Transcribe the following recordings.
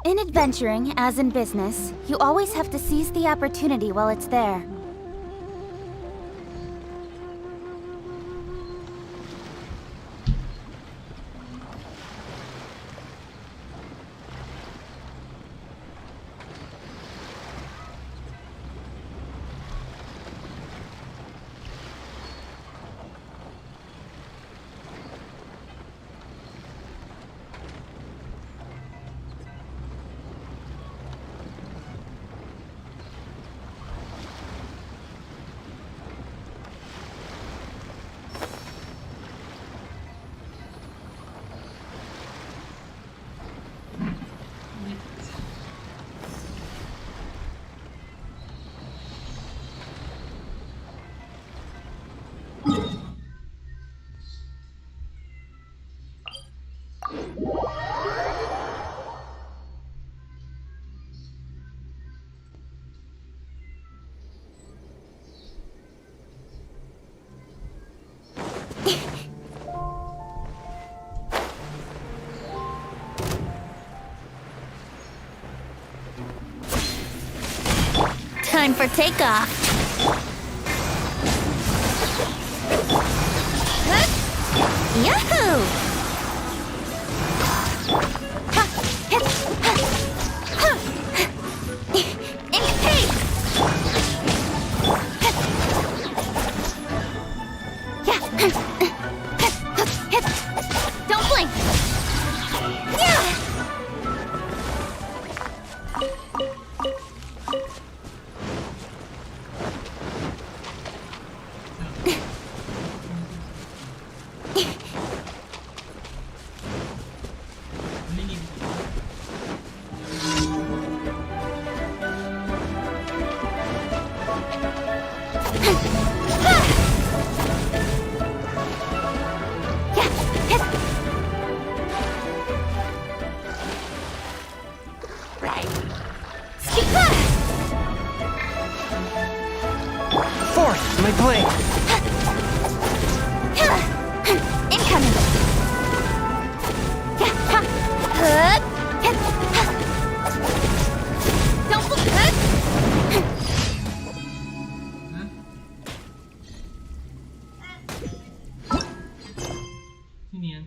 In adventuring, as in business, you always have to seize the opportunity while it's there. Time for takeoff. Yahoo! Don't blink! Yeah! Force my blade. Incoming. Don't look. ที่เนียน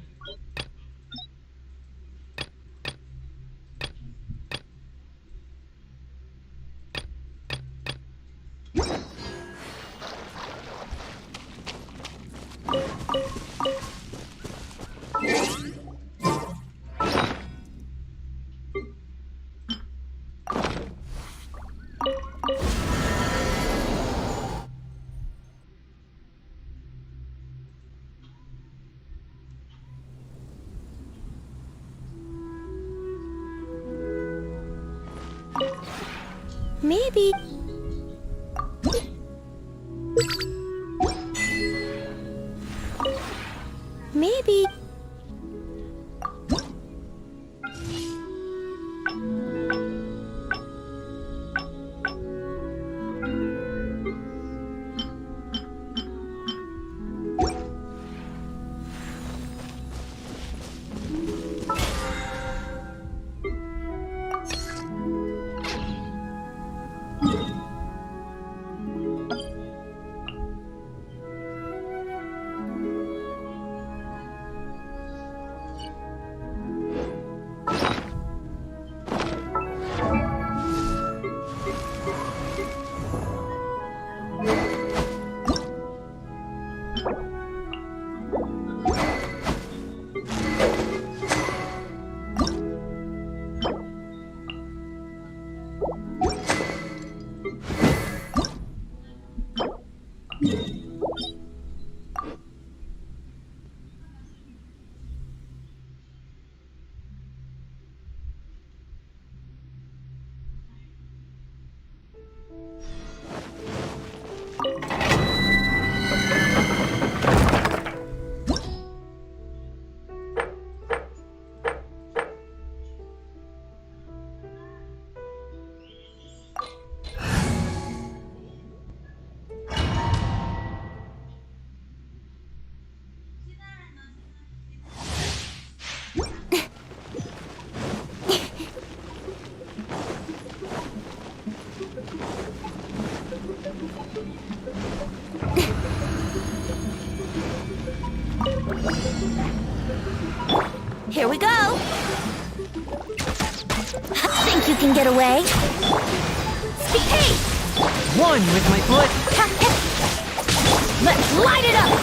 Maybe. Maybe. Think you can get away? Hey! One with my blade. Let's light it up!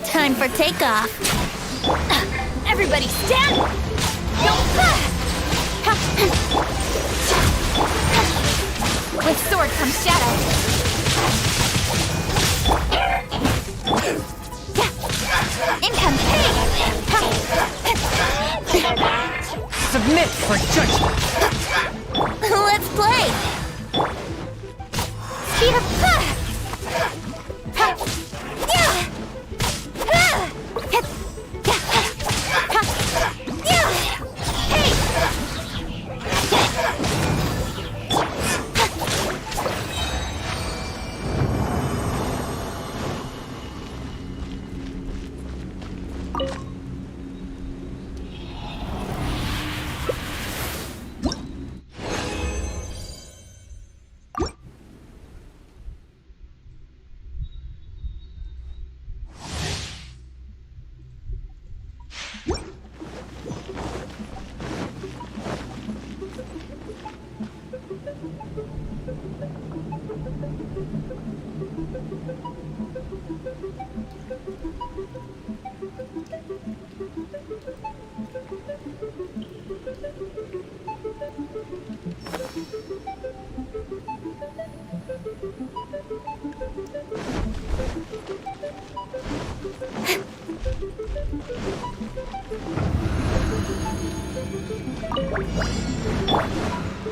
Time for takeoff. Everybody stand! With sword comes shadow. Incoming! Submit for judgment. Let's play! Speed of...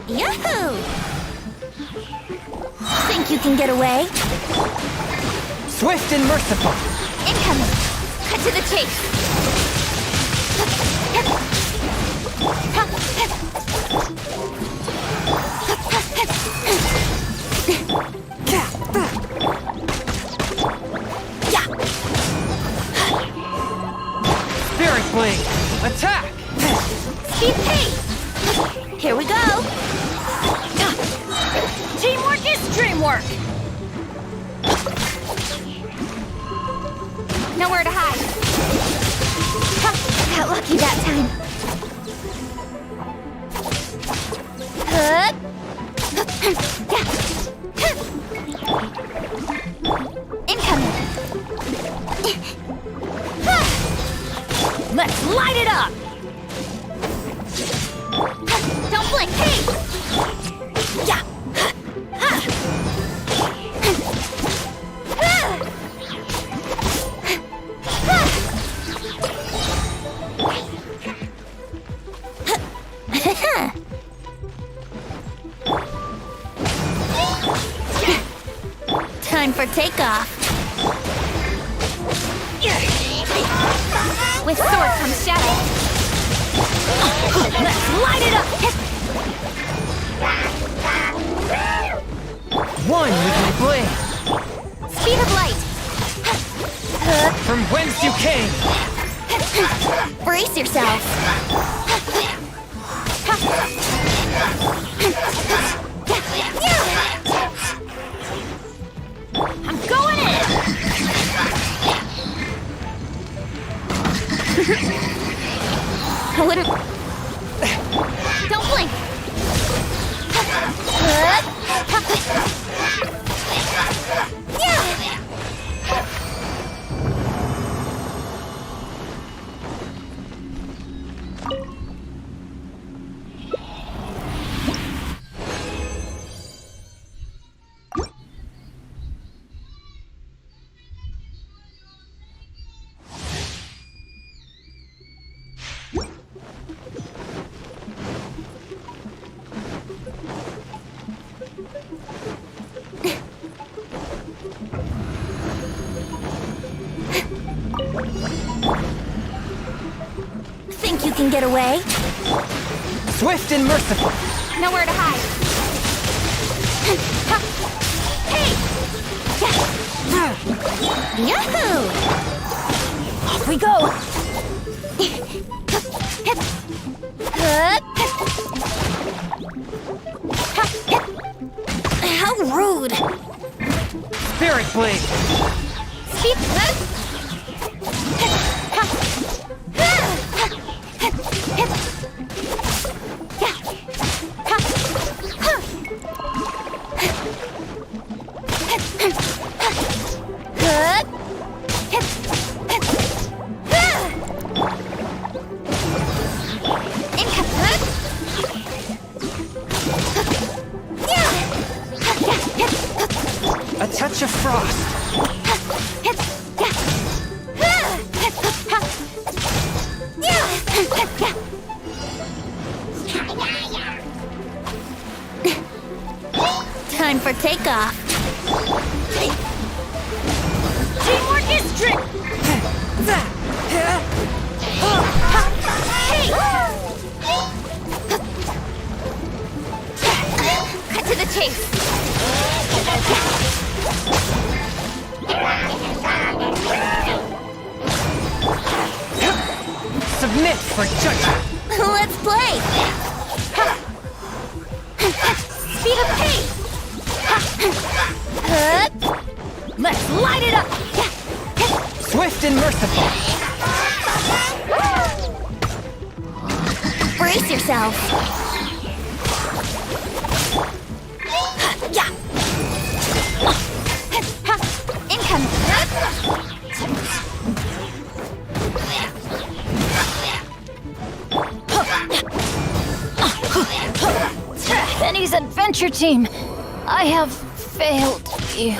Yahoo! Think you can get away? Swift and merciful. Incoming! Cut to the chase! Spirit blade. Attack. Speed pace! Here we go! Teamwork is dreamwork! Nowhere to hide! Got lucky that time! Incoming! Let's light it up! Don't blink! Hey! Yeah! Time for takeoff. With sword comes shadow. Let's light it up! One with my blade. Speed of light. From whence you came. Brace yourself. I'm going in. I wouldn't. Don't blink. can get away. Swift and merciful. Nowhere to hide. Hey! Yahoo! Off we go! How rude! Spirit blade. Speed. A touch of frost. Time for takeoff. Teamwork is trick. Cut to the chase. Submit for judgment. Let's play. Speed of pace. Let's light it up. Swift and merciful. Brace yourself. Yeah. Incoming. Benny's adventure team. I have failed you.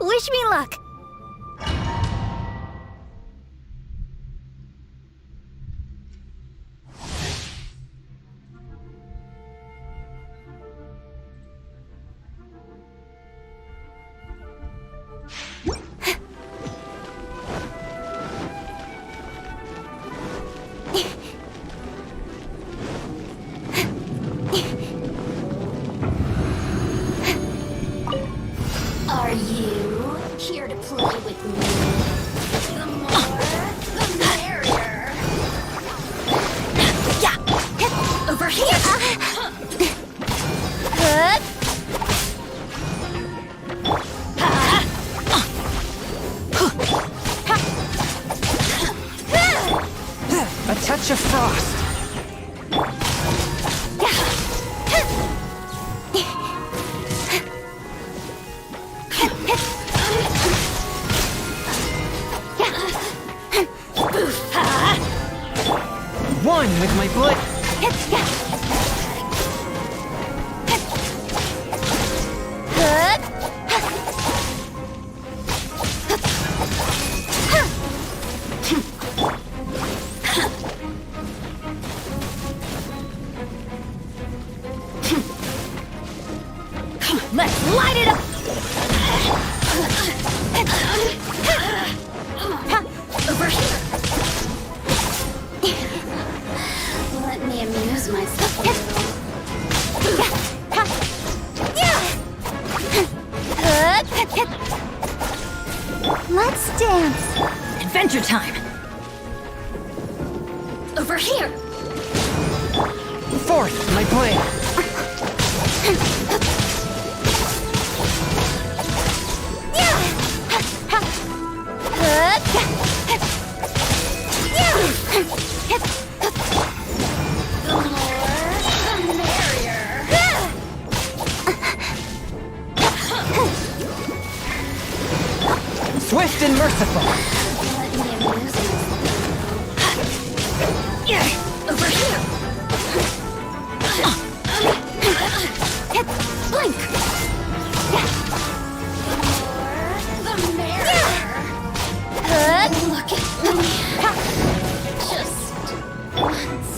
Wish me luck. Are you here to A touch of frost. One with my blade. Let's light it up! Over here! Let me amuse myself. Let's dance! Adventure time! Over here! Forth, my blade. Swift and merciful. Over here. Blink. The merrier. Look at me. Just once.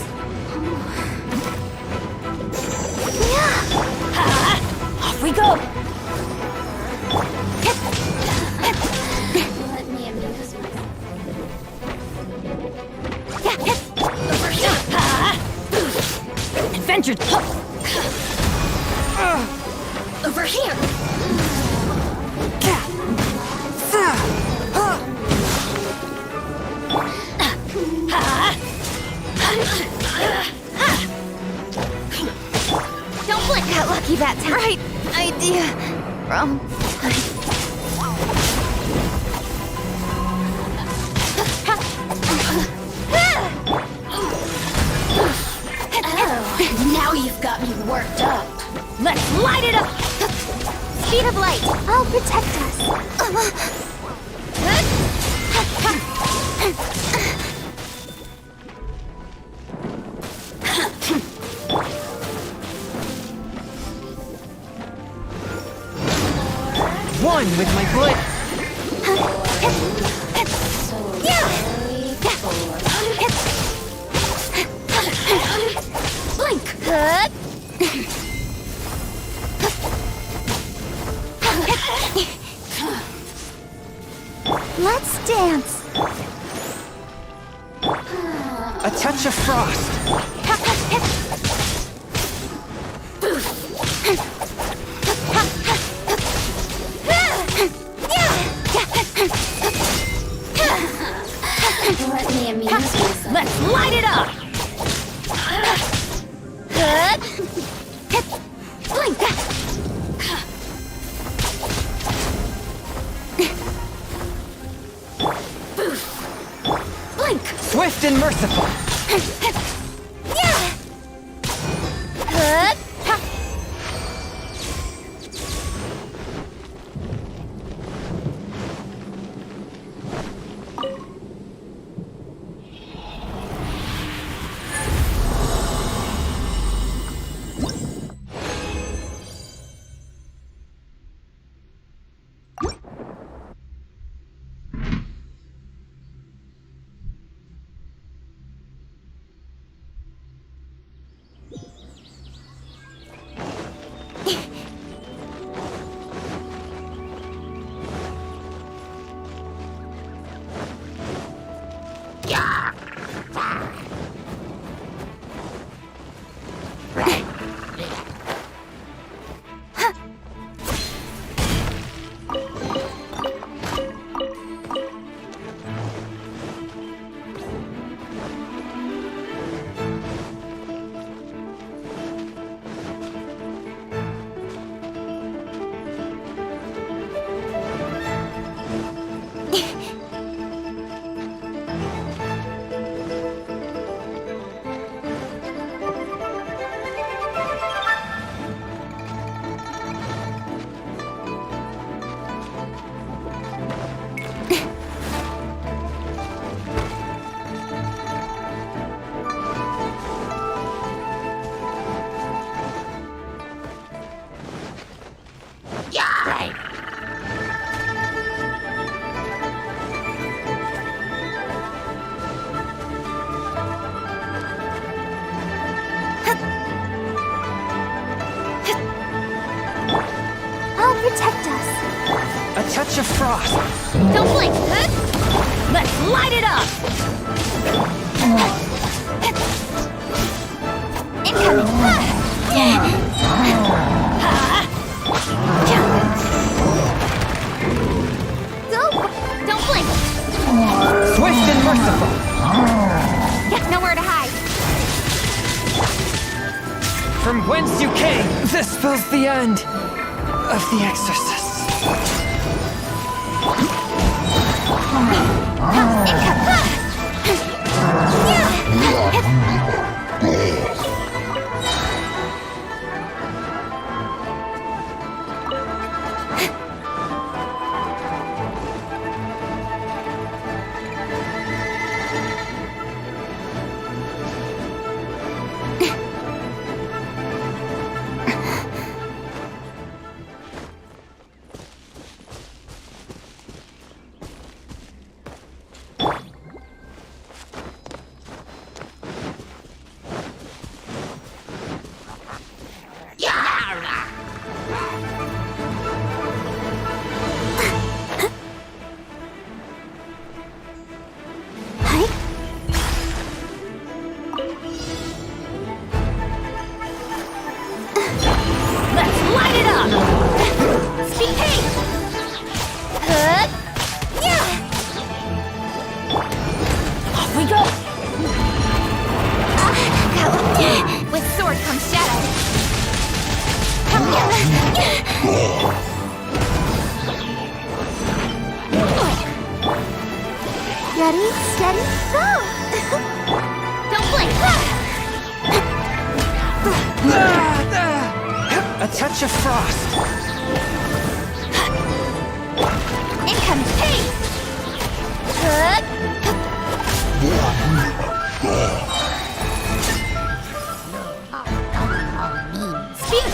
Off we go. Let me amuse myself. Over here. Adventure. Over here. Don't blink. Got lucky that time. Right idea. Wrong time. Oh, now you've got me worked up. Let's light it up! Speed of light, I'll protect us. One with my blade. Blink! Let's dance. A touch of frost. Let me amuse myself. Let's light it up. Blink. Blink. Swift and merciful. of frost. Don't blink! Let's light it up! Incoming! Don't blink! Swift and merciful. Yeah, nowhere to hide. From whence you came, this spells the end of the exorcist. Let's light it up! Speed pace! Off we go! With sword comes shadow. Ready, steady, go! Don't blink! A touch of frost. Incoming pace! Speed!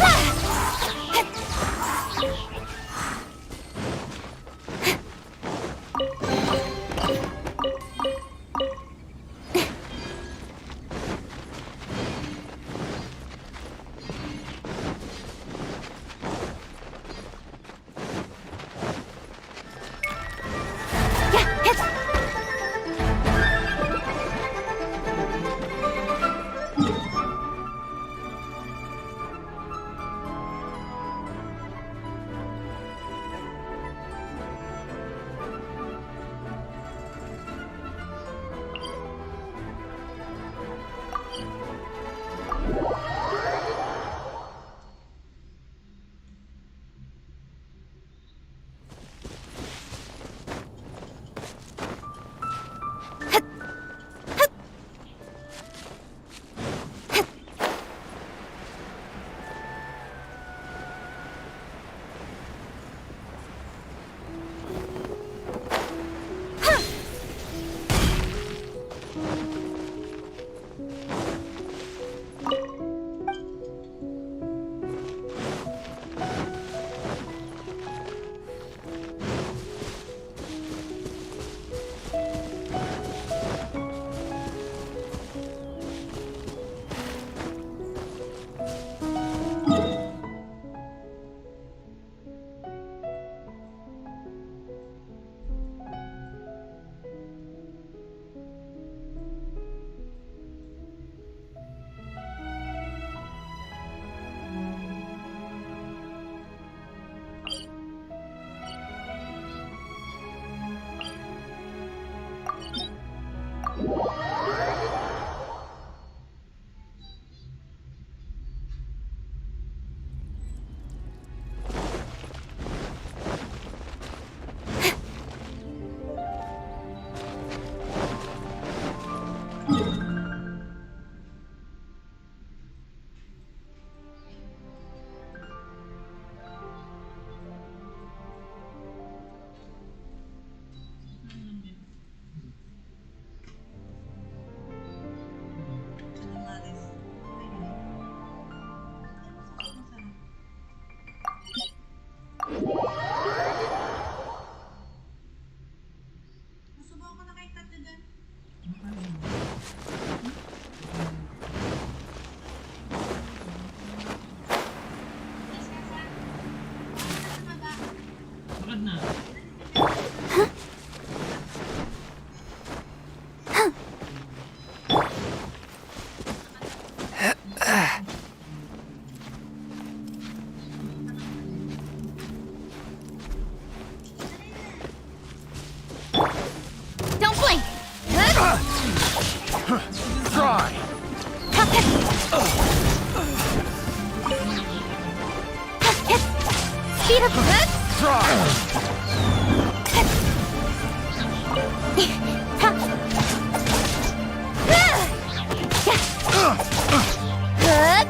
Try! Speed up. Try! Good.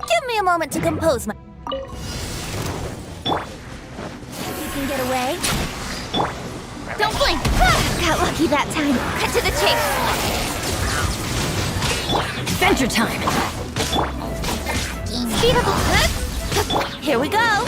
Give me a moment to compose my... You can get away. Don't blink! Got lucky that time. Cut to the chase. Adventure time! Speed up! Here we go!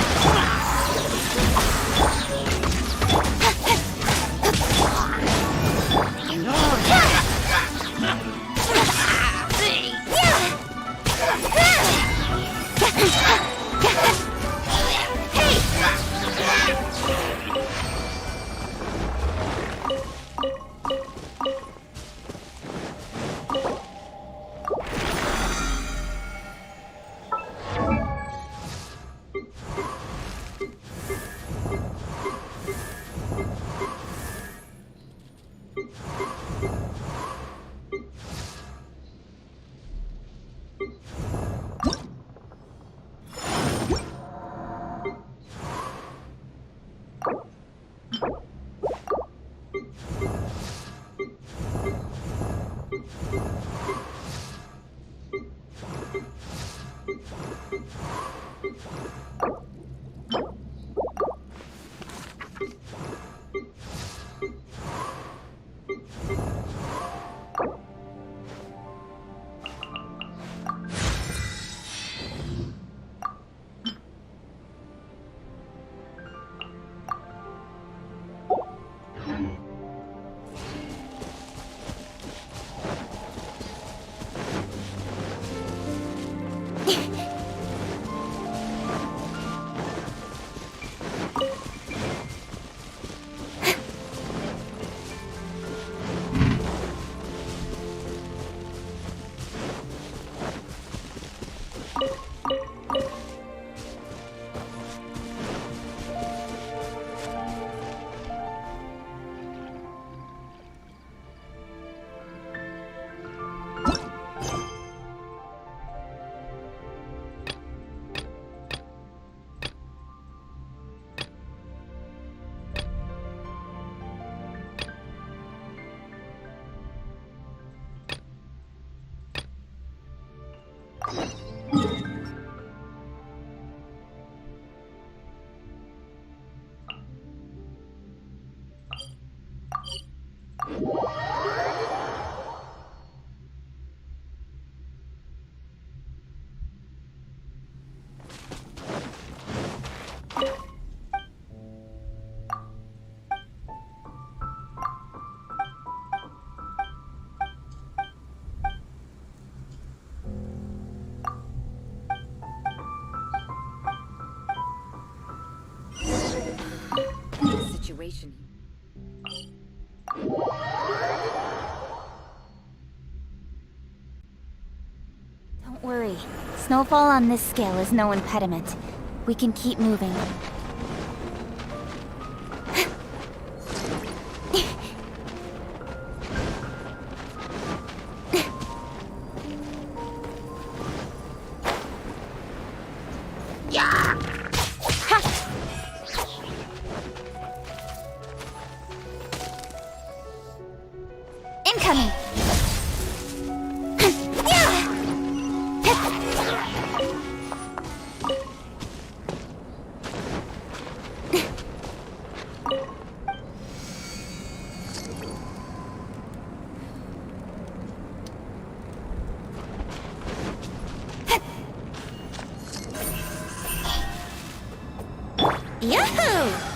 Situation. Don't worry. Snowfall on this scale is no impediment. We can keep moving. Incoming! Yahoo!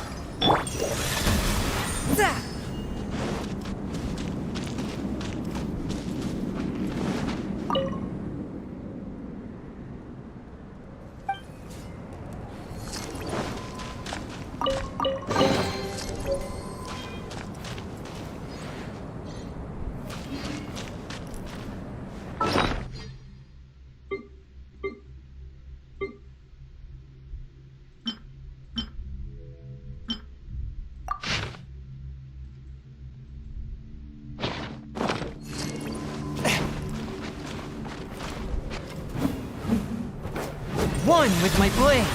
One with my blade.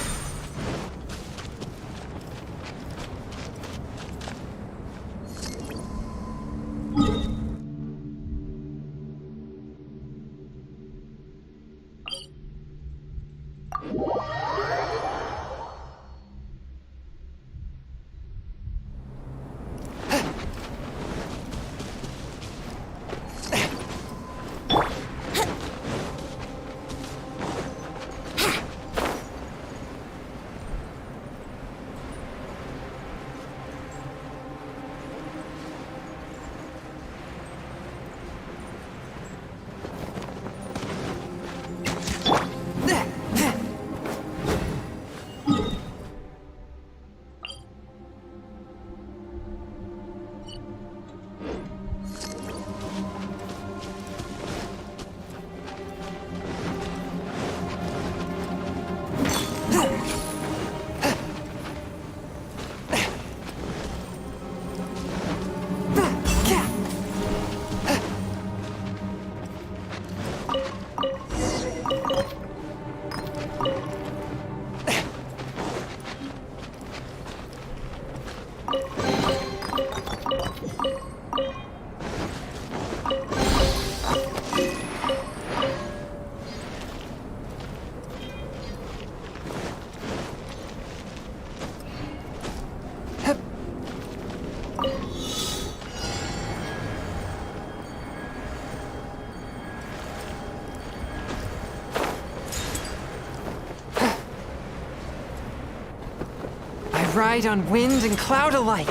Ride on wind and cloud alike.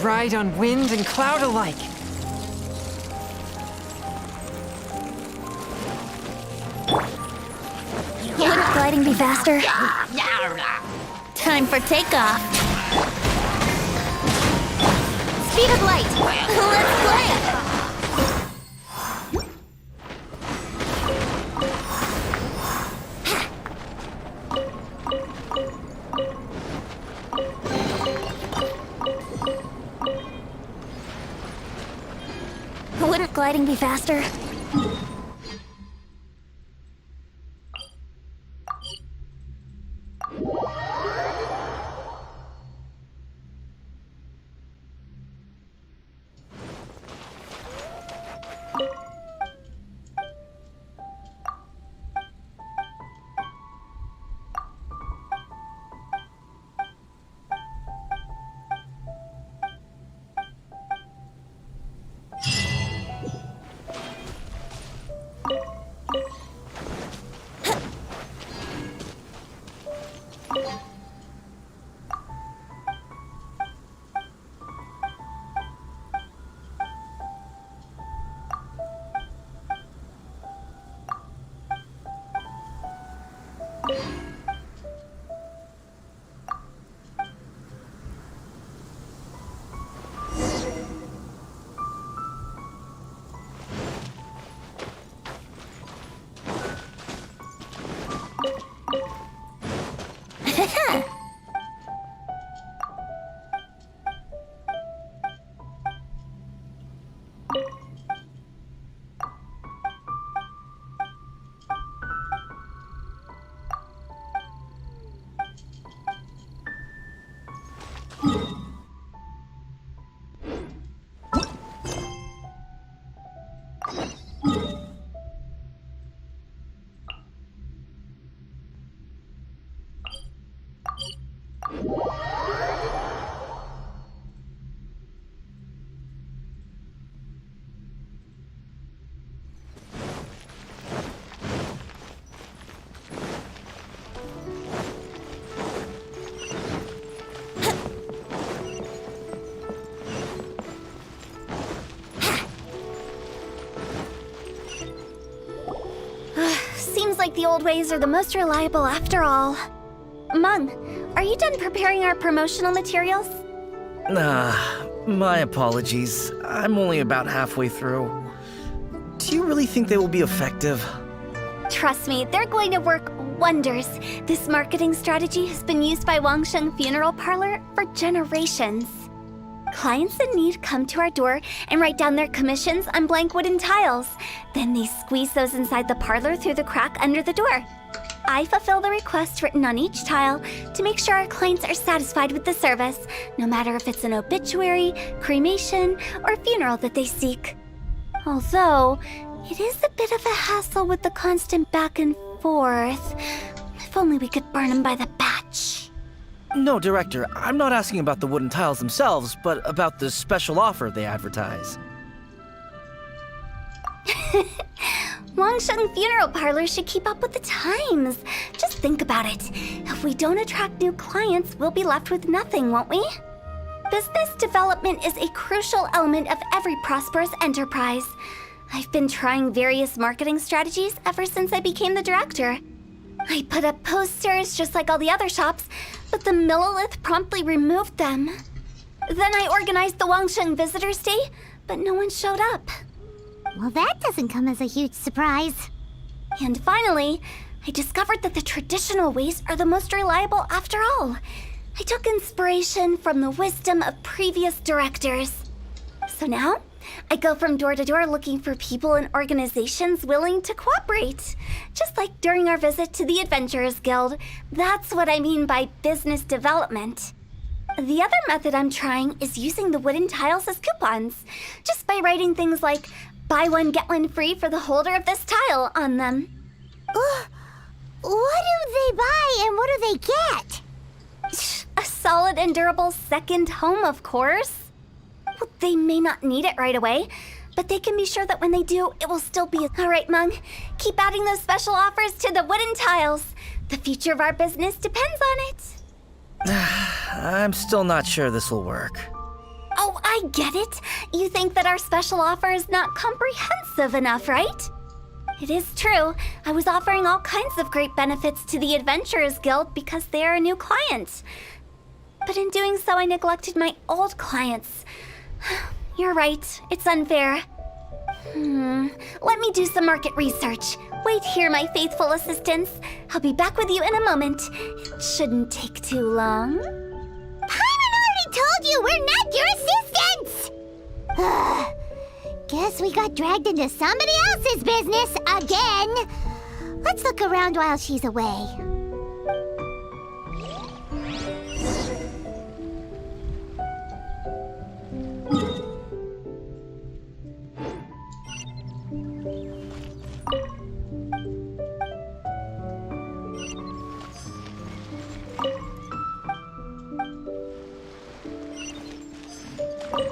Ride on wind and cloud alike. Wouldn't gliding be faster? Time for takeoff. Speed of light. Let's play. Wouldn't gliding be faster? like the old ways are the most reliable after all. Mung, are you done preparing our promotional materials? My apologies. I'm only about halfway through. Do you really think they will be effective? Trust me, they're going to work wonders. This marketing strategy has been used by Wangsheng Funeral Parlor for generations. Clients in need come to our door and write down their commissions on blank wooden tiles. Then they squeeze those inside the parlor through the crack under the door. I fulfill the request written on each tile to make sure our clients are satisfied with the service, no matter if it's an obituary, cremation, or funeral that they seek. Although, it is a bit of a hassle with the constant back and forth. If only we could burn them by the batch. No, Director, I'm not asking about the wooden tiles themselves, but about the special offer they advertise. Wangsheng Funeral Parlor should keep up with the times. Just think about it. If we don't attract new clients, we'll be left with nothing, won't we? Business development is a crucial element of every prosperous enterprise. I've been trying various marketing strategies ever since I became the director. I put up posters just like all the other shops, but the Millilith promptly removed them. Then I organized the Wangsheng Visitors Day, but no one showed up. Well, that doesn't come as a huge surprise. And finally, I discovered that the traditional ways are the most reliable after all. I took inspiration from the wisdom of previous directors. So now, I go from door to door looking for people and organizations willing to cooperate. Just like during our visit to the Adventurers Guild. That's what I mean by business development. The other method I'm trying is using the wooden tiles as coupons. Just by writing things like, buy one, get one free for the holder of this tile on them. What do they buy and what do they get? A solid and durable second home, of course. Well, they may not need it right away, but they can be sure that when they do, it will still be. All right, Mung, keep adding those special offers to the wooden tiles. The future of our business depends on it. I'm still not sure this will work. Oh, I get it. You think that our special offer is not comprehensive enough, right? It is true. I was offering all kinds of great benefits to the Adventurers Guild because they are a new client. But in doing so, I neglected my old clients. You're right. It's unfair. Let me do some market research. Wait here, my faithful assistants. I'll be back with you in a moment. It shouldn't take too long. Paimon already told you we're not your assistants! Guess we got dragged into somebody else's business again. Let's look around while she's away.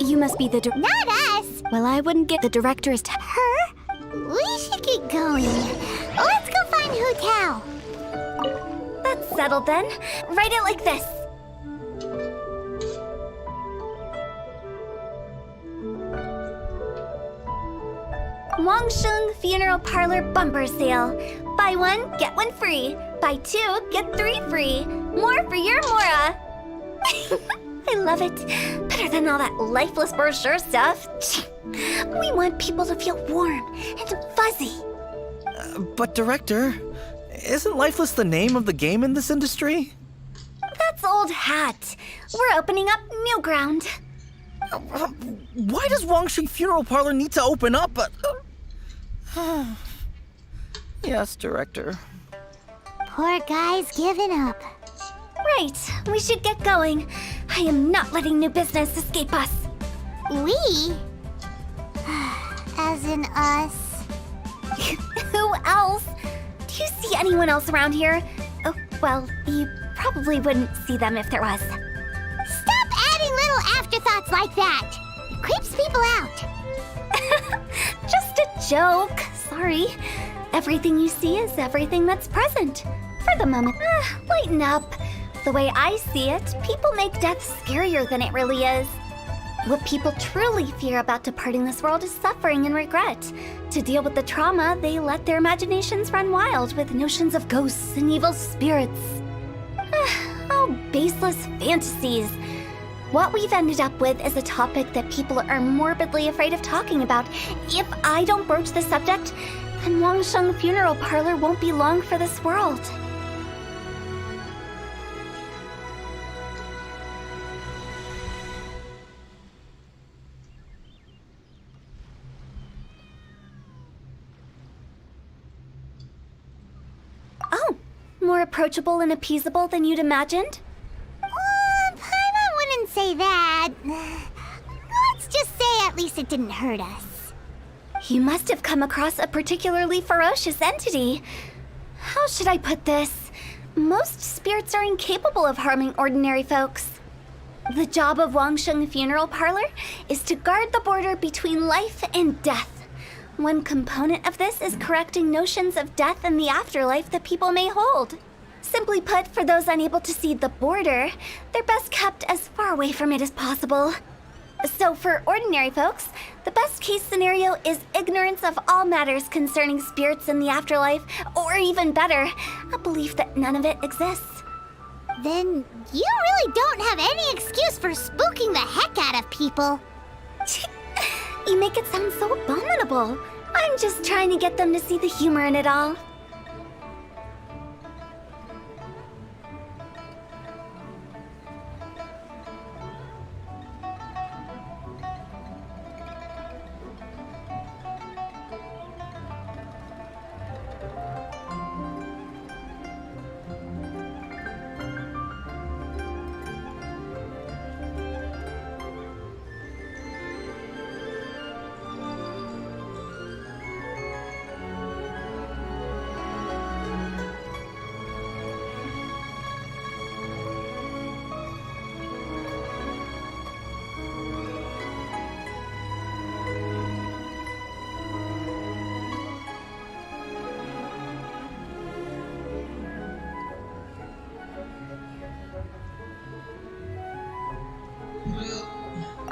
You must be the Not us! Well, I wouldn't get the director's Her? We should get going. Let's go find Hu Tao. That's settled then. Write it like this. Wangsheng Funeral Parlor Bumper Sale. Buy one, get one free. Buy two, get three free. More for your Mora. I love it. Better than all that lifeless brochure stuff. We want people to feel warm and fuzzy. But Director, isn't Lifeless the name of the game in this industry? That's old hat. We're opening up new ground. Why does Wangsheng Funeral Parlor need to open up? Yes, Director. Poor guy's giving up. Right, we should get going. I am not letting new business escape us. We? As in us. Who else? Do you see anyone else around here? Oh, well, you probably wouldn't see them if there was. Stop adding little afterthoughts like that. It creeps people out. Just a joke. Sorry. Everything you see is everything that's present. For the moment. Lighten up. The way I see it, people make death scarier than it really is. What people truly fear about departing this world is suffering and regret. To deal with the trauma, they let their imaginations run wild with notions of ghosts and evil spirits. Oh, baseless fantasies. What we've ended up with is a topic that people are morbidly afraid of talking about. If I don't broach the subject, then Wangsheng Funeral Parlor won't be long for this world. Oh, more approachable and appeasable than you'd imagined? Paimon wouldn't say that. Let's just say at least it didn't hurt us. You must have come across a particularly ferocious entity. How should I put this? Most spirits are incapable of harming ordinary folks. The job of Wangsheng Funeral Parlor is to guard the border between life and death. One component of this is correcting notions of death and the afterlife that people may hold. Simply put, for those unable to see the border, they're best kept as far away from it as possible. So for ordinary folks, the best case scenario is ignorance of all matters concerning spirits in the afterlife, or even better, a belief that none of it exists. Then you really don't have any excuse for spooking the heck out of people. You make it sound so abominable. I'm just trying to get them to see the humor in it all.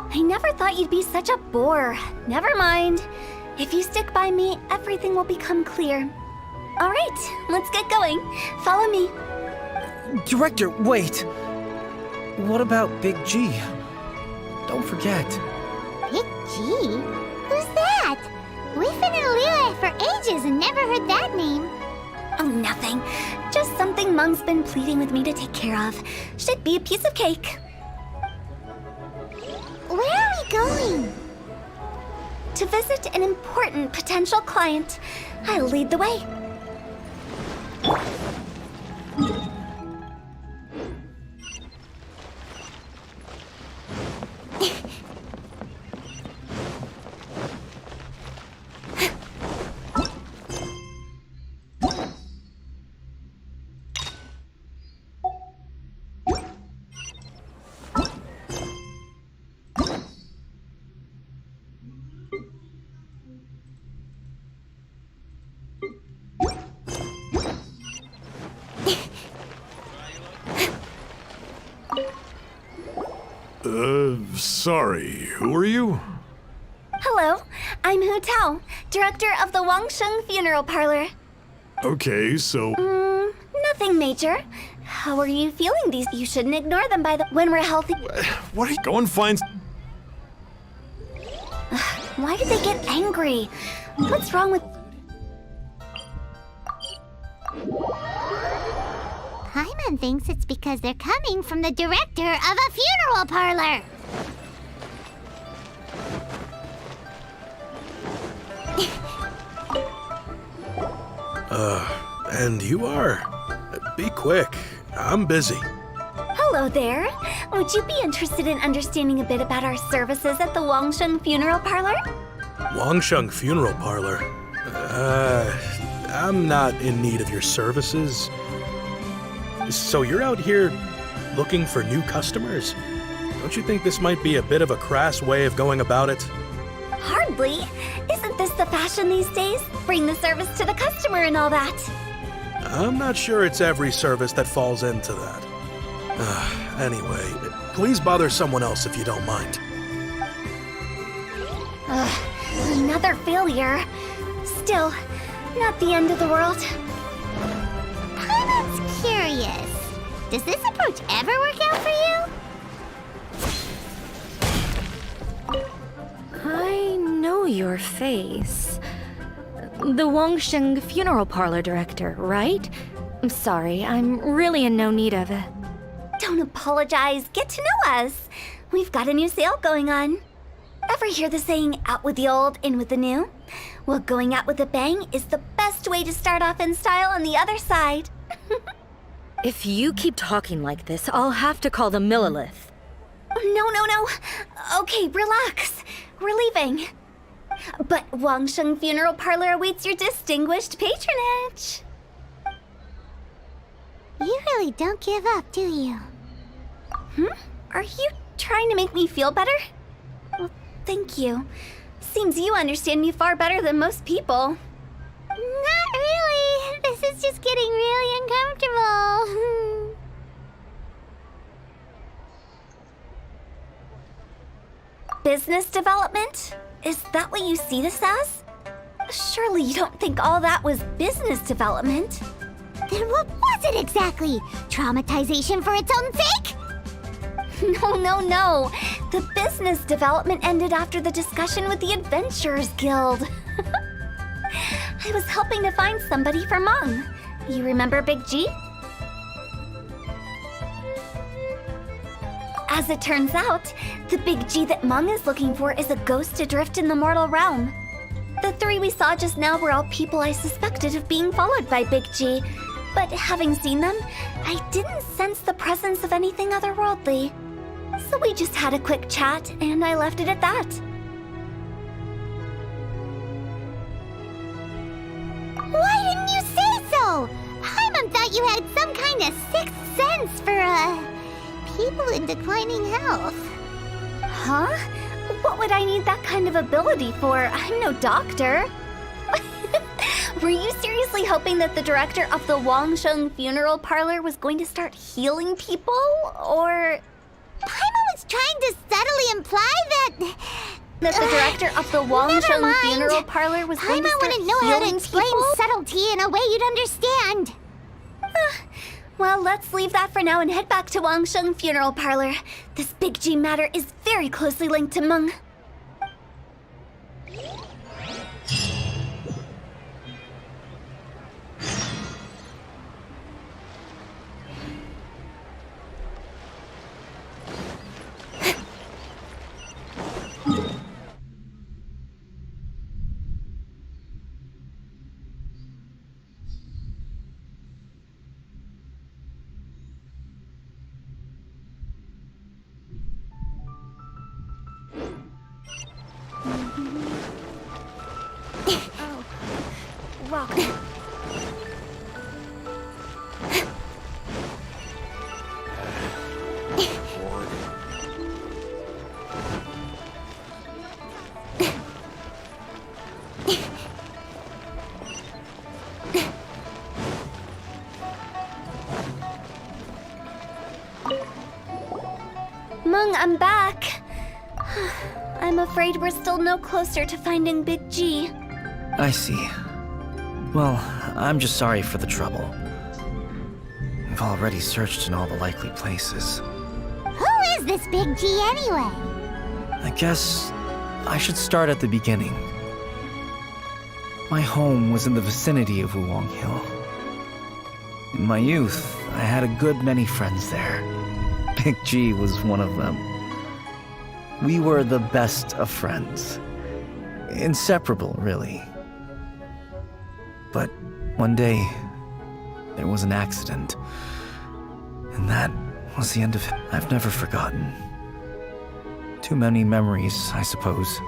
I never thought you'd be such a bore. Never mind. If you stick by me, everything will become clear. All right, let's get going. Follow me. Director, wait! What about Big G? Don't forget. Big G? Who's that? We've been in Liyue for ages and never heard that name. Oh, nothing. Just something Mung's been pleading with me to take care of. Should be a piece of cake. Where are we going? To visit an important potential client. I'll lead the way. Sorry, who are you? Hello, I'm Hu Tao, director of the Wangsheng Funeral Parlor. Okay, so... Nothing major. How are you feeling these? You shouldn't ignore them when we're healthy. What are you... Go and find... Why did they get angry? What's wrong with... Paimon thinks it's because they're coming from the director of a funeral parlor. And you are? Be quick. I'm busy. Hello there. Would you be interested in understanding a bit about our services at the Wangsheng Funeral Parlor? Wangsheng Funeral Parlor? I'm not in need of your services. So you're out here looking for new customers? Don't you think this might be a bit of a crass way of going about it? Hardly. Isn't this the fashion these days? Bring the service to the customer and all that. I'm not sure it's every service that falls into that. Anyway, please bother someone else if you don't mind. Another failure. Still, not the end of the world. Paimon's curious. Does this approach ever work out for you? I know your face. The Wangsheng funeral parlor director, right? I'm sorry, I'm really in no need of it. Don't apologize. Get to know us. We've got a new sale going on. Ever hear the saying, out with the old, in with the new? Well, going out with a bang is the best way to start off in style on the other side. If you keep talking like this, I'll have to call the Millilith. No. Okay, relax. We're leaving. But Wangsheng Funeral Parlor awaits your distinguished patronage. You really don't give up, do you? Are you trying to make me feel better? Well, thank you. Seems you understand me far better than most people. Not really. This is just getting really uncomfortable. Business development? Is that what you see this as? Surely you don't think all that was business development. Then what was it exactly? Traumatization for its own sake? No. The business development ended after the discussion with the Adventurers Guild. I was helping to find somebody for Mung. You remember Big G? As it turns out, the Big G that Mung is looking for is a ghost adrift in the mortal realm. The three we saw just now were all people I suspected of being followed by Big G, but having seen them, I didn't sense the presence of anything otherworldly. So we just had a quick chat, and I left it at that. Why didn't you say so? Paimon thought you had some kind of sixth sense for, people in declining health. Huh? What would I need that kind of ability for? I'm no doctor. Were you seriously hoping that the director of the Wangsheng Funeral Parlor was going to start healing people? Or Paimon was trying to subtly imply that that the director of the never Wangsheng mind. Funeral Parlor was going to Paimon start wouldn't know how to healing explain people? subtlety in a way you'd understand. Well, let's leave that for now and head back to Wangsheng Funeral Parlor. This Big G matter is very closely linked to Mung. Rock. Mung, I'm back. I'm afraid we're still no closer to finding Big G. I see. Well, I'm just sorry for the trouble. We've already searched in all the likely places. Who is this Big G anyway? I guess I should start at the beginning. My home was in the vicinity of Wuwang Hill. In my youth, I had a good many friends there. Big G was one of them. We were the best of friends. Inseparable, really. But one day, there was an accident. And that was the end of it. I've never forgotten. Too many memories, I suppose.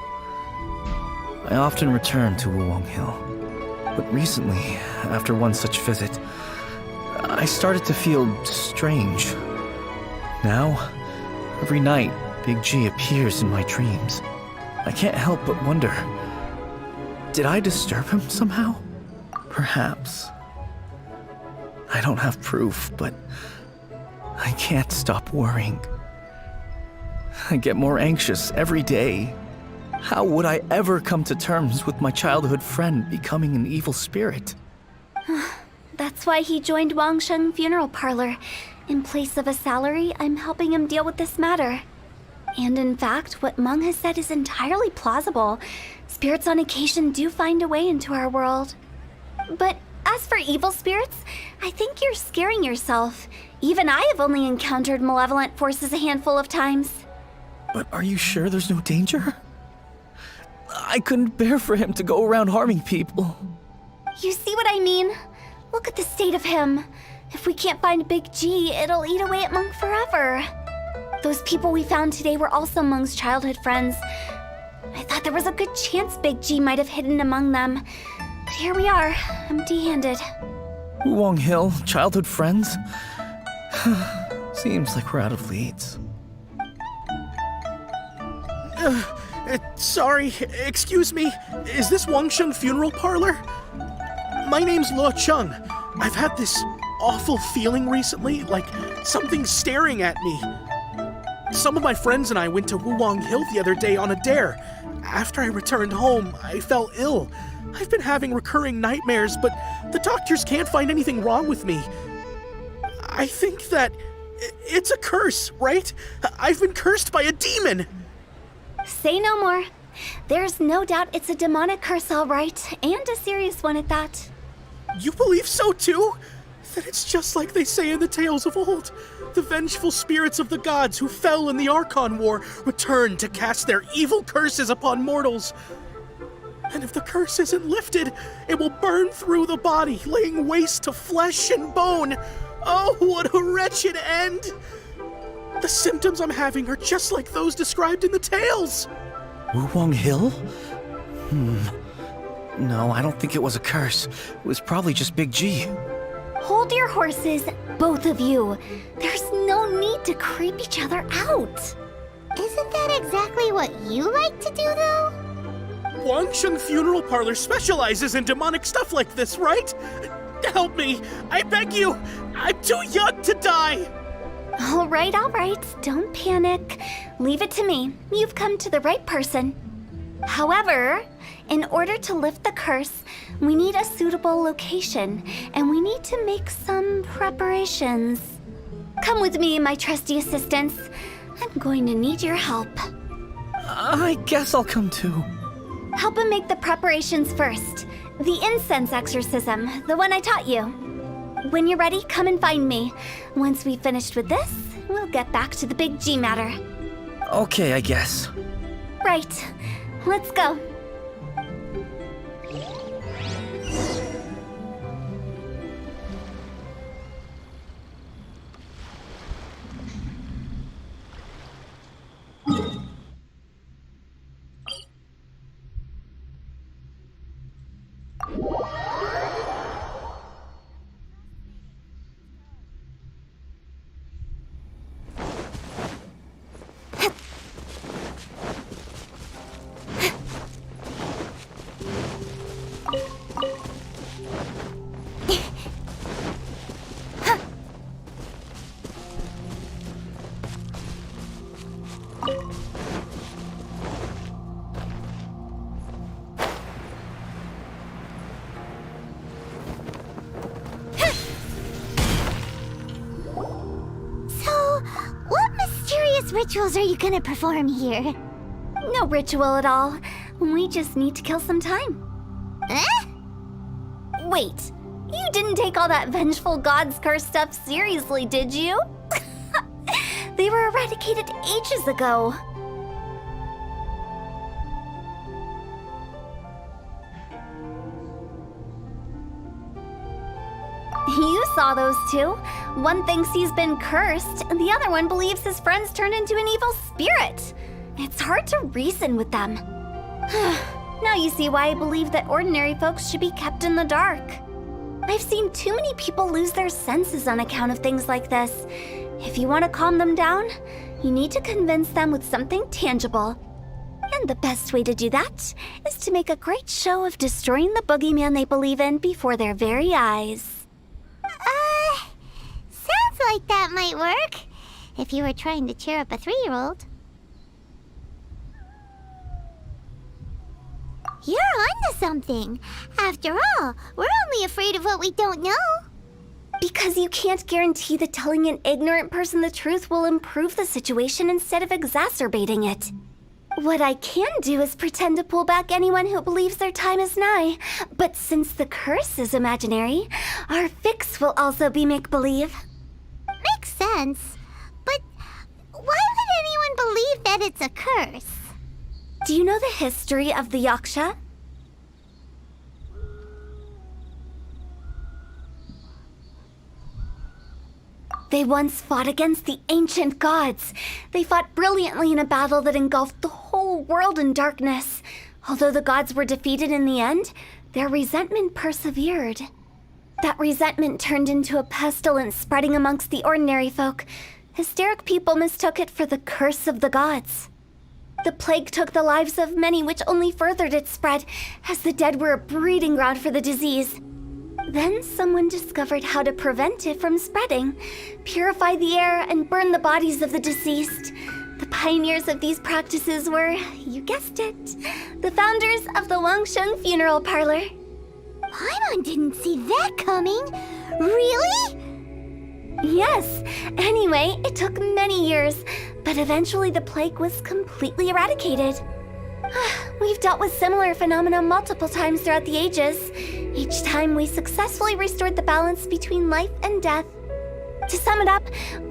I often return to Wuwang Hill. But recently, after one such visit, I started to feel strange. Now, every night, Big G appears in my dreams. I can't help but wonder, did I disturb him somehow? Perhaps. I don't have proof, but I can't stop worrying. I get more anxious every day. How would I ever come to terms with my childhood friend becoming an evil spirit? That's why he joined Wangsheng Funeral Parlor. In place of a salary, I'm helping him deal with this matter. And in fact, what Meng has said is entirely plausible. Spirits on occasion do find a way into our world. But as for evil spirits, I think you're scaring yourself. Even I have only encountered malevolent forces a handful of times. But are you sure there's no danger? I couldn't bear for him to go around harming people. You see what I mean? Look at the state of him. If we can't find Big G, it'll eat away at Meng forever. Those people we found today were also Meng's childhood friends. I thought there was a good chance Big G might have hidden among them. But here we are, empty-handed. Wulong Hill, childhood friends? Seems like we're out of leads. Sorry, excuse me. Is this Wangsheng Funeral Parlor? My name's Lo Chung. I've had this awful feeling recently, like something's staring at me. Some of my friends and I went to Wulong Hill the other day on a dare. After I returned home, I fell ill. I've been having recurring nightmares, but the doctors can't find anything wrong with me. I think that it's a curse, right? I've been cursed by a demon. Say no more. There's no doubt it's a demonic curse, all right, and a serious one at that. You believe so too? Then it's just like they say in the tales of old. The vengeful spirits of the gods who fell in the Archon War return to cast their evil curses upon mortals. And if the curse isn't lifted, it will burn through the body, laying waste to flesh and bone. Oh, what a wretched end! The symptoms I'm having are just like those described in the tales. Wulong Hill? No, I don't think it was a curse. It was probably just Big G. Hold your horses, both of you. There's no need to creep each other out. Isn't that exactly what you like to do, though? Wangsheng Funeral Parlor specializes in demonic stuff like this, right? Help me! I beg you! I'm too young to die! All right, don't panic. Leave it to me. You've come to the right person. However, in order to lift the curse, we need a suitable location, and we need to make some preparations. Come with me, my trusty assistants. I'm going to need your help. I guess I'll come too. Help him make the preparations first. The incense exorcism, the one I taught you. When you're ready, come and find me. Once we've finished with this, we'll get back to the Big G matter. Okay, I guess. Right. Let's go. Rituals are you gonna perform here? No ritual at all. We just need to kill some time. Eh? Wait, you didn't take all that vengeful God's curse stuff seriously, did you? They were eradicated ages ago. You saw those two. One thinks he's been cursed, and the other one believes his friends turned into an evil spirit. It's hard to reason with them. Now you see why I believe that ordinary folks should be kept in the dark. I've seen too many people lose their senses on account of things like this. If you want to calm them down, you need to convince them with something tangible. And the best way to do that is to make a great show of destroying the boogeyman they believe in before their very eyes. Sounds like that might work. If you were trying to cheer up a 3-year-old. You're onto something. After all, we're only afraid of what we don't know. Because you can't guarantee that telling an ignorant person the truth will improve the situation instead of exacerbating it. What I can do is pretend to pull back anyone who believes their time is nigh. But since the curse is imaginary, our fix will also be make-believe. Makes sense. But why would anyone believe that it's a curse? Do you know the history of the Yaksha? They once fought against the ancient gods. They fought brilliantly in a battle that engulfed the whole world in darkness. Although the gods were defeated in the end, their resentment persevered. That resentment turned into a pestilence spreading amongst the ordinary folk. Hysteric people mistook it for the curse of the gods. The plague took the lives of many, which only furthered its spread, as the dead were a breeding ground for the disease. Then someone discovered how to prevent it from spreading, purify the air, and burn the bodies of the deceased. The pioneers of these practices were, you guessed it, the founders of the Wangsheng Funeral Parlor. Paimon didn't see that coming. Really? Yes. Anyway, it took many years, but eventually the plague was completely eradicated. We've dealt with similar phenomena multiple times throughout the ages. Each time we successfully restored the balance between life and death. To sum it up,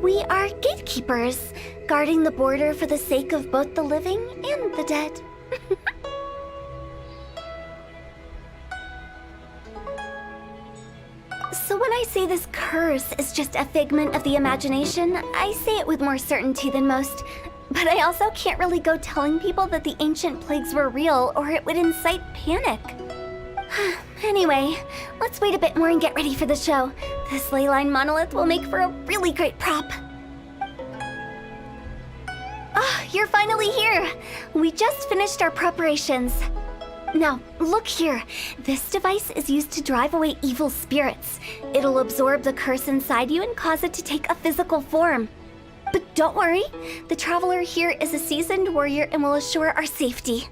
we are gatekeepers, guarding the border for the sake of both the living and the dead. So when I say this curse is just a figment of the imagination, I say it with more certainty than most. But I also can't really go telling people that the ancient plagues were real, or it would incite panic. Anyway, let's wait a bit more and get ready for the show. This ley line monolith will make for a really great prop. Ah, you're finally here! We just finished our preparations. Now, look here. This device is used to drive away evil spirits. It'll absorb the curse inside you and cause it to take a physical form. But don't worry, the traveler here is a seasoned warrior and will assure our safety.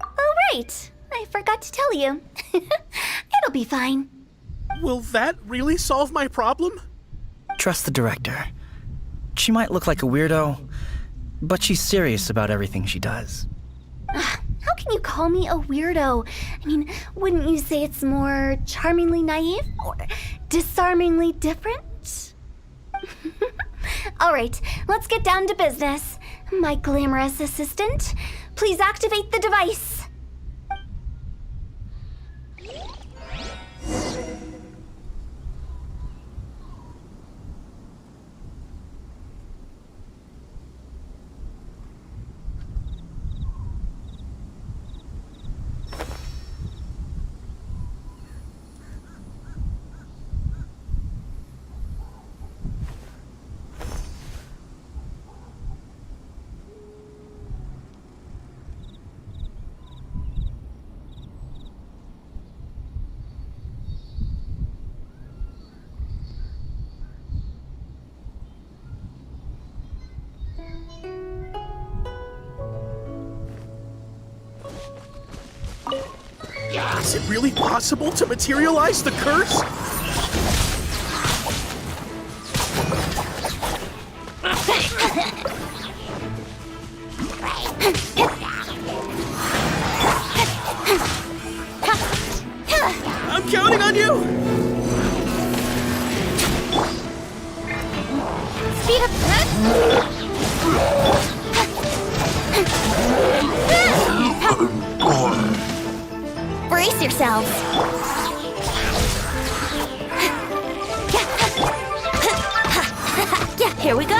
Oh, right. I forgot to tell you. It'll be fine. Will that really solve my problem? Trust the director. She might look like a weirdo, but she's serious about everything she does. How can you call me a weirdo? I mean, wouldn't you say it's more charmingly naive or disarmingly different? All right, let's get down to business. My glamorous assistant, please activate the device. Is it really possible to materialize the curse? I'm counting on you! Speed up! Brace yourselves! Yeah, here we go.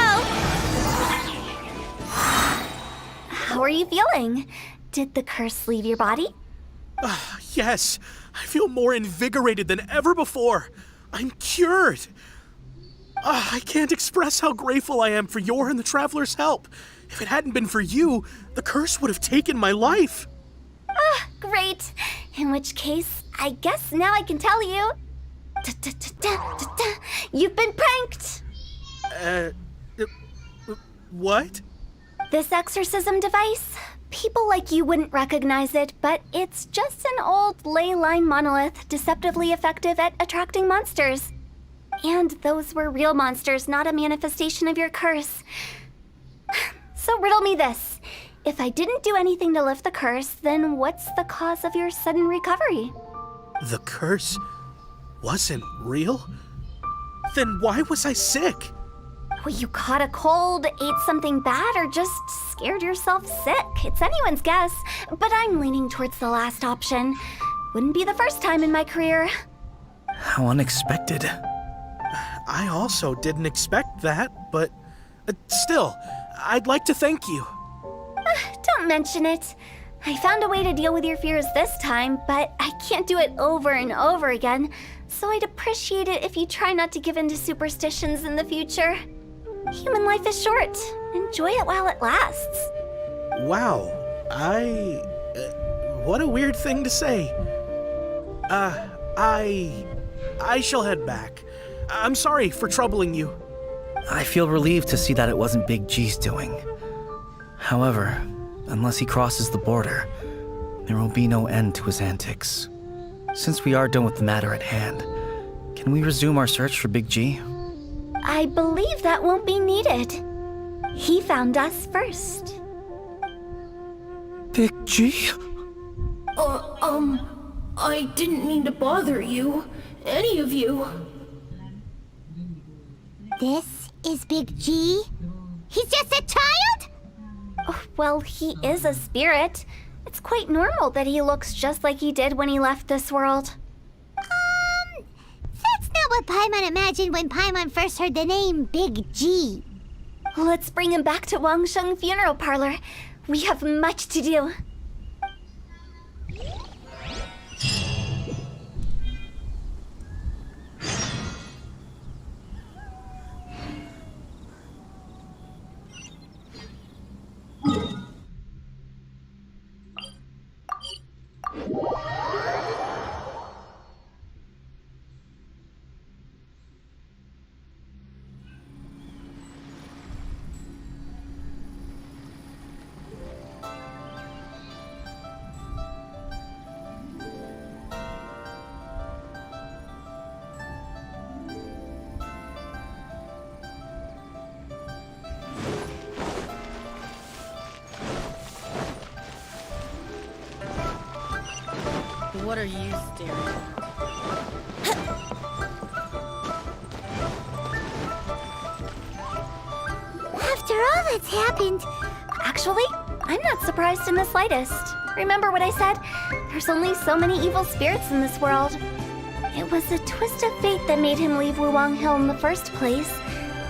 How are you feeling? Did the curse leave your body? Yes, I feel more invigorated than ever before. I'm cured. I can't express how grateful I am for your and the Traveler's help. If it hadn't been for you, the curse would have taken my life. Great. In which case, I guess now I can tell you. You've been pranked. What? This exorcism device? People like you wouldn't recognize it, but it's just an old ley line monolith deceptively effective at attracting monsters. And those were real monsters, not a manifestation of your curse. So riddle me this. If I didn't do anything to lift the curse, then what's the cause of your sudden recovery? The curse wasn't real? Then why was I sick? Well, you caught a cold, ate something bad, or just scared yourself sick. It's anyone's guess, but I'm leaning towards the last option. Wouldn't be the first time in my career. How unexpected. I also didn't expect that, but still, I'd like to thank you. Don't mention it. I found a way to deal with your fears this time, but I can't do it over and over again, so I'd appreciate it if you try not to give in to superstitions in the future. Human life is short. Enjoy it while it lasts. Wow, what a weird thing to say. I shall head back. I'm sorry for troubling you. I feel relieved to see that it wasn't Big G's doing. However, unless he crosses the border, there will be no end to his antics. Since we are done with the matter at hand, can we resume our search for Big G? I believe that won't be needed. He found us first. Big G? I didn't mean to bother you. Any of you. This is Big G? He's just a child? Oh, well, he is a spirit. It's quite normal that he looks just like he did when he left this world. That's not what Paimon imagined when Paimon first heard the name Big G. Let's bring him back to Wangsheng Funeral Parlor. We have much to do. What are you staring at? After all that's happened, Actually, I'm not surprised in the slightest. Remember what I said? There's only so many evil spirits in this world. It was a twist of fate that made him leave Wuwang Hill in the first place.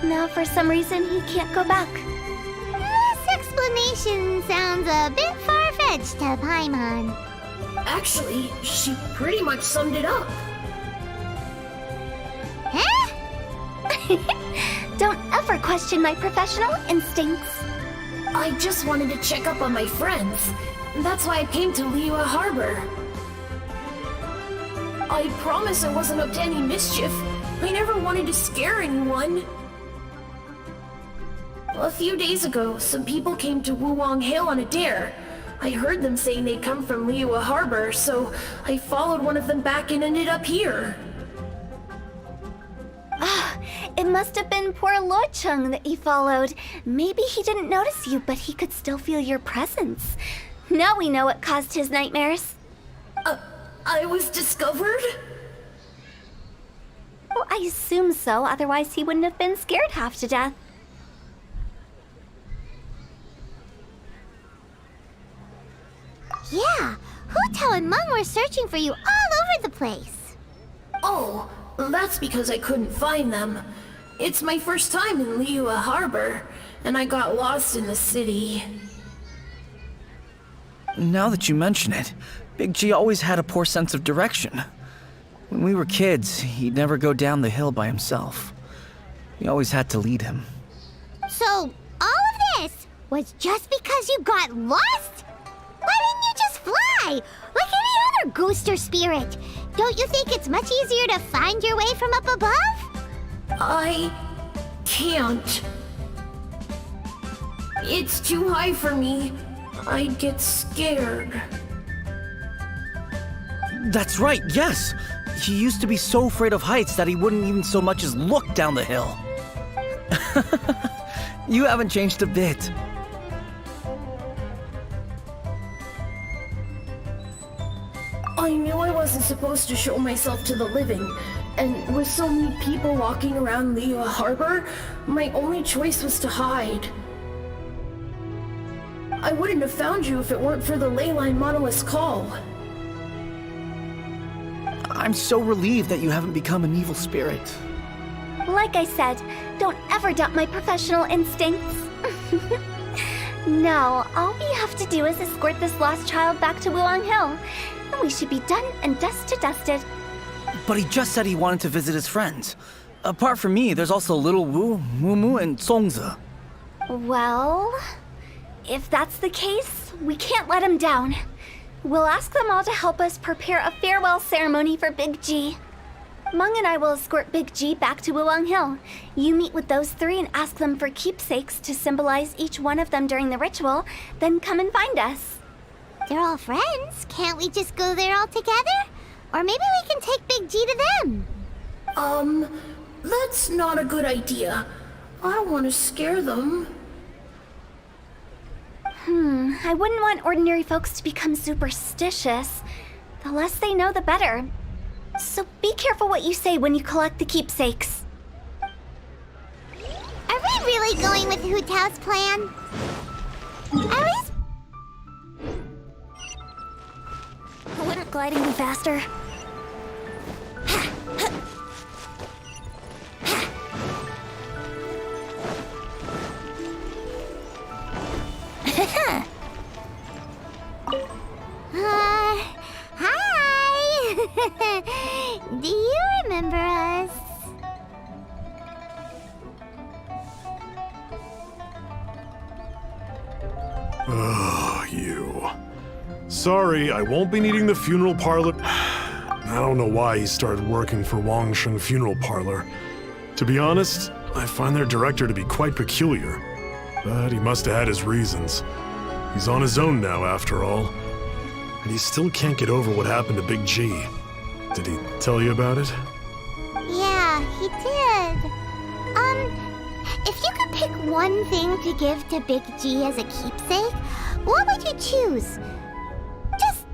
Now, for some reason, he can't go back. this explanation sounds a bit far-fetched to Paimon. Actually, she pretty much summed it up. Huh? Don't ever question my professional instincts. I just wanted to check up on my friends. That's why I came to Liyue Harbor. I promise I wasn't up to any mischief. I never wanted to scare anyone. A few days ago, some people came to Wuwang Hill on a dare. I heard them saying they'd come from Liyue Harbor, so I followed one of them back and ended up here. It must have been poor Lo Chung that you followed. Maybe he didn't notice you, but he could still feel your presence. Now we know what caused his nightmares. I was discovered? Well, I assume so, otherwise he wouldn't have been scared half to death. Yeah, Hu Tao and Meng were searching for you all over the place. Oh, that's because I couldn't find them. It's my first time in Liyue Harbor, and I got lost in the city. Now that you mention it, Big G always had a poor sense of direction. When we were kids, he'd never go down the hill by himself. We always had to lead him. So, all of this was just because you got lost? Why didn't you just fly? Like any other ghost or spirit? Don't you think it's much easier to find your way from up above? I can't. It's too high for me. I'd get scared. That's right, yes! He used to be so afraid of heights that he wouldn't even so much as look down the hill. You haven't changed a bit. I knew I wasn't supposed to show myself to the living, and with so many people walking around Liyue Harbor, my only choice was to hide. I wouldn't have found you if it weren't for the Leyline Monolith's call. I'm so relieved that you haven't become an evil spirit. Like I said, don't ever doubt my professional instincts. Now, all we have to do is escort this lost child back to Wuang Hill, and we should be done and dust to dusted. But he just said he wanted to visit his friends. Apart from me, there's also Little Wu, Mumu, and Songzi. Well, if that's the case, we can't let him down. We'll ask them all to help us prepare a farewell ceremony for Big G. Meng and I will escort Big G back to Wuang Hill. You meet with those three and ask them for keepsakes to symbolize each one of them during the ritual, then come and find us. They're all friends. Can't we just go there all together? Or maybe we can take Big G to them. That's not a good idea. I don't want to scare them. I wouldn't want ordinary folks to become superstitious. The less they know, the better. So be careful what you say when you collect the keepsakes. Are we really going with Hu Tao's plan? At least... Wouldn't gliding be faster? Hi! Do you remember us? Oh, you. Sorry, I won't be needing the funeral parlor. I don't know why he started working for Wangsheng Funeral Parlor. To be honest, I find their director to be quite peculiar. But he must have had his reasons. He's on his own now, after all. And he still can't get over what happened to Big G. Did he tell you about it? Yeah, he did. If you could pick one thing to give to Big G as a keepsake, what would you choose? Just,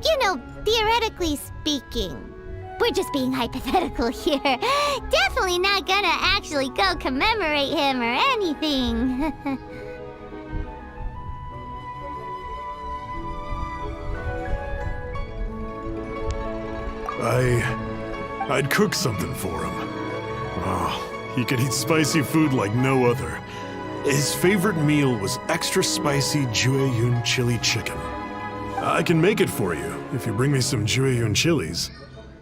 theoretically speaking. We're just being hypothetical here. Definitely not gonna actually go commemorate him or anything. I'd cook something for him. Oh, he could eat spicy food like no other. His favorite meal was extra spicy Jueyun chili chicken. I can make it for you if you bring me some Jueyun chilies.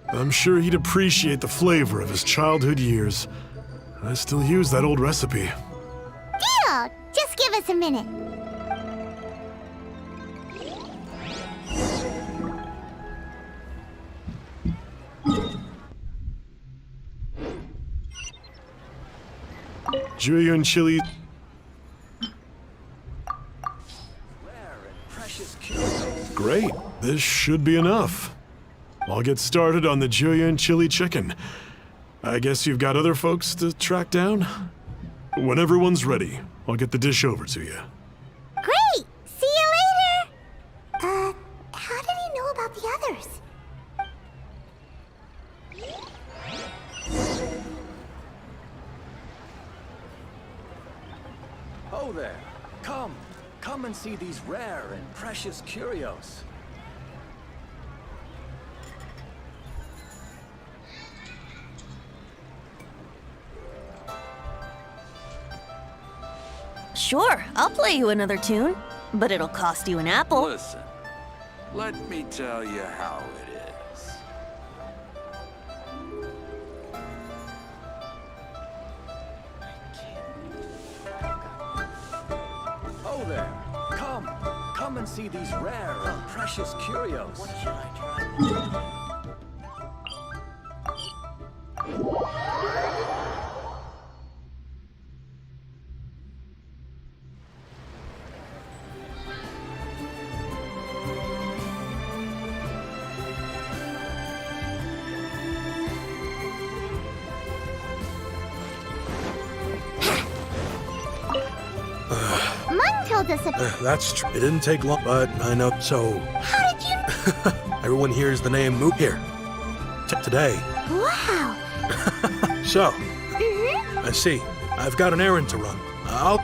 I'm sure he'd appreciate the flavor of his childhood years. I still use that old recipe. Deal! Just give us a minute. Jueyun chili. Great, this should be enough. I'll get started on the Jueyun chili chicken. I guess you've got other folks to track down? When everyone's ready, I'll get the dish over to you. Great! See you later! How did he know about the others? Oh there! Come and see these rare and precious curios. Sure, I'll play you another tune, but it'll cost you an apple. Listen, let me tell you how it is. Oh there! Come and see these rare and precious curios. What should I try? told us about. That's true. It didn't take long, but I know. So, How did you? everyone hears the name Moot here. Today. Wow. So, I see. I've got an errand to run. I'll...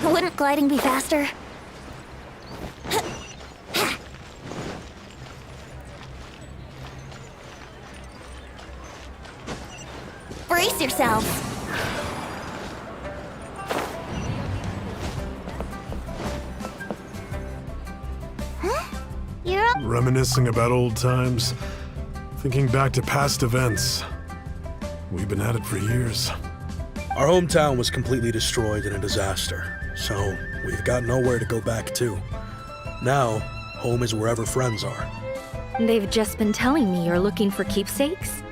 Wouldn't gliding be faster? Brace yourselves! You're up. Reminiscing about old times, thinking back to past events. We've been at it for years. Our hometown was completely destroyed in a disaster, so we've got nowhere to go back to. Now, home is wherever friends are. They've just been telling me you're looking for keepsakes.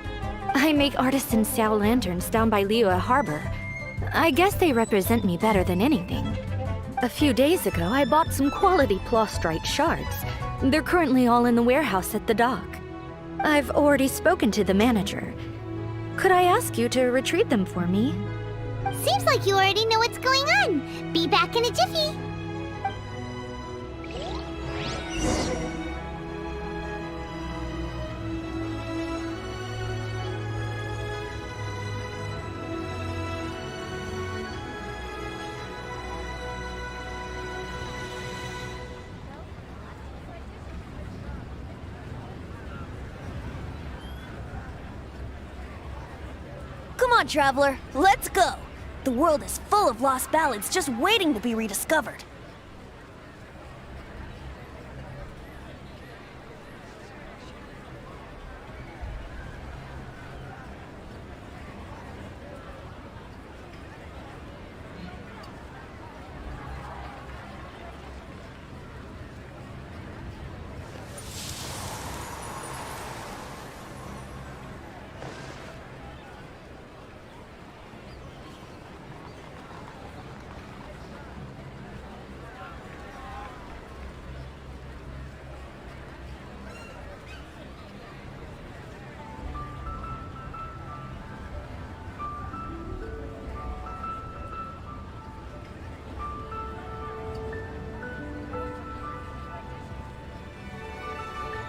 I make artisan Sao lanterns down by Liyue Harbor. I guess they represent me better than anything. A few days ago, I bought some quality plastrite shards. They're currently all in the warehouse at the dock. I've already spoken to the manager. Could I ask you to retrieve them for me? Seems like you already know what's going on. Be back in a jiffy. Come on, traveler, let's go! The world is full of lost ballads just waiting to be rediscovered.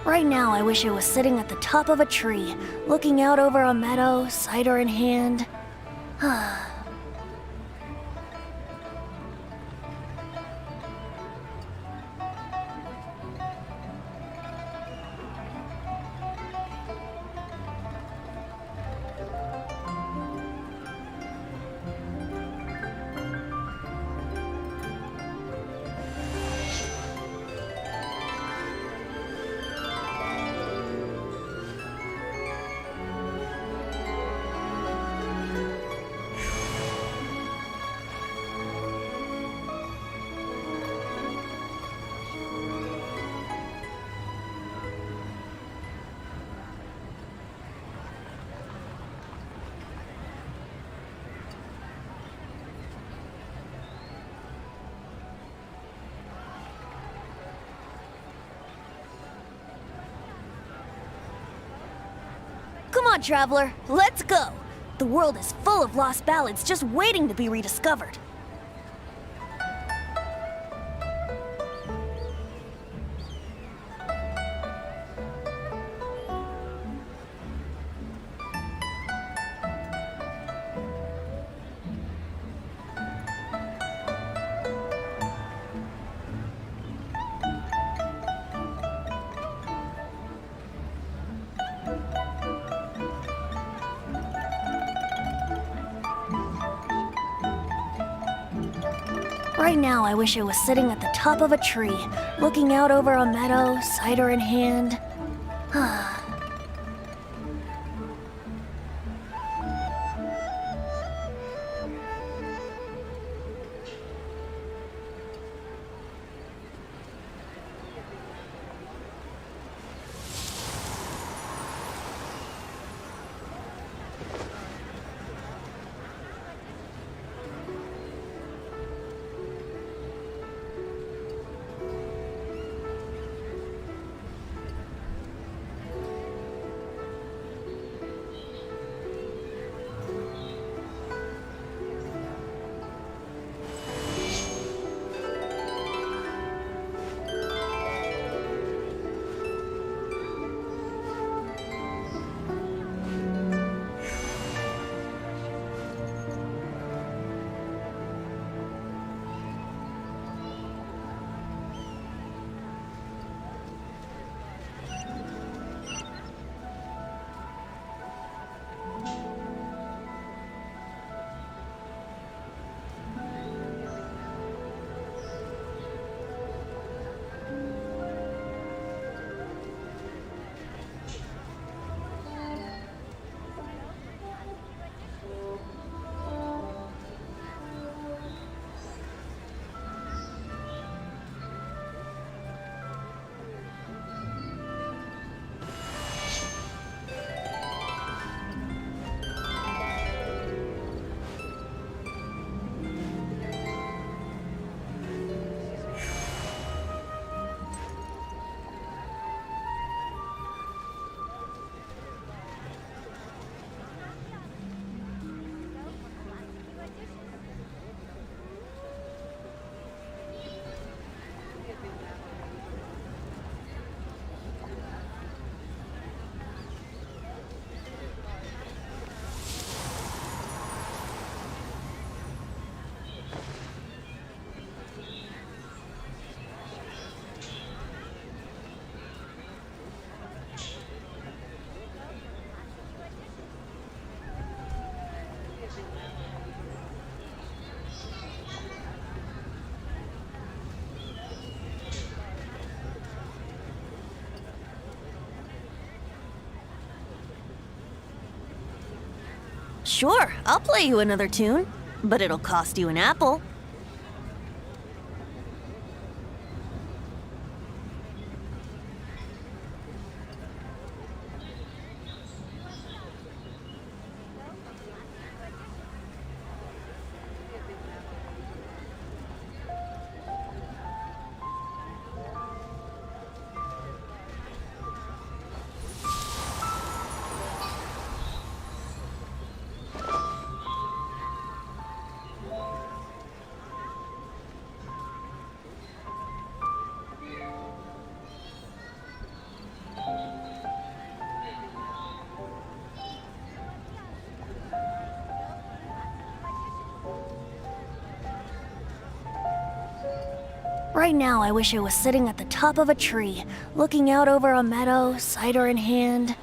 Right now, I wish I was sitting at the top of a tree, looking out over a meadow, cider in hand. Come on, traveler, let's go! The world is full of lost ballads just waiting to be rediscovered. Right now, I wish I was sitting at the top of a tree, looking out over a meadow, cider in hand. Sure, I'll play you another tune, but it'll cost you an apple. Right now, I wish I was sitting at the top of a tree, looking out over a meadow, cider in hand.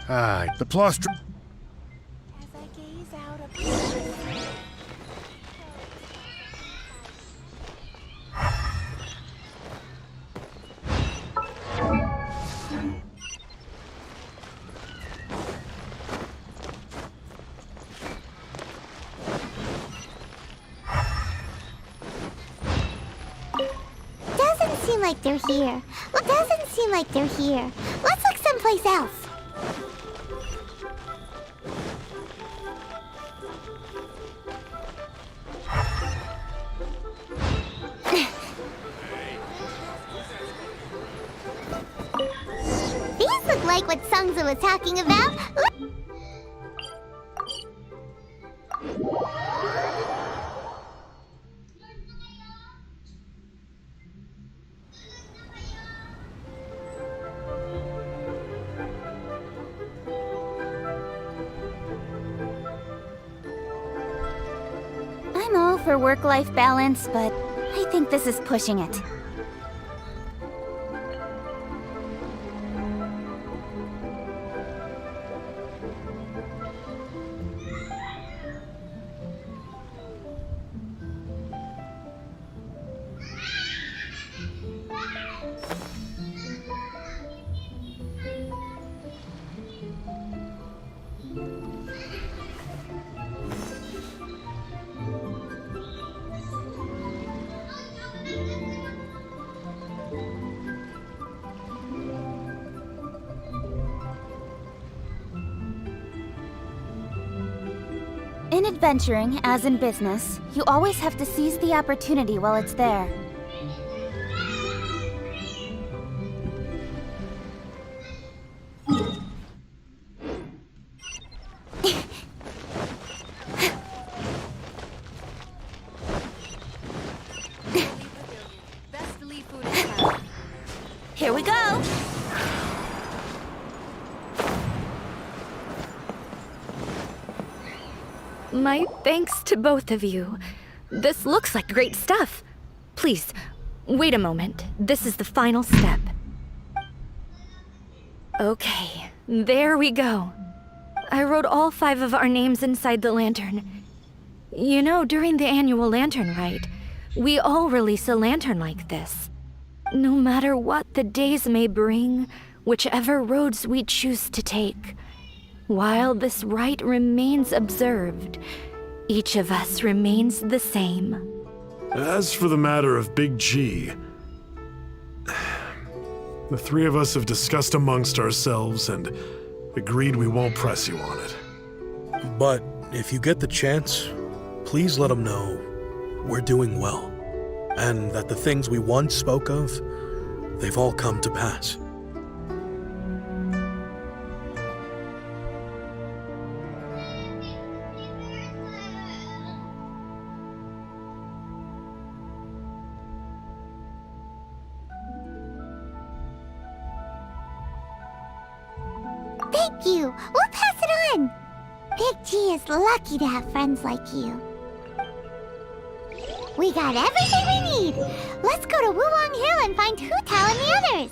Hi, the plaster. As I gaze out upon like they're here. Well, doesn't seem like they're here. Let's look someplace else. These look like what Sungzu was talking about. I'm all for work-life balance, but I think this is pushing it. In adventuring, as in business, you always have to seize the opportunity while it's there. Here we go! My thanks to both of you. This looks like great stuff. Please, wait a moment. This is the final step. Okay, there we go. I wrote all 5 of our names inside the lantern. You know, during the annual lantern rite, we all release a lantern like this. No matter what the days may bring, whichever roads we choose to take, while this rite remains observed, each of us remains the same. As for the matter of Big G, the 3 of us have discussed amongst ourselves and agreed we won't press you on it. But if you get the chance, please let them know we're doing well, and that the things we once spoke of, they've all come to pass. Thank you. We'll pass it on. Big G is lucky to have friends like you. We got everything we need. Let's go to Wulong Hill and find Hu Tao and the others.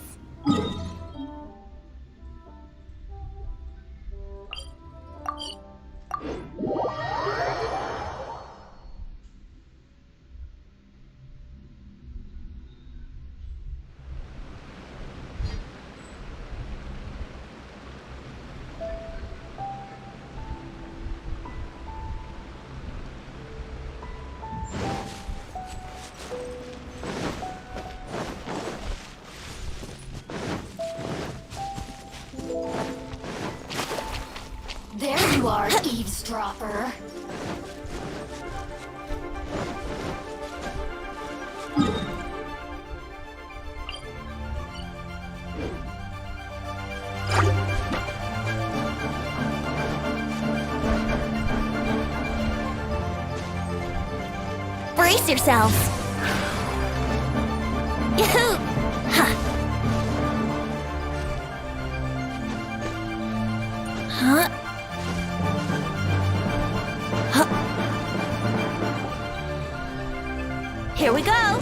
There you are, eavesdropper. Brace yourselves! Yahoo! Huh. Huh? Here we go! Huh?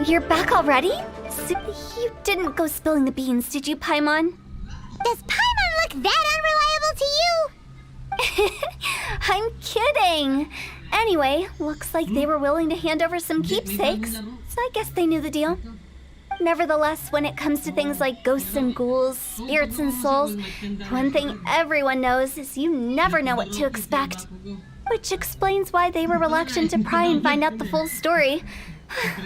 you're back already? So you didn't go spilling the beans, did you, Paimon? Does Paimon look that unreliable to you? I'm kidding! Anyway, looks like they were willing to hand over some keepsakes, so I guess they knew the deal. Nevertheless, when it comes to things like ghosts and ghouls, spirits and souls, one thing everyone knows is you never know what to expect. Which explains why they were reluctant to pry and find out the full story.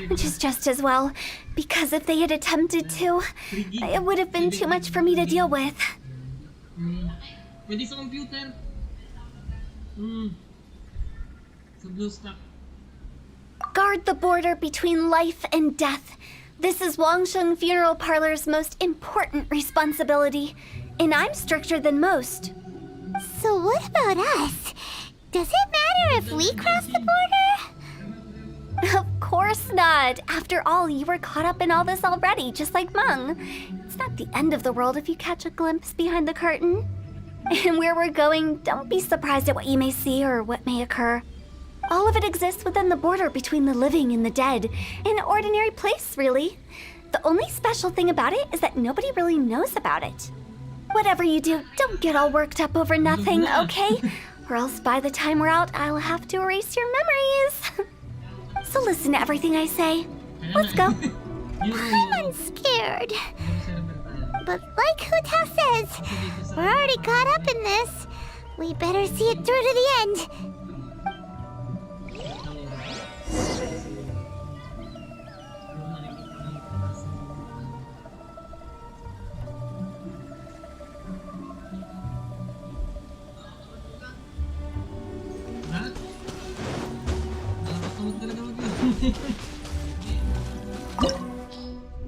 Which is just as well, because if they had attempted to, it would have been too much for me to deal with. Pwede sa computer. Sa BlueStack. Guard the border between life and death. This is Wangsheng Funeral Parlor's most important responsibility, and I'm stricter than most. So what about us? Does it matter if we cross the border? Of course not. After all, you were caught up in all this already, just like Meng. It's not the end of the world if you catch a glimpse behind the curtain. And where we're going, don't be surprised at what you may see or what may occur. All of it exists within the border between the living and the dead. An ordinary place, really. The only special thing about it is that nobody really knows about it. Whatever you do, don't get all worked up over nothing, okay? Or else by the time we're out, I'll have to erase your memories. So listen to everything I say. Let's go. I'm scared. But like Hu-Tao says, we're already caught up in this. We better see it through to the end.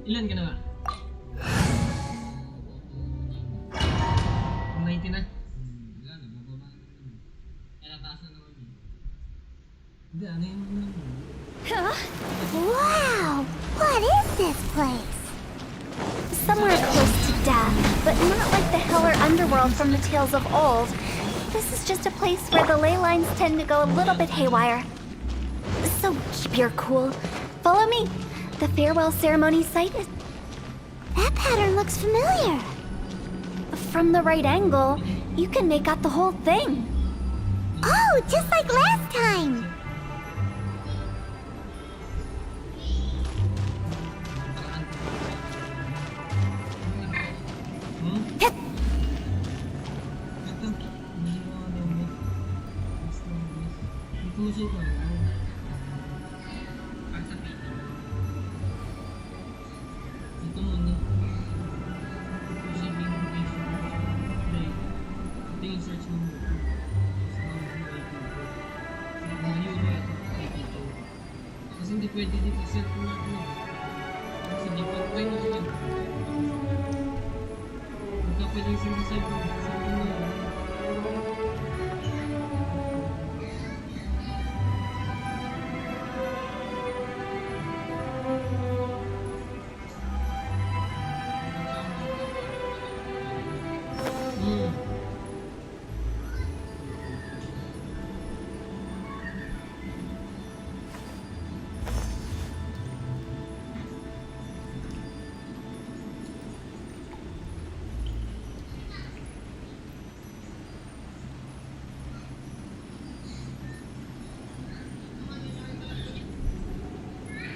Ilan ka na ba? 90 na? Wala, nagbababa na naman. Kaya taas na naman yun. Hindi, ano yun naman? Wow! What is this place? Somewhere close to death, but not like the hell or underworld from the tales of old. This is just a place where the ley lines tend to go a little bit haywire. So keep your cool. Follow me. The farewell ceremony site is... That pattern looks familiar. From the right angle, you can make out the whole thing. Oh, just like last time. Hindi pwede dito set na ano. Kasi di pa pwede mo yun. Hindi ka pwede sa set mo.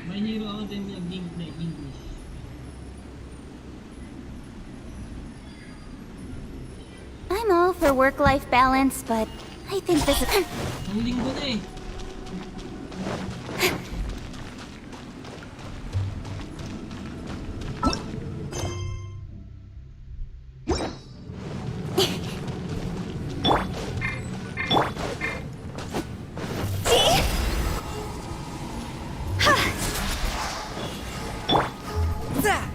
My Hero Academia gameplay English. I'm all for work-life balance, but I think this is... Ang linggo na eh. Saan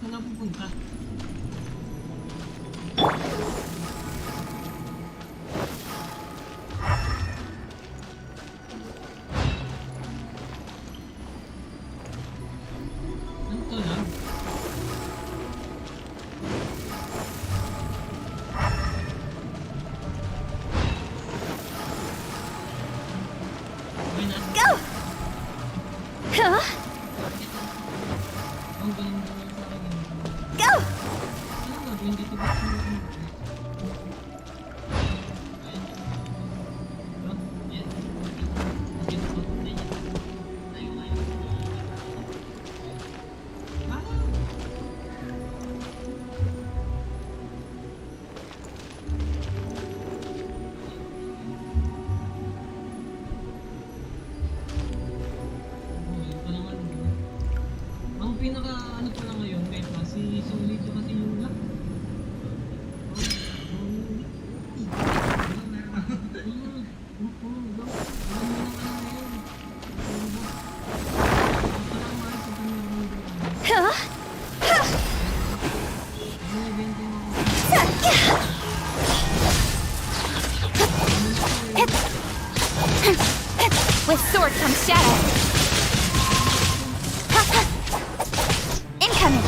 ka na pupunta? Ganito lang. Okay na. Go! Go! Ang pinaka ano pa lang ngayon, may pa si Solito kasi yung lock. With sword comes shadow. Incoming.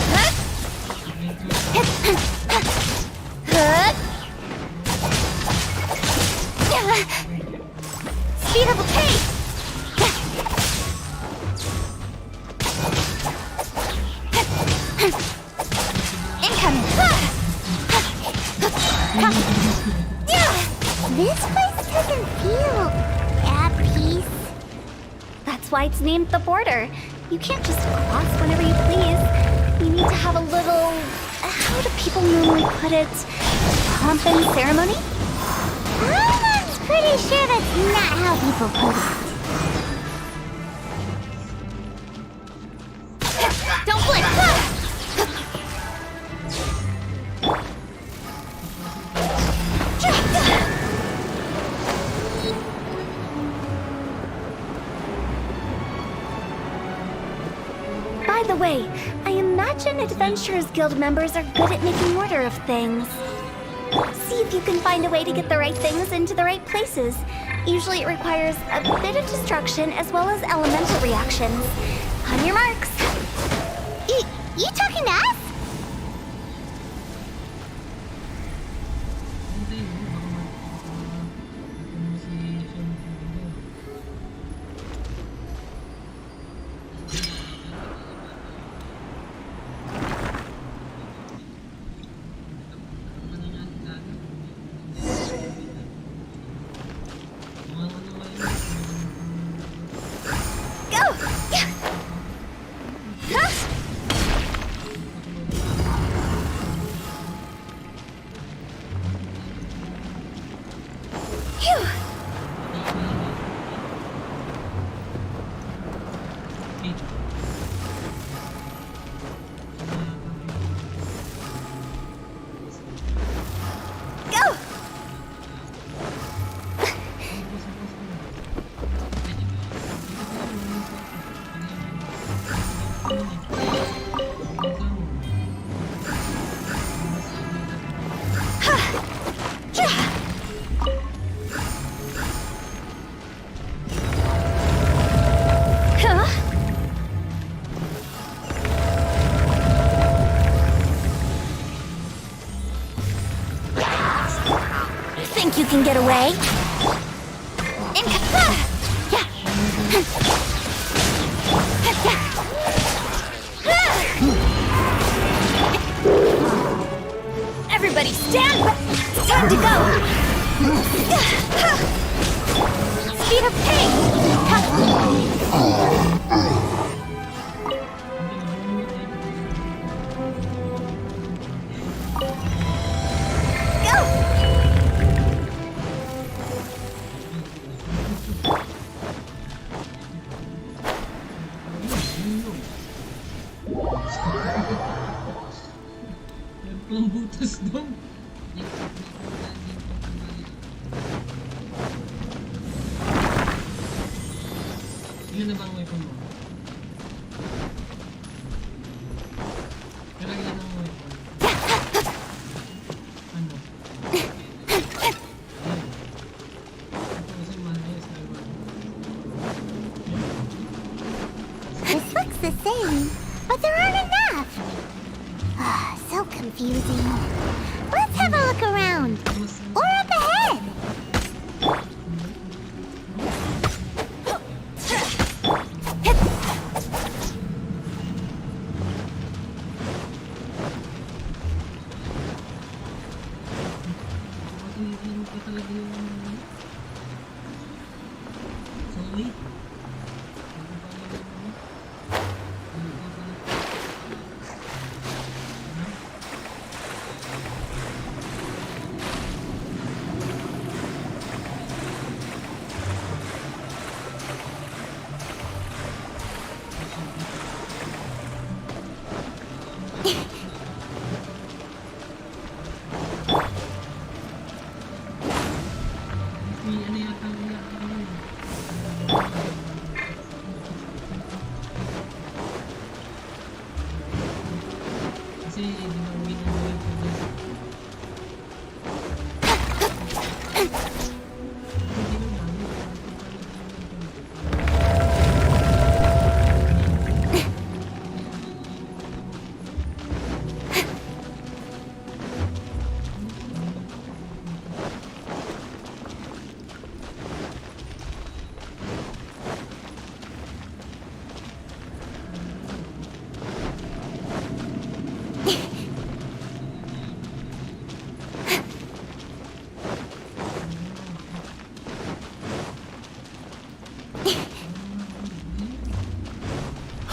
Speed of a pace. Incoming. This place doesn't feel at peace. That's why it's named the border. You can't just cross whenever you please. You need to have a little, how do people normally put it, pomp and ceremony? I'm pretty sure that's not how people put it. Don't blink! By the way, I imagine Adventurers Guild members are good at making order of things. See if you can find a way to get the right things into the right places. Usually it requires a bit of destruction as well as elemental reactions. On your marks. You talking to us? Think you can get away? Everybody stand back! It's time to go! Speed of Walang butas doon. Ilan na ba ang weapon mo? Pero ilan ang weapon? Ano? This looks the same, but there aren't enough. So confusing. Let's have a look around. Or up ahead. Laro pa talaga yung so wait. Ano yata ang kasi di ba wait na wait ko dun.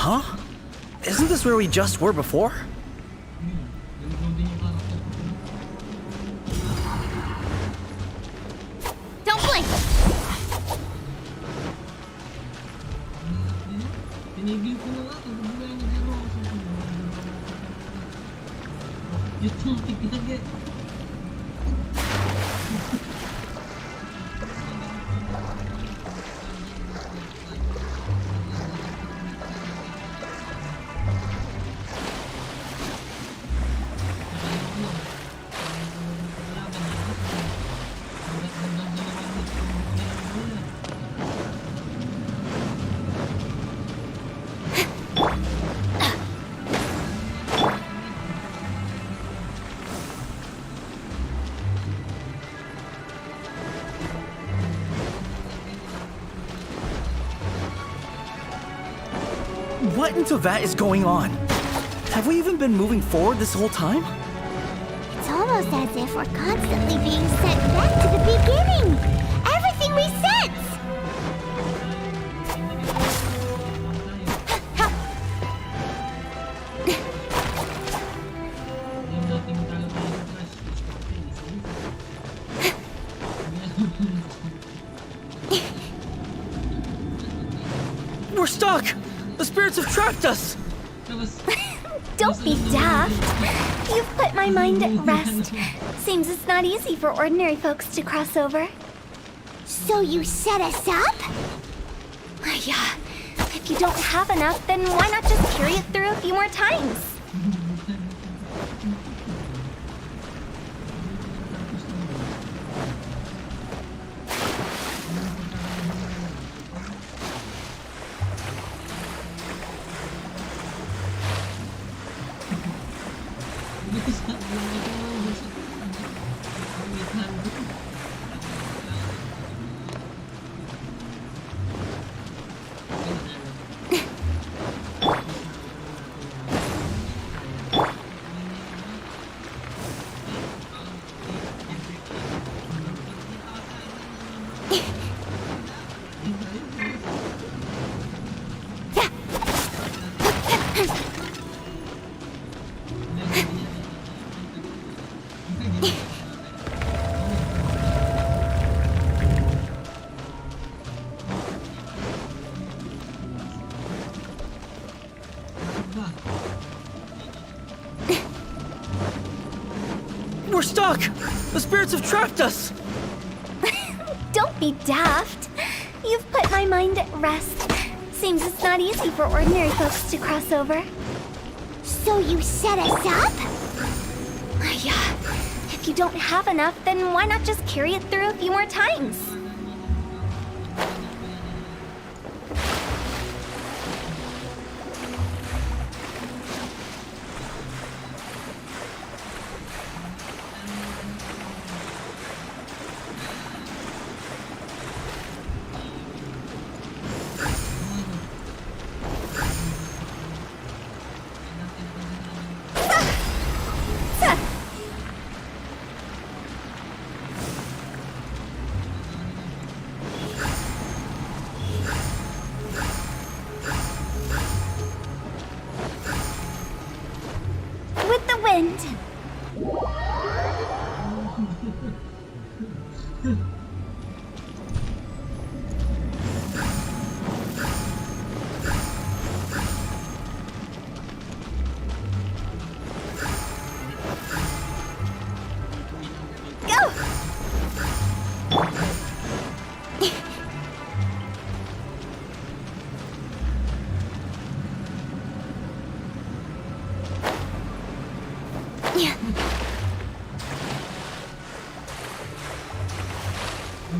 Huh? Isn't this where we just were before? Don't blink! Tinigil ko na nga, tagbubulay na gano'n ako sa YouTube tigilagay. What into that is going on? Have we even been moving forward this whole time? It's almost as if we're constantly being sent back to the beginning. Everything resets! Yung dating talo tayo sa crash, We're stuck! The spirits have trapped us! Don't be daft. You've put my mind at rest. Seems it's not easy for ordinary folks to cross over. So you set us up? Yeah. If you don't have enough, then why not just carry it through a few more times? We're stuck! The spirits have trapped us! Don't be daft. You've put my mind at rest. Seems it's not easy for ordinary folks to cross over. So you set us up? Yeah. If you don't have enough, then why not just carry it through a few more times? wind. Go!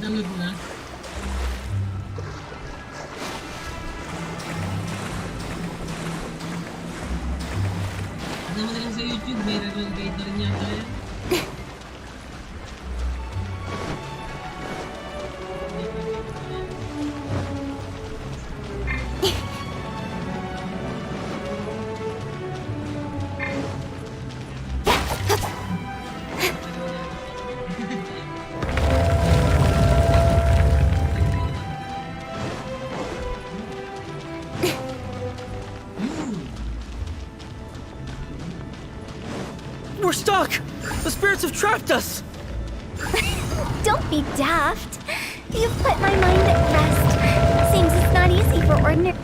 Download mo na. Ano mo na lang sa YouTube, may regular guide na rin yata yan. We're stuck! The spirits have trapped us! Don't be daft. You've put my mind at rest. Seems it's not easy for ordinary.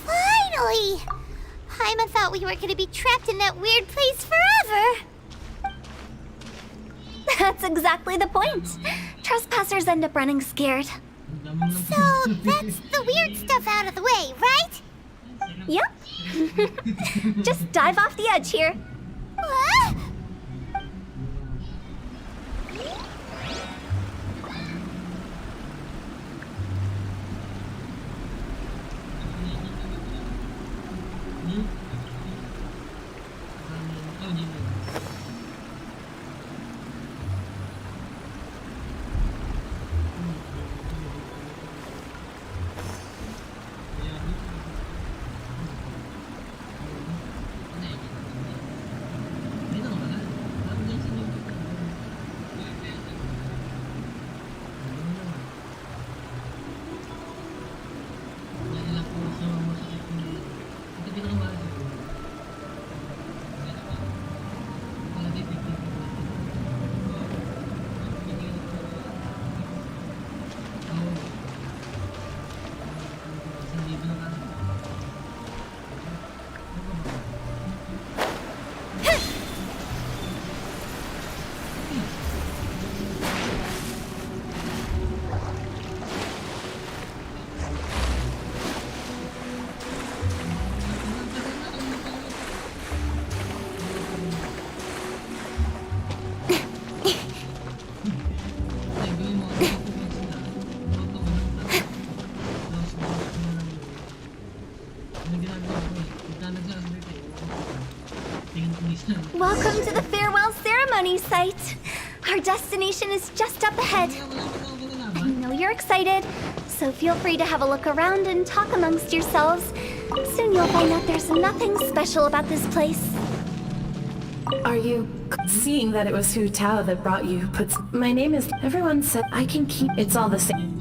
Finally! Paimon thought we were gonna be trapped in that weird place forever. That's exactly the point. Trespassers end up running scared. So that's the weird stuff out of the way, right? Yep. Just dive off the edge here. What? Welcome to the farewell ceremony site. Our destination is just up ahead. I know you're excited, so feel free to have a look around and talk amongst yourselves. Soon you'll find out there's nothing special about this place. Are you seeing that it was Hu Tao that brought you? Puts my name is. Everyone said I can keep. It's all the same.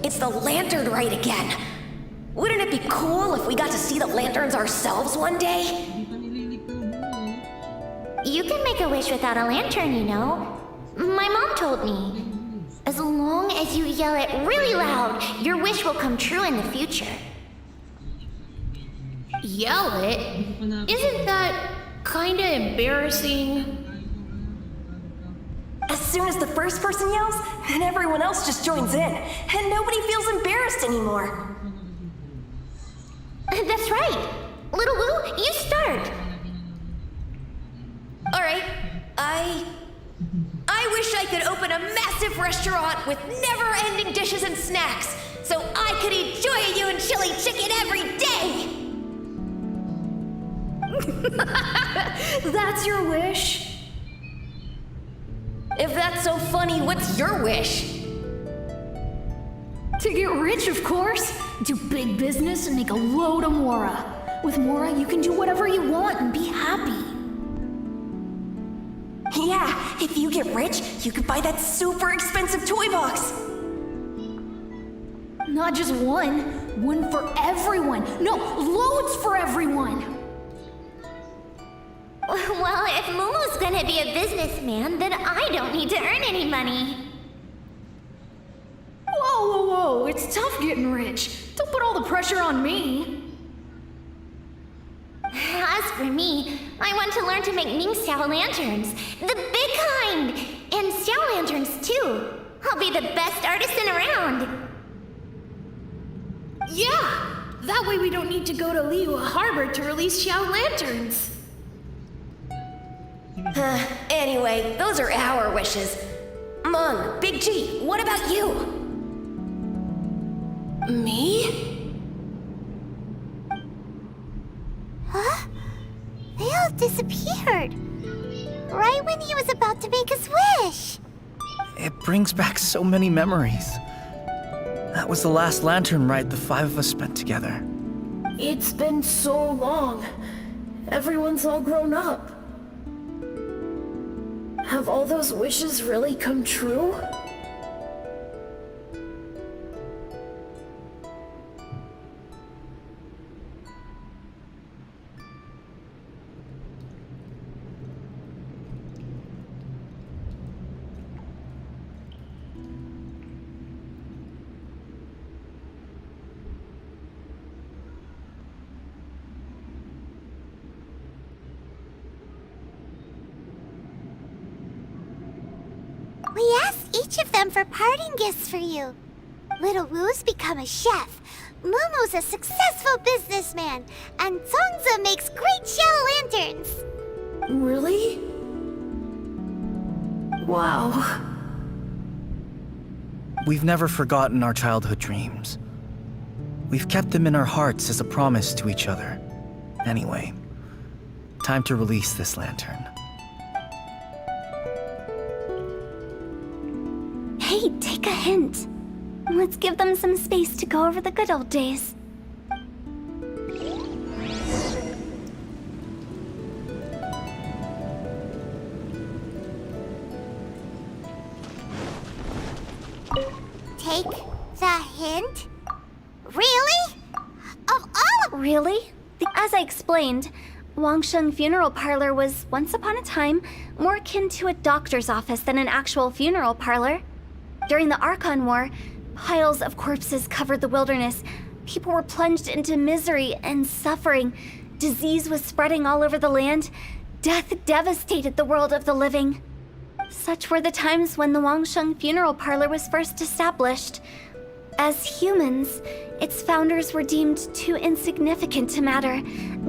It's the lantern rite again. Wouldn't it be cool if we got to see the lanterns ourselves one day? You can make a wish without a lantern, you know. My mom told me. As long as you yell it really loud, your wish will come true in the future. Yell it? Isn't that kinda embarrassing? As soon as the first person yells, and everyone else just joins in, and nobody feels embarrassed anymore. That's right. Little Wu, you start. All right, I wish I could open a massive restaurant with never-ending dishes and snacks, so I could eat Joy You and chili chicken every day. That's your wish? If that's so funny, what's your wish? To get rich, of course. Do big business and make a load of Mora. With Mora, you can do whatever you want and be happy. Yeah, If you get rich, you could buy that super expensive toy box. Not just one. One for everyone. No, loads for everyone. Well, if Momo's gonna be a businessman, then I don't need to earn any money. Whoa. It's tough getting rich. Don't put all the pressure on me. As for me, I want to learn to make Ming Xiao lanterns. The big kind! And Xiao lanterns, too. I'll be the best artisan around. Yeah! That way we don't need to go to Liyue Harbor to release Xiao lanterns. Anyway, those are our wishes. Mung, Big G, what about you? Me? Huh? They all disappeared. Right when he was about to make his wish. It brings back so many memories. That was the last lantern ride the 5 of us spent together. It's been so long. Everyone's all grown up. Have all those wishes really come true? We asked each of them for parting gifts for you. Little Wu's become a chef, Momo's a successful businessman, and Zongzi makes great shell lanterns. Really? Wow. We've never forgotten our childhood dreams. We've kept them in our hearts as a promise to each other. Anyway, time to release this lantern. Hey, take a hint. Let's give them some space to go over the good old days. Take the hint? Really? Of all of... Really? As I explained, Wangsheng Funeral Parlor was, once upon a time, more akin to a doctor's office than an actual funeral parlor. During the Archon War, piles of corpses covered the wilderness. People were plunged into misery and suffering. Disease was spreading all over the land. Death devastated the world of the living. Such were the times when the Wangsheng Funeral Parlor was first established. As humans, its founders were deemed too insignificant to matter.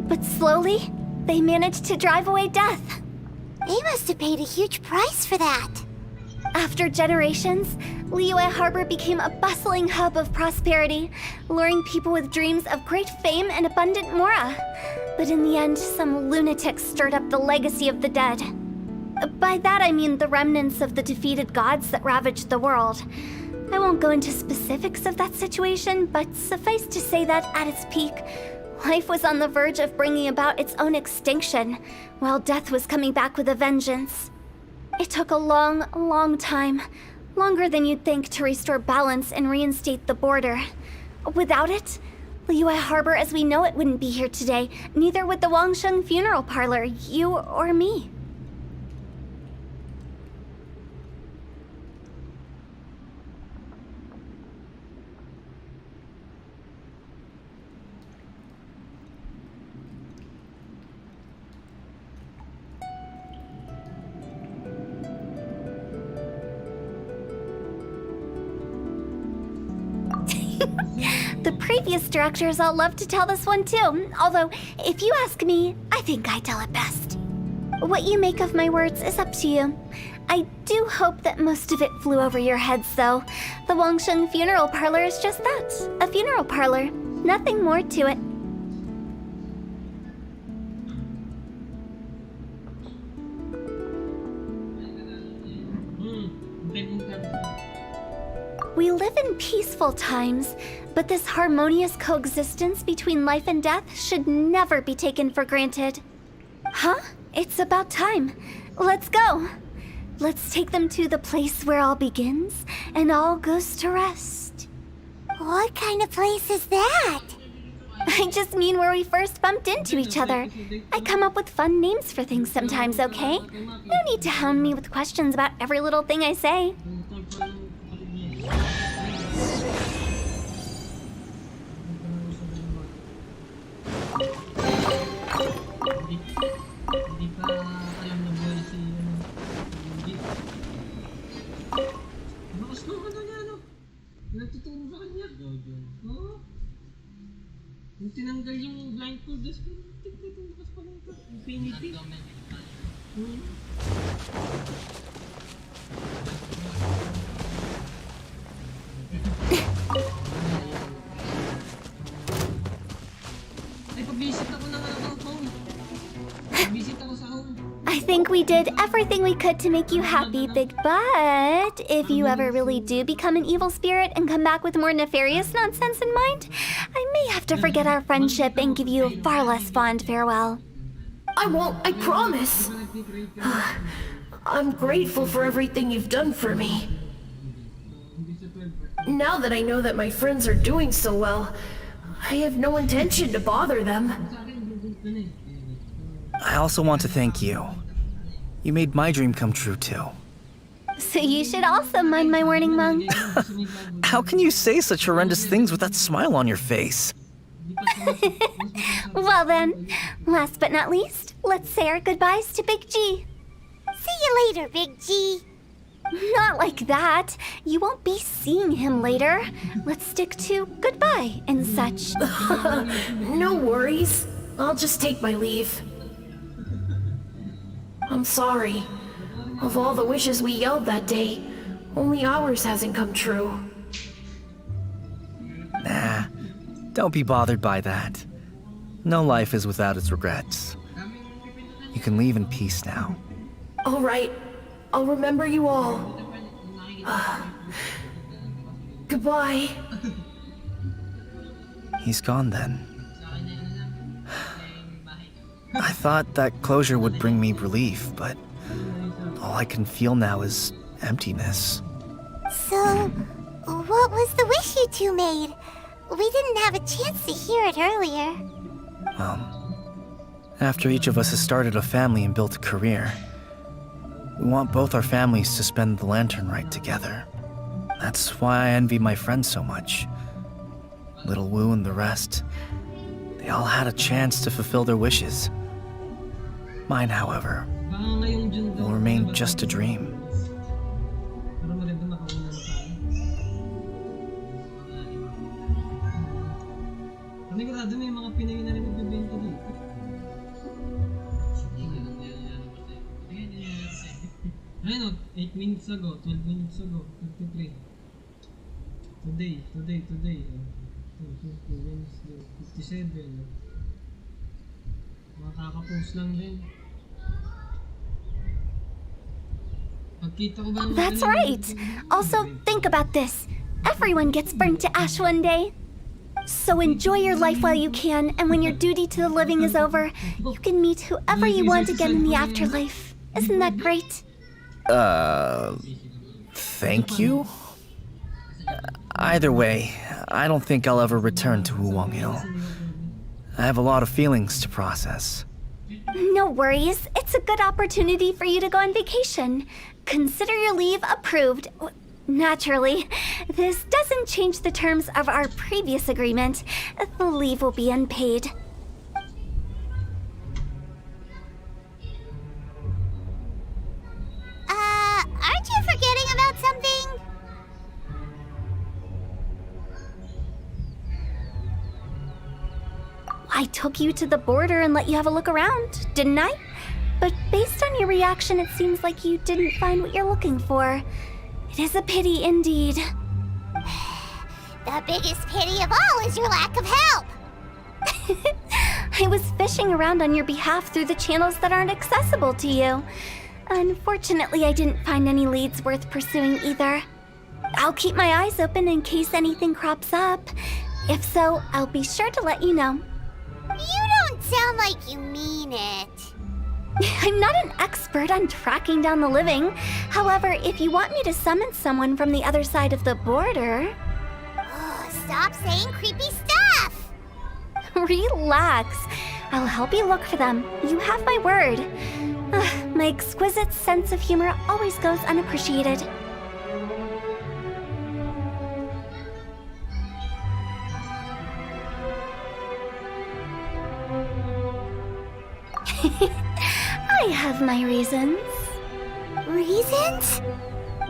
But slowly, they managed to drive away death. They must have paid a huge price for that. After generations, Liyue Harbor became a bustling hub of prosperity, luring people with dreams of great fame and abundant mora. But in the end, some lunatics stirred up the legacy of the dead. By that I mean the remnants of the defeated gods that ravaged the world. I won't go into specifics of that situation, but suffice to say that at its peak, life was on the verge of bringing about its own extinction, while death was coming back with a vengeance. It took a long, long time, longer than you'd think, to restore balance and reinstate the border. Without it, Liyue Harbor as we know it wouldn't be here today, neither would the Wangsheng Funeral Parlor, you or me. The previous directors all love to tell this one too, although, if you ask me, I think I tell it best. What you make of my words is up to you. I do hope that most of it flew over your heads, though. The Wangsheng Funeral Parlor is just that, a funeral parlor. Nothing more to it. We live in peaceful times, but this harmonious coexistence between life and death should never be taken for granted. Huh? It's about time. Let's go. Let's take them to the place where all begins and all goes to rest. What kind of place is that? I just mean where we first bumped into each other. I come up with fun names for things sometimes, okay? No need to hound me with questions about every little thing I say. Hindi pa alam na buhay si Yuji. Bakas no, ano niya, no? Nagtuturo sa kanya. Oo. Yung tinanggal yung blindfold, das ko, tignan ito, bakas pa lang ito. Infinity. Ay, pag-visit ako ng home. Pag-visit ako sa home. I think we did everything we could to make you happy, Big But if you ever really do become an evil spirit and come back with more nefarious nonsense in mind, I may have to forget our friendship and give you a far less fond farewell. I won't, I promise. I'm grateful for everything you've done for me. Now that I know that my friends are doing so well, I have no intention to bother them. I also want to thank you. You made my dream come true too. So you should also mind my warning, Mung. How can you say such horrendous things with that smile on your face? Well then, last but not least, let's say our goodbyes to Big G. See you later, Big G. Not like that. You won't be seeing him later. Let's stick to goodbye and such. No worries. I'll just take my leave. I'm sorry. Of all the wishes we yelled that day, only ours hasn't come true. Nah, don't be bothered by that. No life is without its regrets. You can leave in peace now. All right. I'll remember you all. Goodbye. He's gone then. I thought that closure would bring me relief, but all I can feel now is emptiness. So, what was the wish you two made? We didn't have a chance to hear it earlier. After each of us has started a family and built a career, we want both our families to spend the Lantern Rite together. That's why I envy my friends so much. Little Wu and the rest, they all had a chance to fulfill their wishes. Mine, however, will remain just a dream. Pero maganda makauna na tayo. Panigurado may mga Pinoy na rin nagbibenta dito. Ayun o, 8 minutes ago, 12 minutes ago, 53. Today. 50 Wednesday, 57. Makakapost lang din. Pagkita ko ba ng That's right. Also, think about this. Everyone gets burnt to ash one day. So enjoy your life while you can, and when your duty to the living is over, you can meet whoever you want again in the afterlife. Isn't that great? Thank you? Either way, I don't think I'll ever return to Wuwang Hill. I have a lot of feelings to process. No worries. It's a good opportunity for you to go on vacation. Consider your leave approved. Naturally, this doesn't change the terms of our previous agreement. The leave will be unpaid. Aren't you forgetting about something? I took you to the border and let you have a look around, didn't I? But based on your reaction, it seems like you didn't find what you're looking for. It is a pity indeed. The biggest pity of all is your lack of help. I was fishing around on your behalf through the channels that aren't accessible to you. Unfortunately, I didn't find any leads worth pursuing either. I'll keep my eyes open in case anything crops up. If so, I'll be sure to let you know. You don't sound like you mean it. I'm not an expert on tracking down the living. However, if you want me to summon someone from the other side of the border... Stop saying creepy stuff! Relax. I'll help you look for them. You have my word. My exquisite sense of humor always goes unappreciated. I have my reasons. Reasons?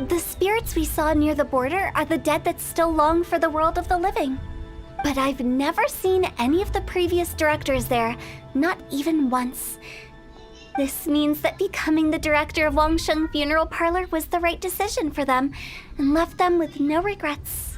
The spirits we saw near the border are the dead that still long for the world of the living. But I've never seen any of the previous directors there, not even once. This means that becoming the director of Wangsheng Funeral Parlor was the right decision for them, and left them with no regrets.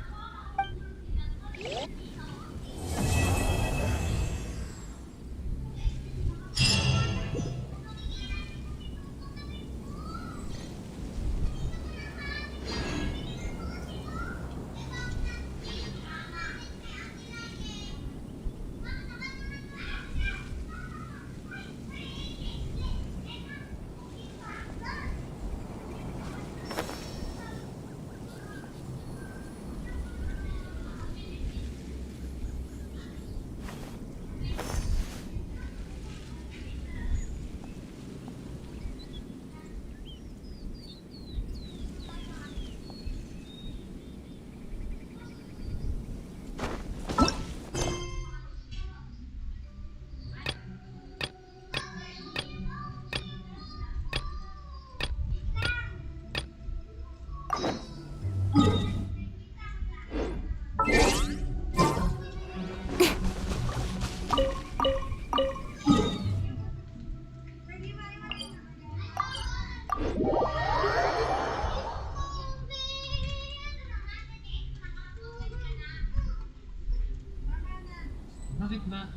Bakit ba?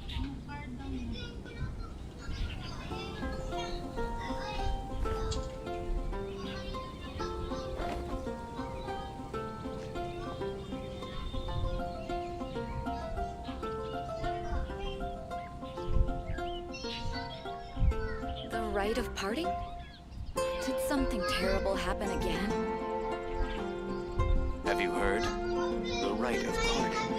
The rite of parting? Did something terrible happen again? Have you heard? The rite of parting.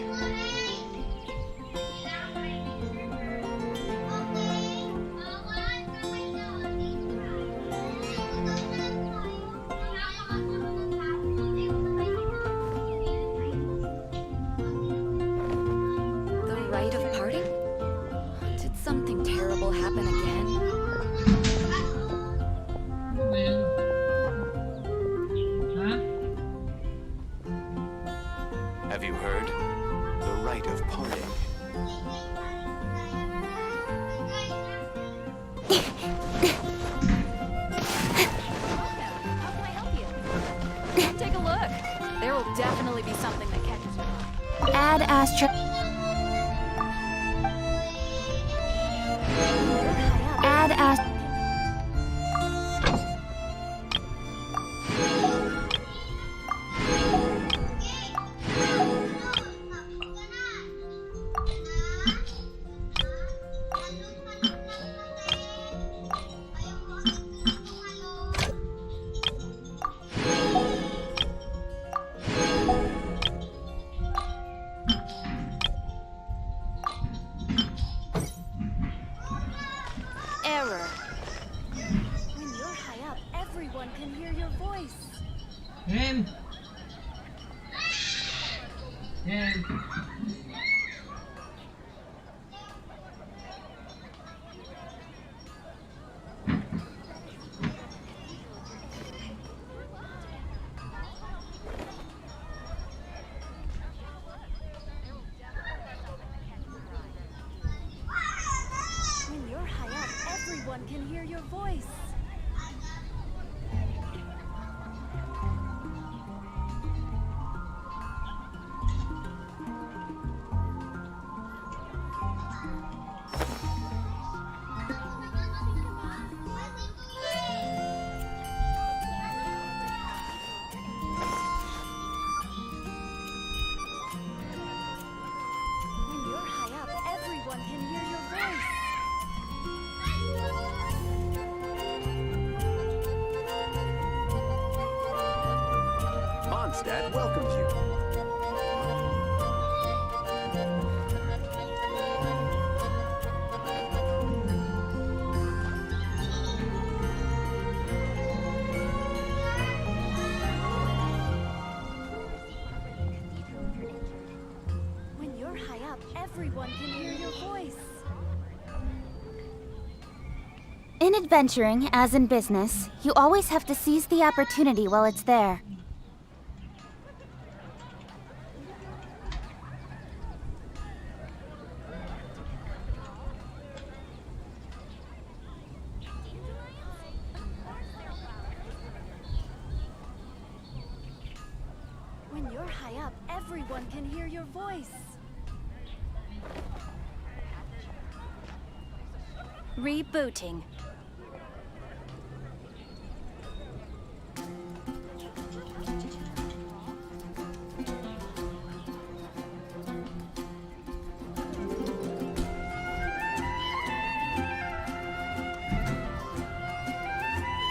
The rite of parting? Did something terrible happen again? Ano ba yan? Ha? Have you heard? The rite of parting. How can I help you? Take a look. There will definitely be something that catches your eye. Add asterisk. Add asterisk. Error. When you're high up, everyone can hear your voice. Ren! Ren! When you're high up, everyone can hear your voice. When you're high up, everyone can hear your voice. Mondstadt welcomes you. When you're high up, everyone can hear your voice. In adventuring, as in business, you always have to seize the opportunity while it's there. When you're high up, everyone can hear your voice. Rebooting.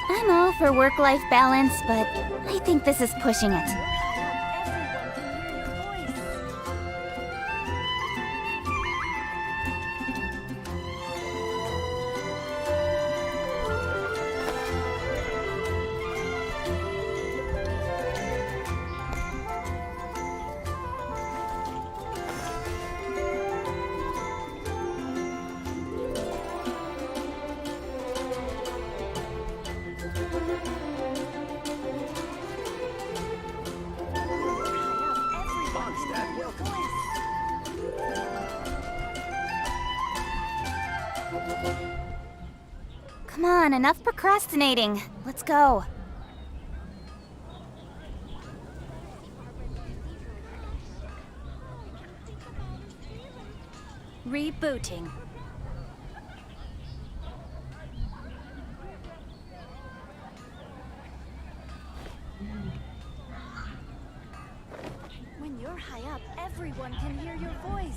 I'm all for work-life balance, but I think this is pushing it. Mondstadt welcomes you. Come on, enough procrastinating. Let's go. Rebooting. When you're high up, everyone can hear your voice.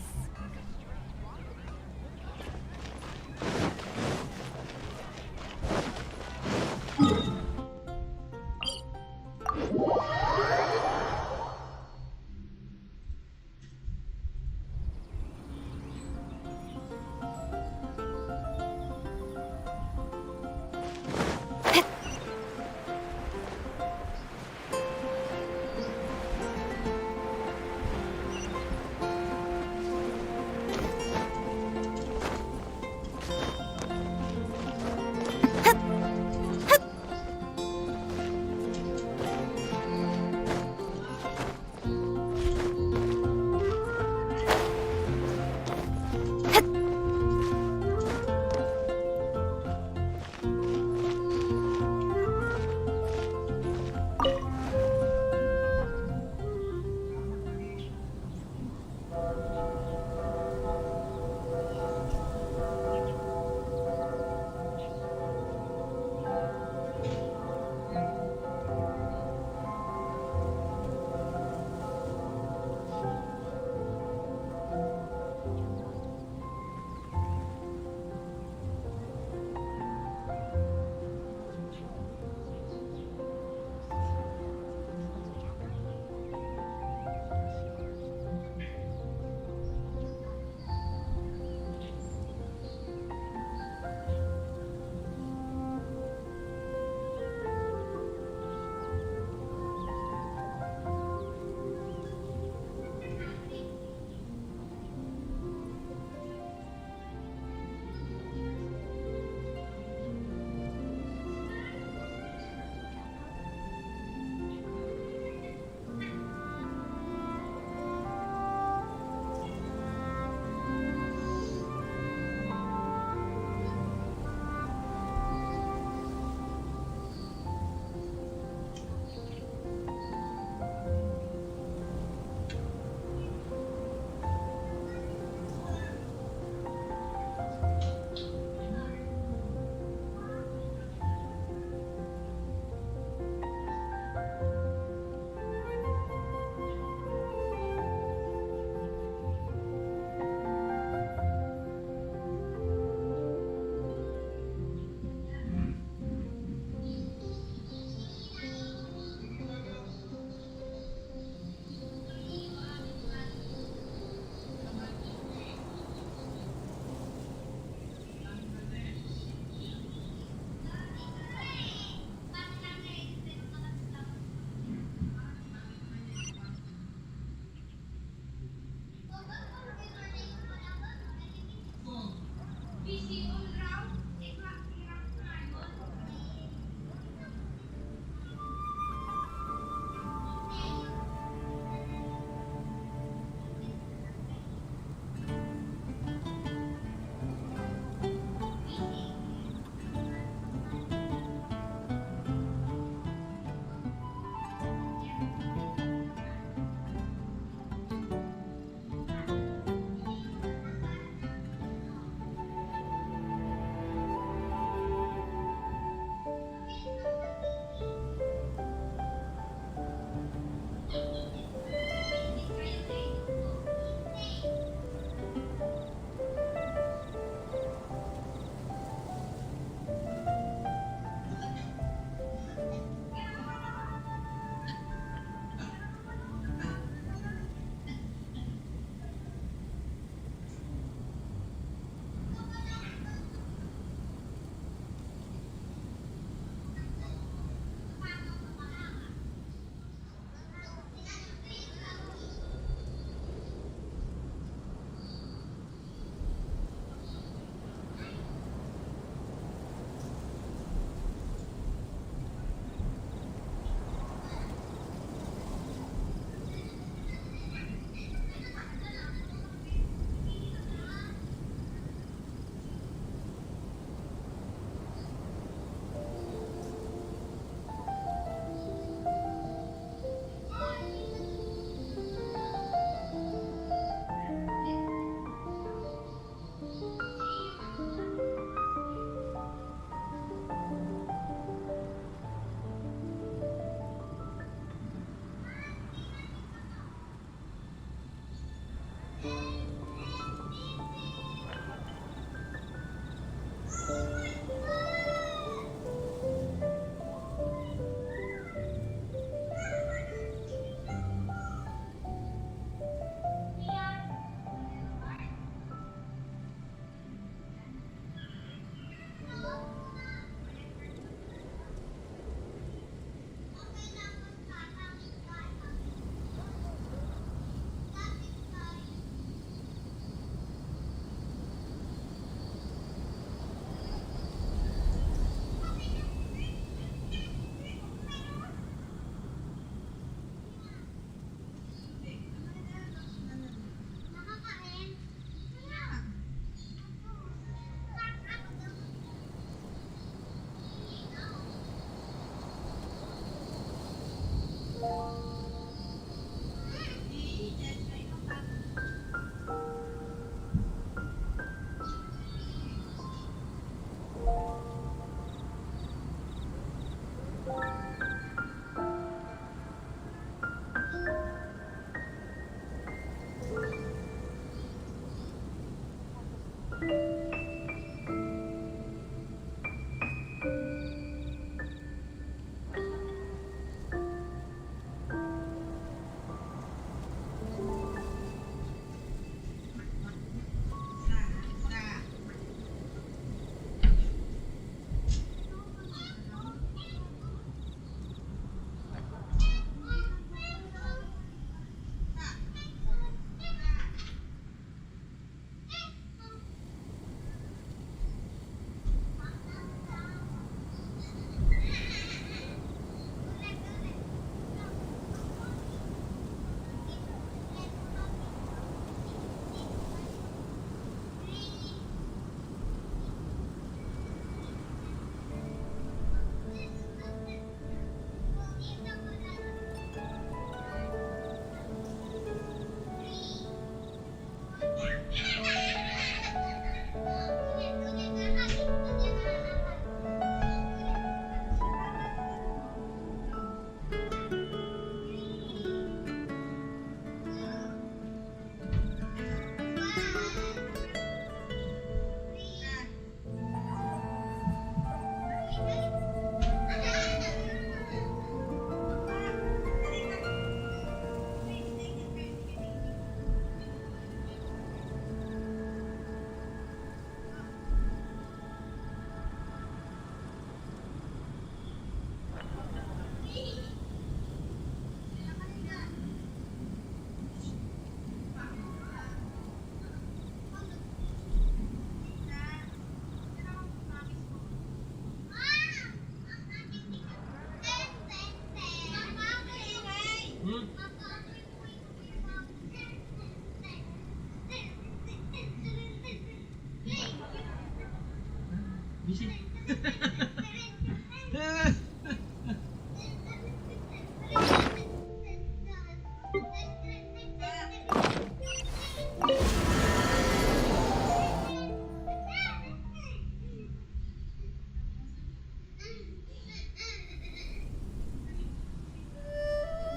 Bisik.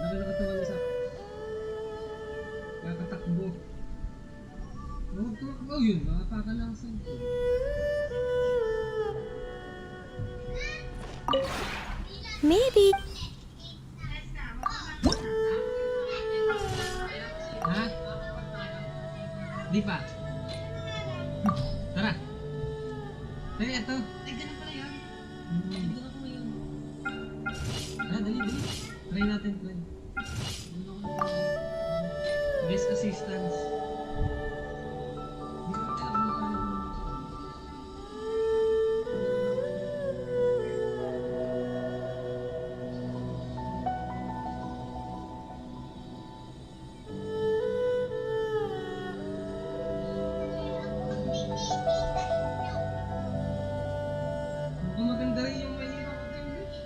Nakakatawan isa. Kakatakbo. Huwag tumakbo yun. Makapaka lang sa ito. Maybe. Ha? Di pa. Tara. Tara, ito. Ay, ganun pala yan. Ganun ako ngayon. Tara, dali, dali. Try natin, try. Guest assistance. Kung maganda rin yung mahirap ko English.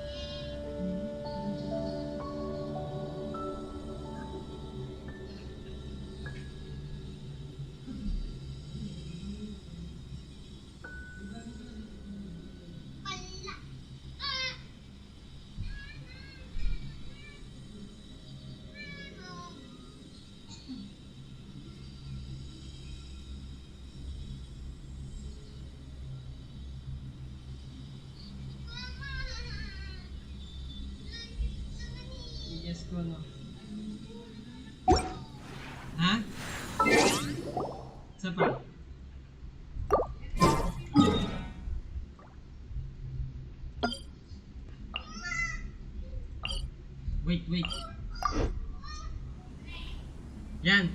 Yes ko, no? Ha? Isa pa? Wait, wait. Yan.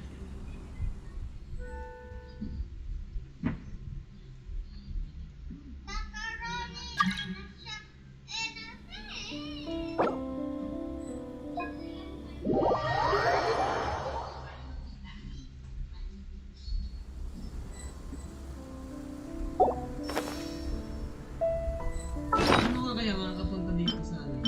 Ano nga kaya makakapunta dito sa ano?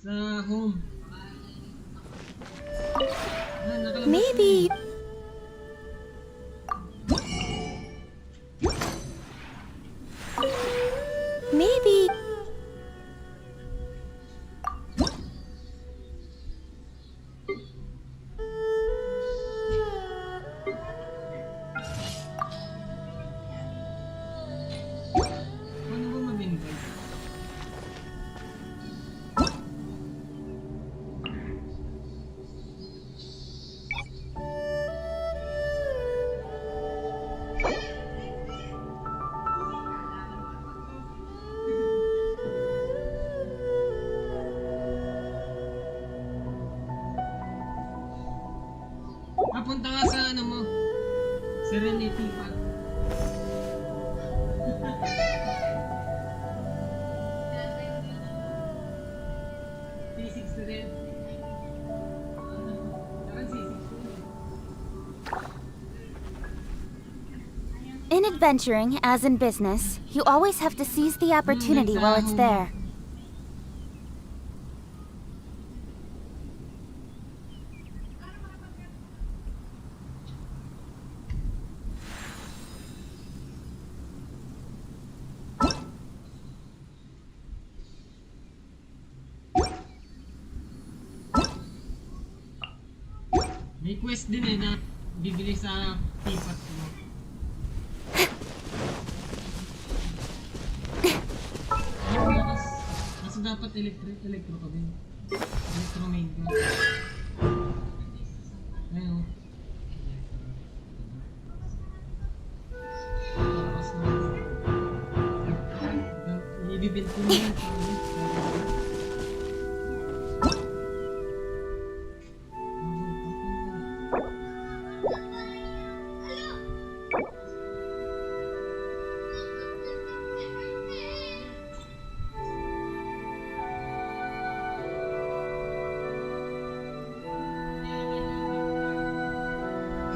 Sa home. Nakalabas Maybe. Maybe. Paano ba mag-invite? Punta ka sa ano mo. Serenity Park. C6 na rin. Dapat C6 na. In adventuring, as in business, you always have to seize the opportunity while it's there. May quest din eh na bibili sa teapot mo. Kaso dapat electro ka din. Electro main ka. Ayun o. Ibibuild ko na yan.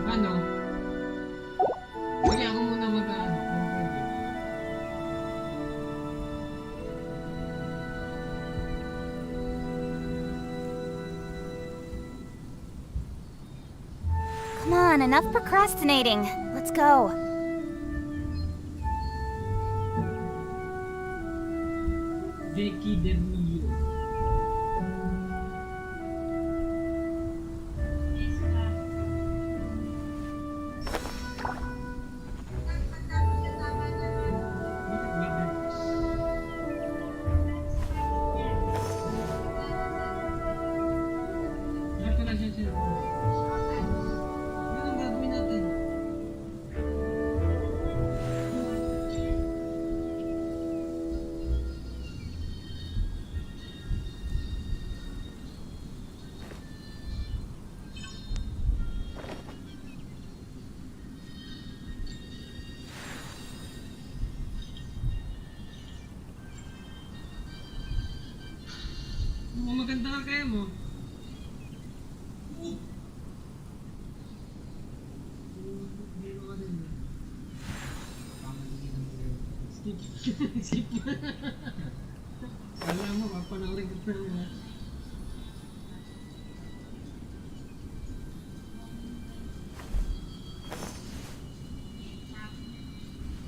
Ano? Sige, ako muna mag-ano. Come on, enough procrastinating. Let's go. Vicky Del Mio. Maganda ka kaya mo. Skip. Skip. Alam mo, mapanoorin ko na.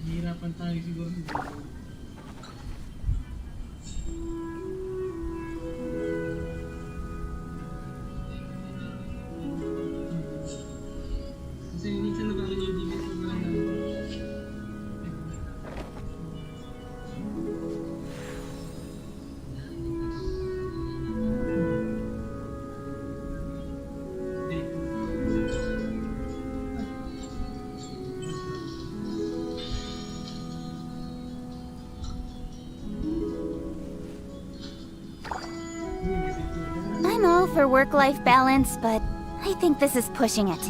Hirapan tayo siguro. Kasi minsan nagkakaroon yung defense pag wala namin. I'm all for work-life balance, but I think this is pushing it.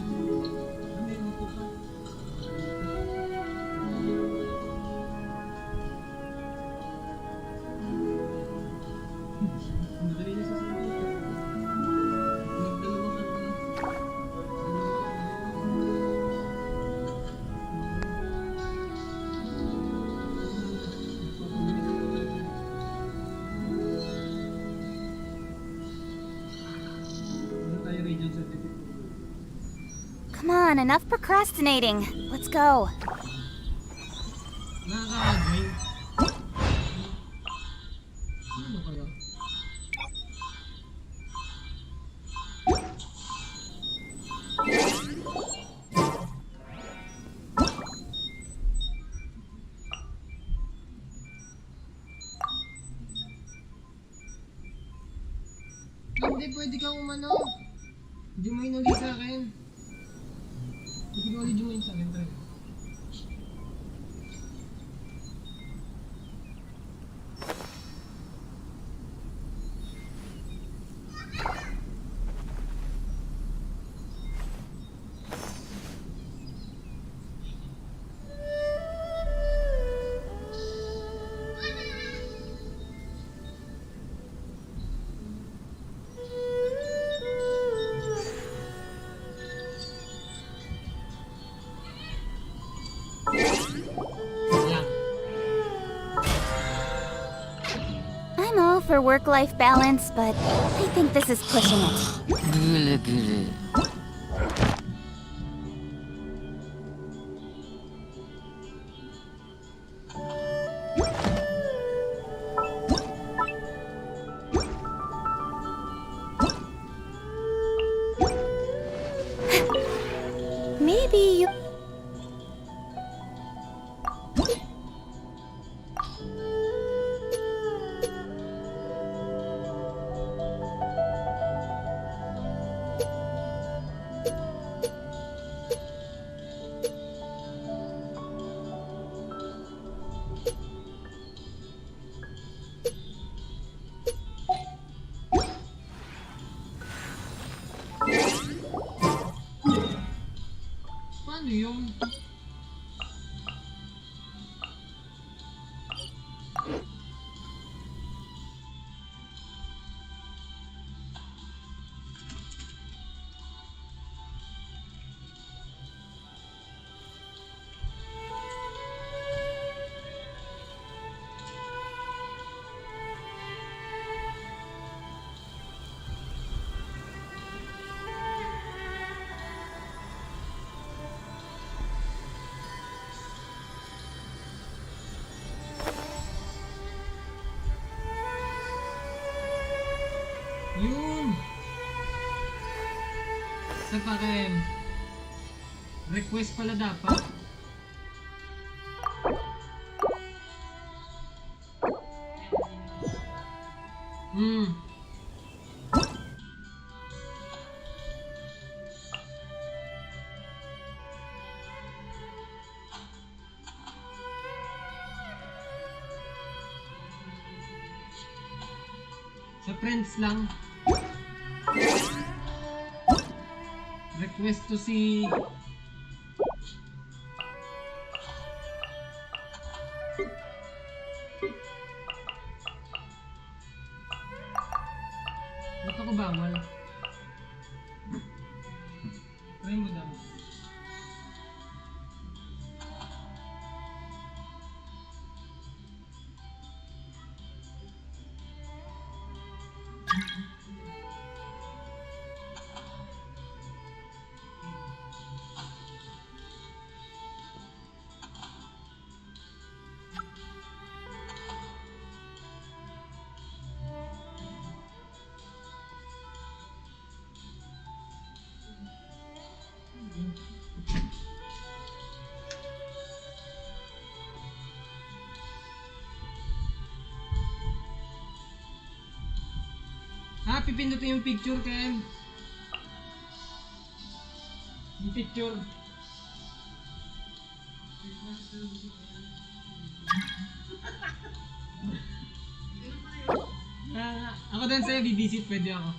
dyan sa titik. Come on, enough procrastinating. Let's go. Nakaka-join. Ano kaya? Hindi, pwede kang umano. Join ulit sa akin. Pwede ka ulit join sa akin, try. Yan. I'm all for work-life balance, but I think this is pushing it. Maybe you... Paano yun? Yun! Sa pakem. Request pala dapat. Sa friends lang. Request to see. Ba't ako bawal? Try mo daw. Ah, pipindutin yung picture, Ken. Yung picture. Ako din sa'yo, bibisit, pwede ako.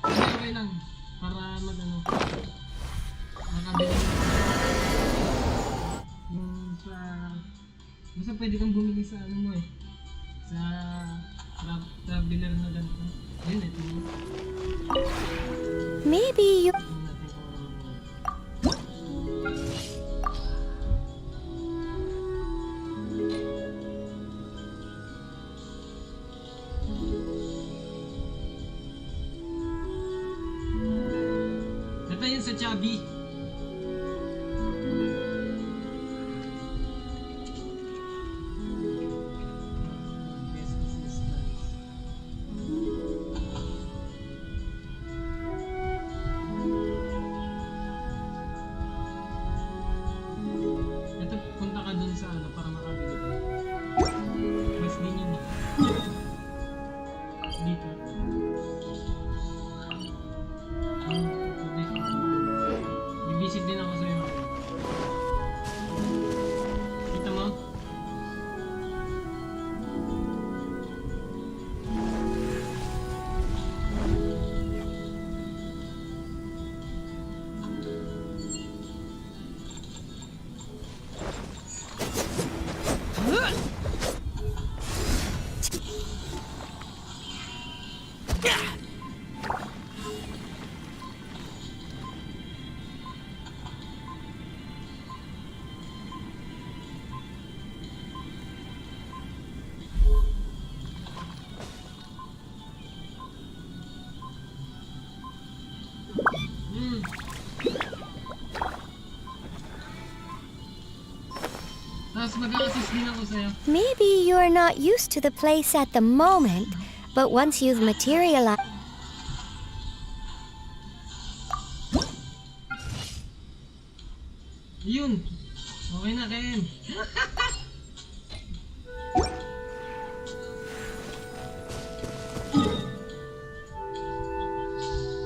Okay lang, para mag-ano. Makabili. Yung sa... Basta pwede kang bumili sa ano mo eh. Sa traveler na ganito. Yun ito. Maybe you... chubby. Best assistants. Ito, punta ka dun sa ano para makabili ka. Mas din yun eh. Dito. Bibisit din ako sa'yo. Kita mo? Tapos mag-a-assist din ako sa'yo. Maybe you're not used to the place at the moment, but once you've materialized. Yun! Okay na, Ken!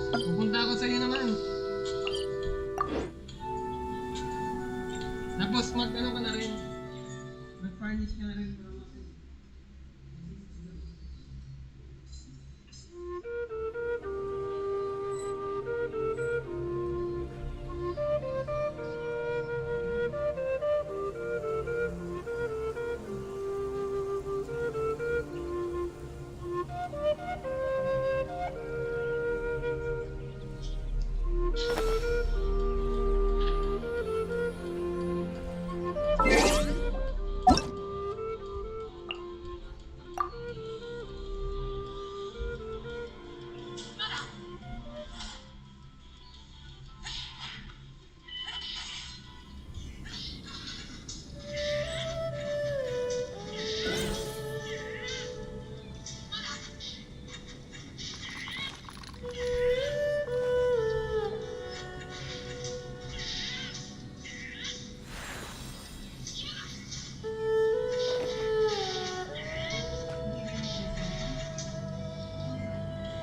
Pupunta ako sa'yo naman. Tapos mag-ano ka na rin. Mag-furnish ka na rin.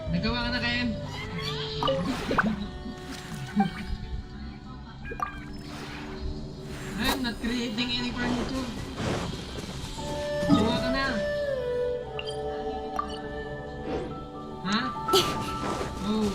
Nagawa ka na, Ken? I'm not creating any furniture. Gawa ka na. Ha? Oh.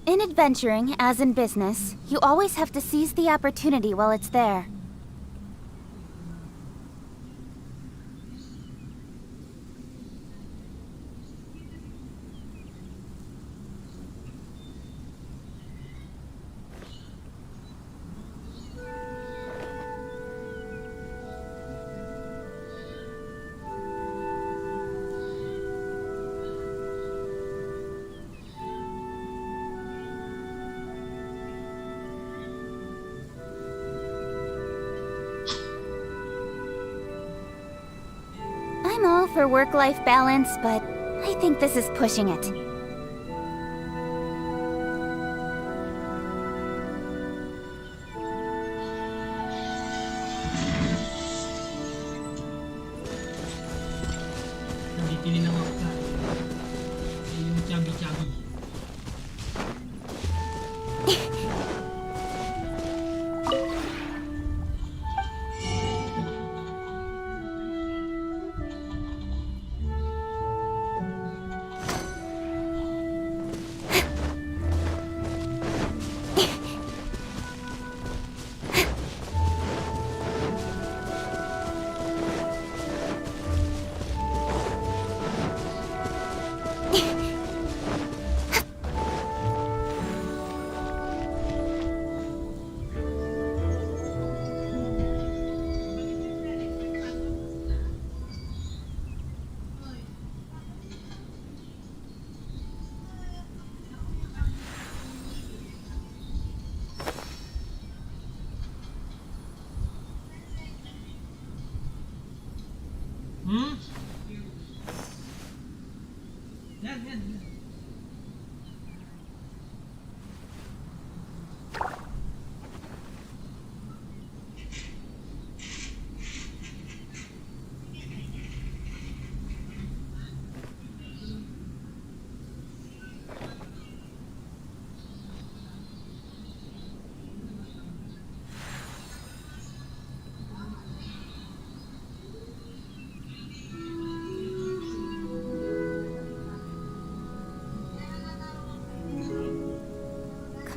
In adventuring, as in business, you always have to seize the opportunity while it's there. I'm all for work-life balance, but I think this is pushing it.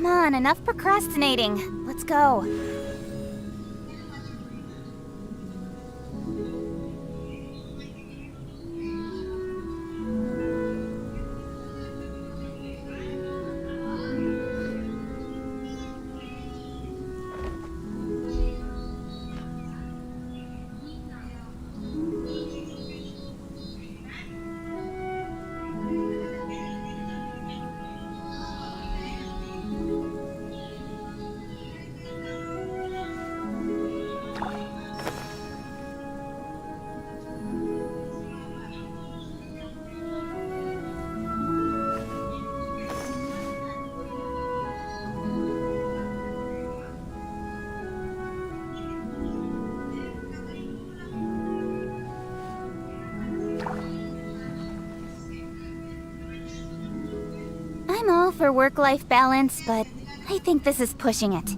Come on, enough procrastinating. Let's go. I'm all for work-life balance, but I think this is pushing it.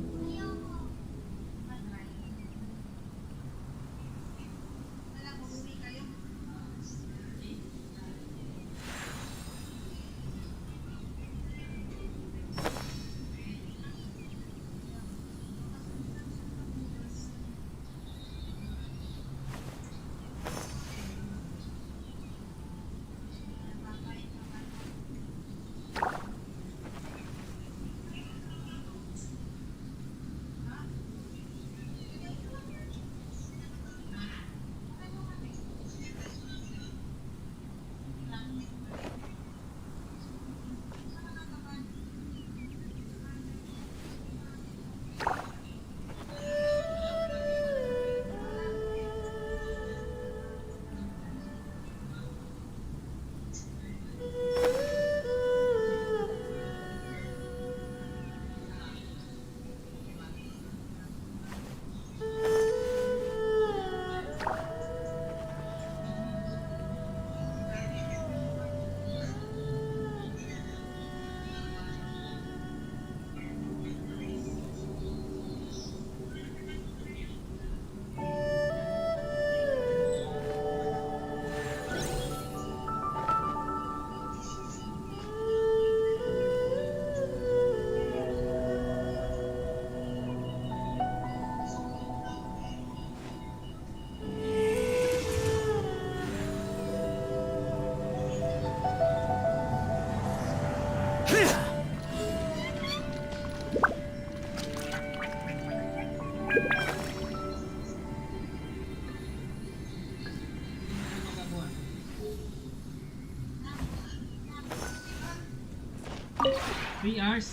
Three hours.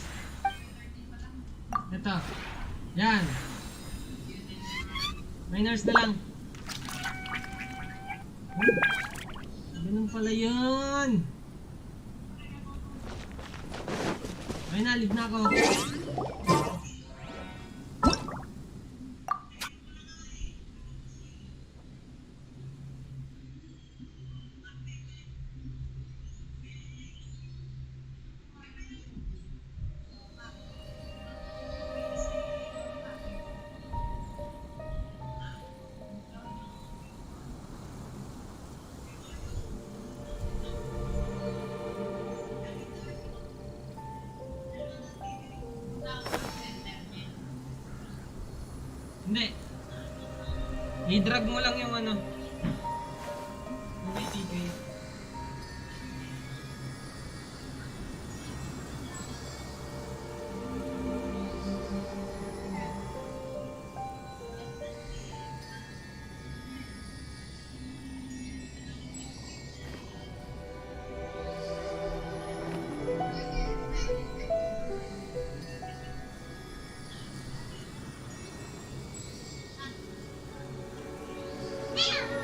Ito. Yan. 9 hours na lang. Ganun pala yun. Ayun na, leave na ako. Hindi. I-drag mo lang yung ano. Yung ATK. Meow.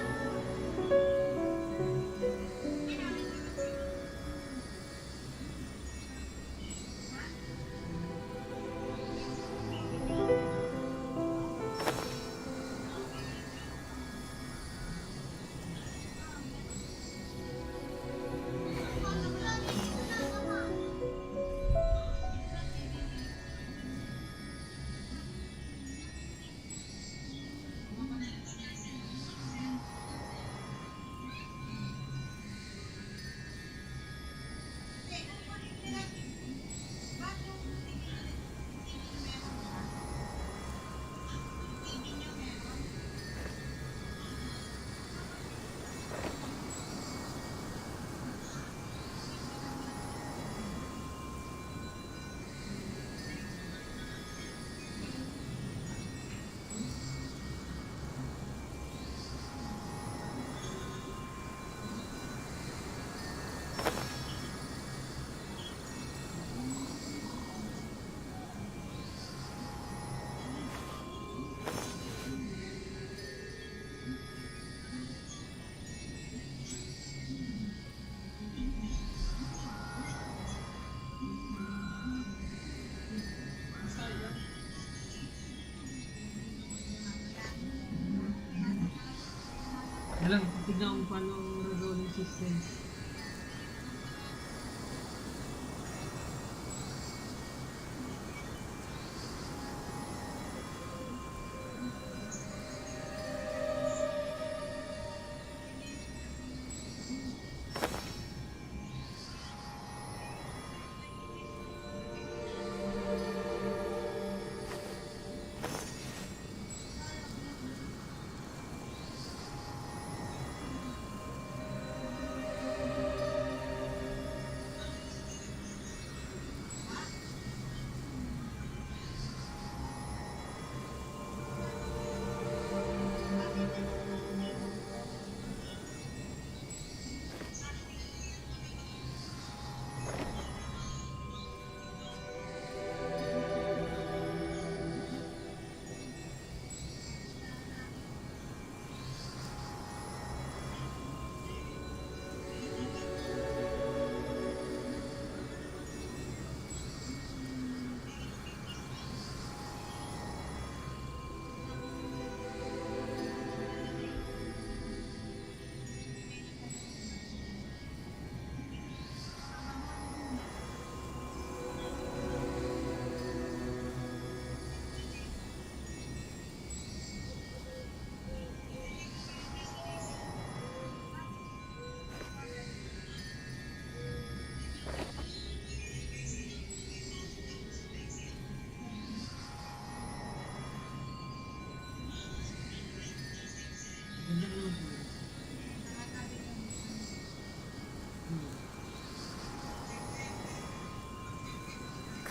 Alam, tignan kung paano rolling system.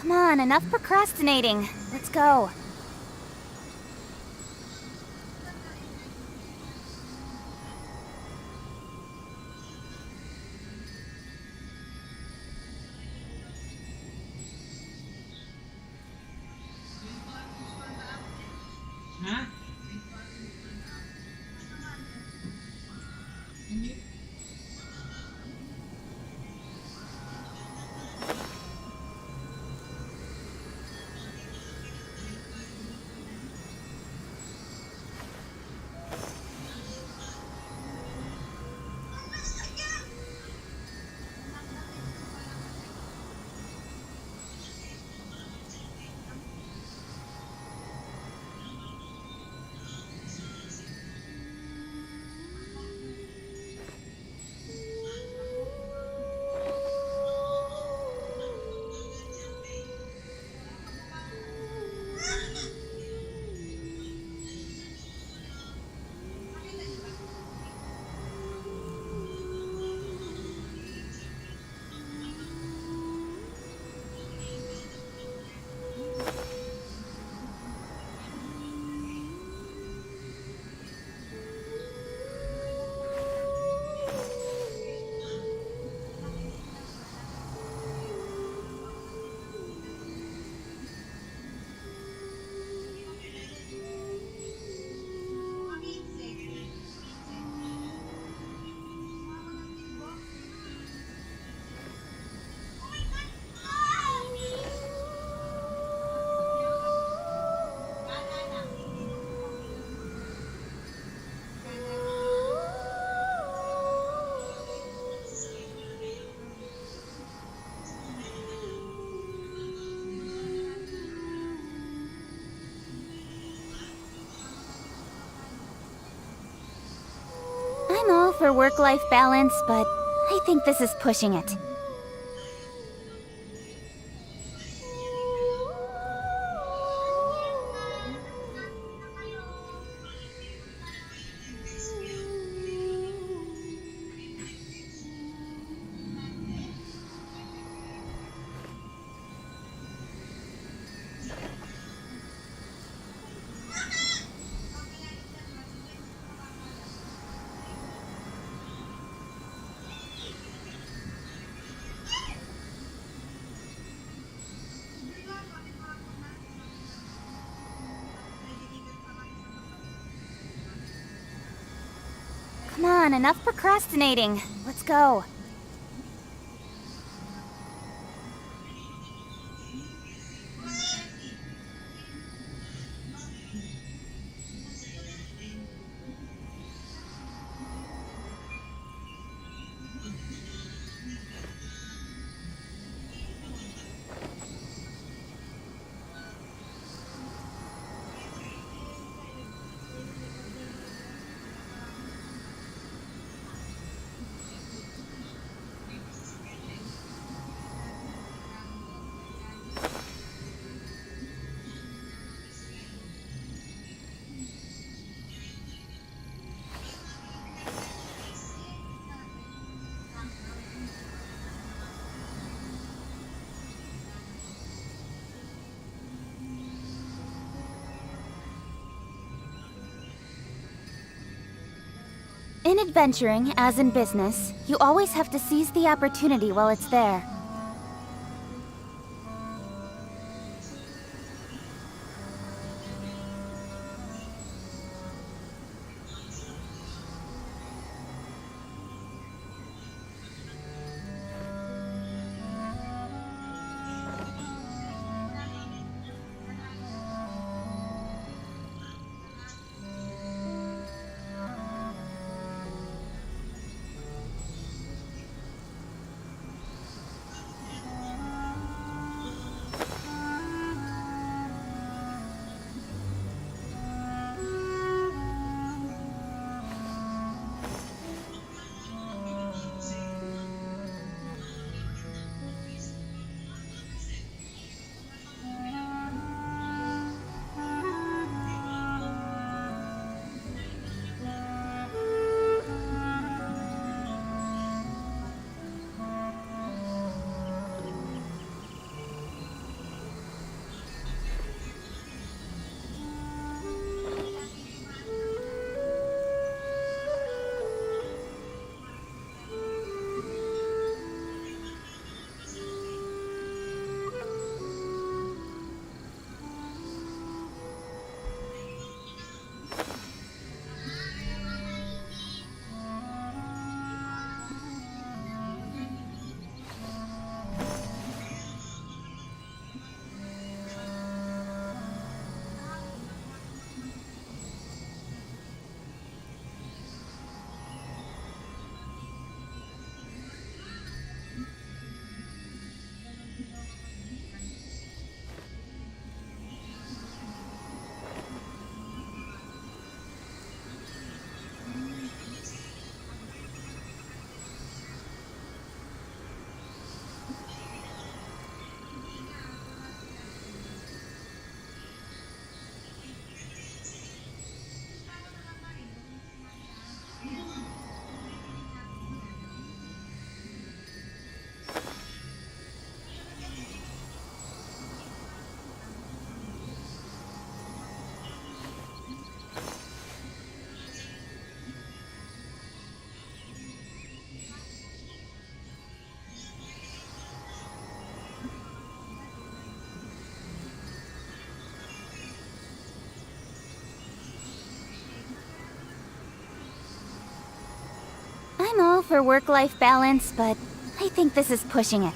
Come on, enough procrastinating. Let's go. Ha? I'm all for work-life balance, but I think this is pushing it. Come on, enough procrastinating. Let's go. In adventuring, as in business, you always have to seize the opportunity while it's there. I'm all for work-life balance, but I think this is pushing it.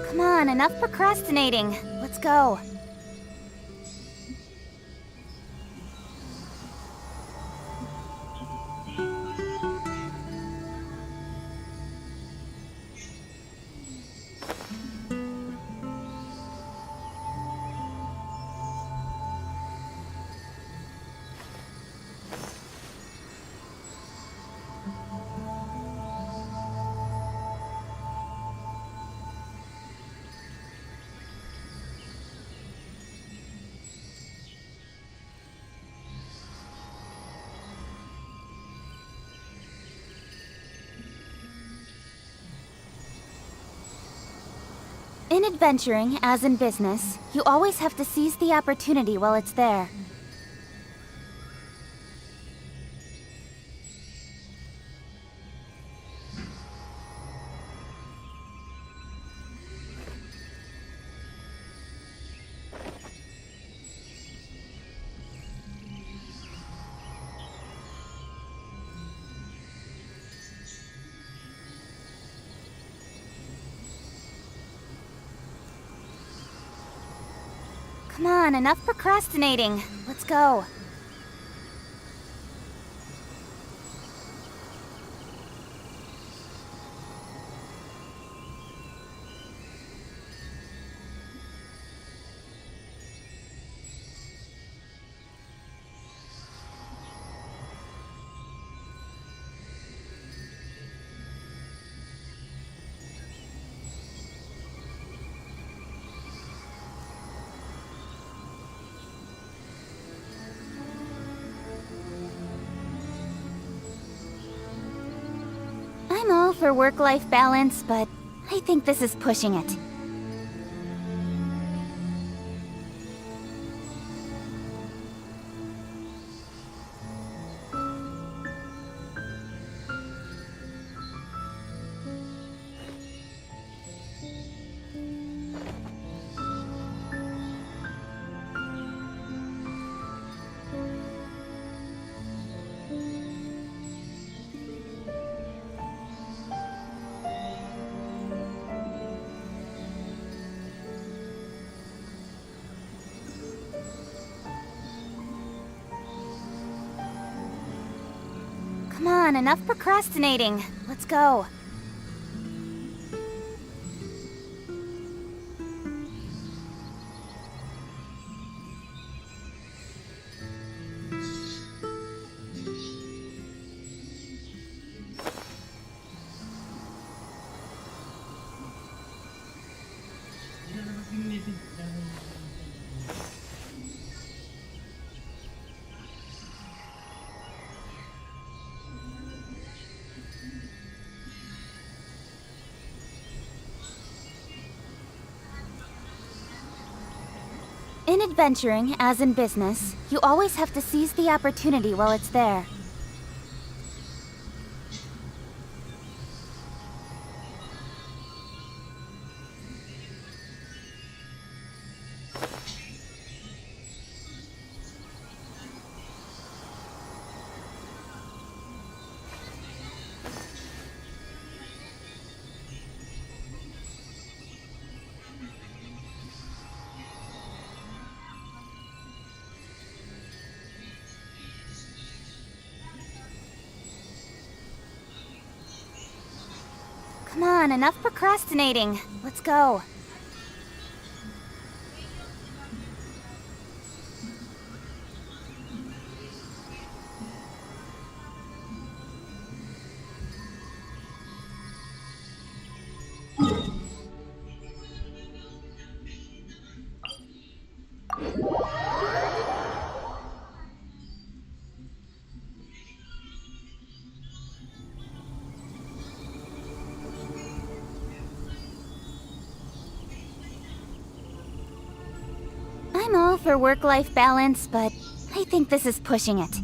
Come on, enough procrastinating. Let's go. In adventuring, as in business, you always have to seize the opportunity while it's there. Come on, enough procrastinating. Let's go. I'm all for work-life balance, but I think this is pushing it. Come on, enough procrastinating. Let's go. In adventuring, as in business, you always have to seize the opportunity while it's there. Come on, enough procrastinating. Let's go. I'm all for work-life balance, but I think this is pushing it.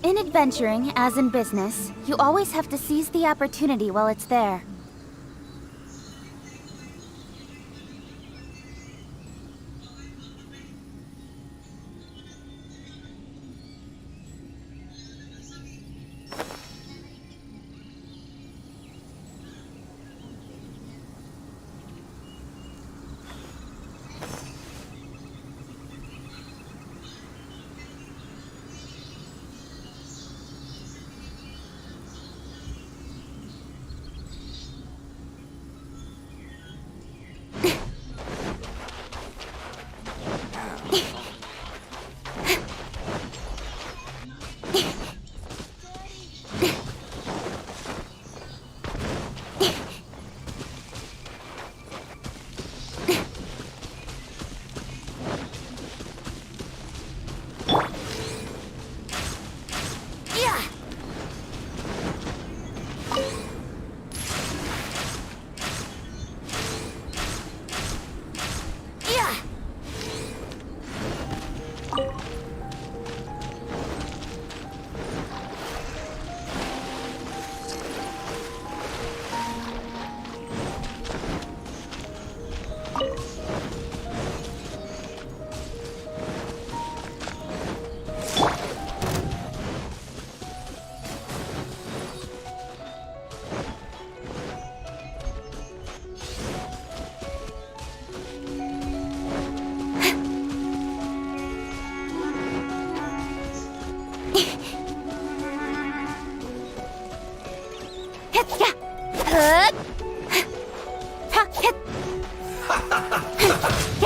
In adventuring, as in business, you always have to seize the opportunity while it's there.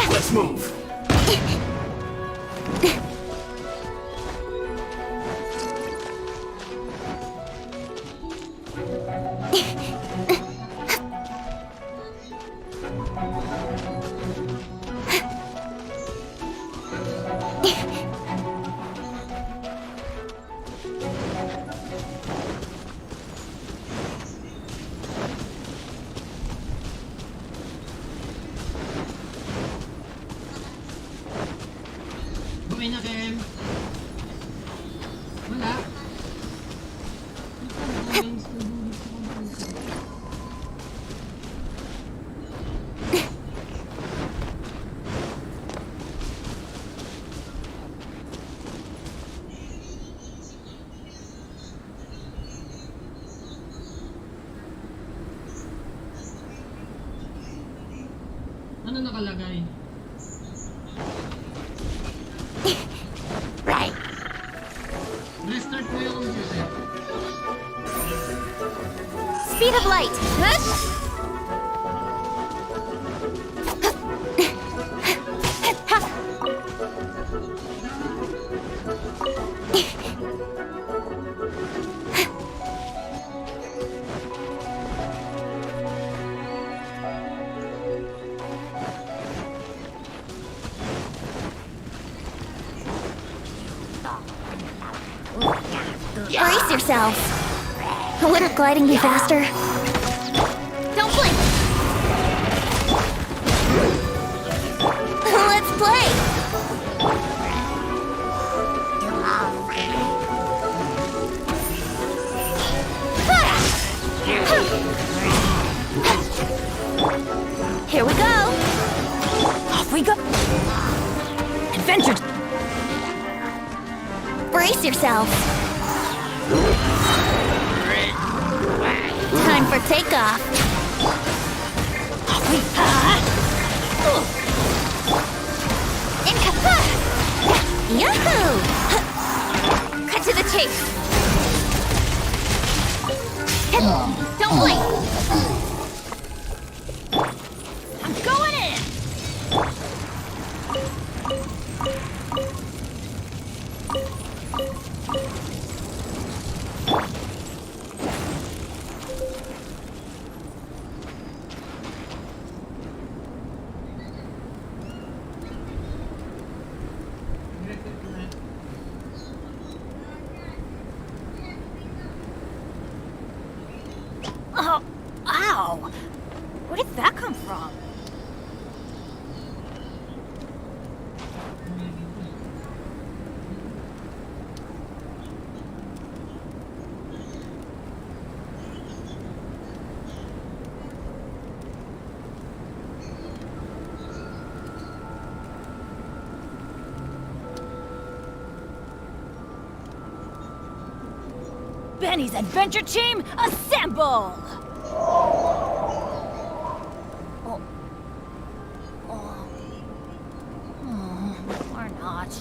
Let's move. Okay na, Kem. Wala. Ano nakalagay? Restart mo yung computer. Speed of light. Brace yourself. Wouldn't gliding be faster? Don't blink. Let's play. Here we go. Off we go. Adventure. Brace yourself. Time for takeoff. Yahoo! Cut to the chase. Don't blink. I'm going in. Oh, ow! Where did that come from? Benny's adventure team, assemble! Or not.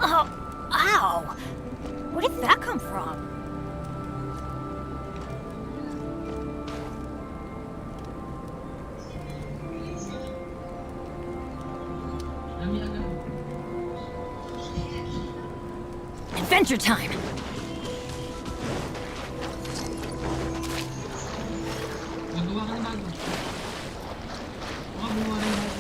Oh, ow! Where did that come from? Adventure time! Magawa ka na bago. Baka gumawa rin bago.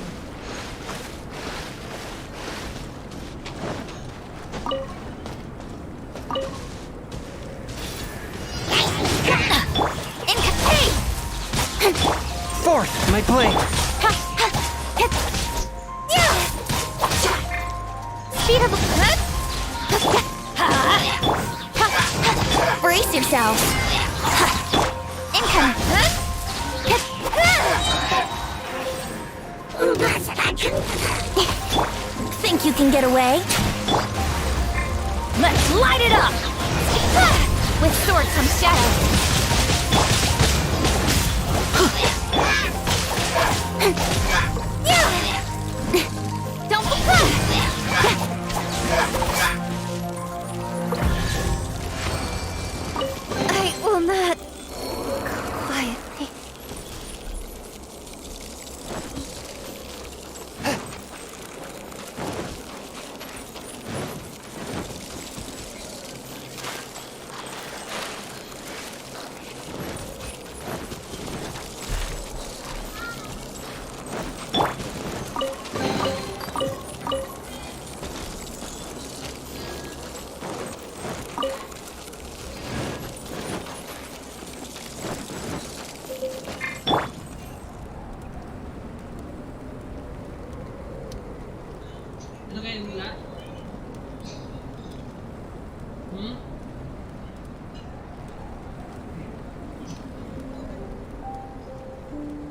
Fourth, my plane. Speed of brace yourself. Incoming. Think you you can get away? Let's light it up! With sword comes shadow. Don't I will not. Quietly. Ano kaya mula?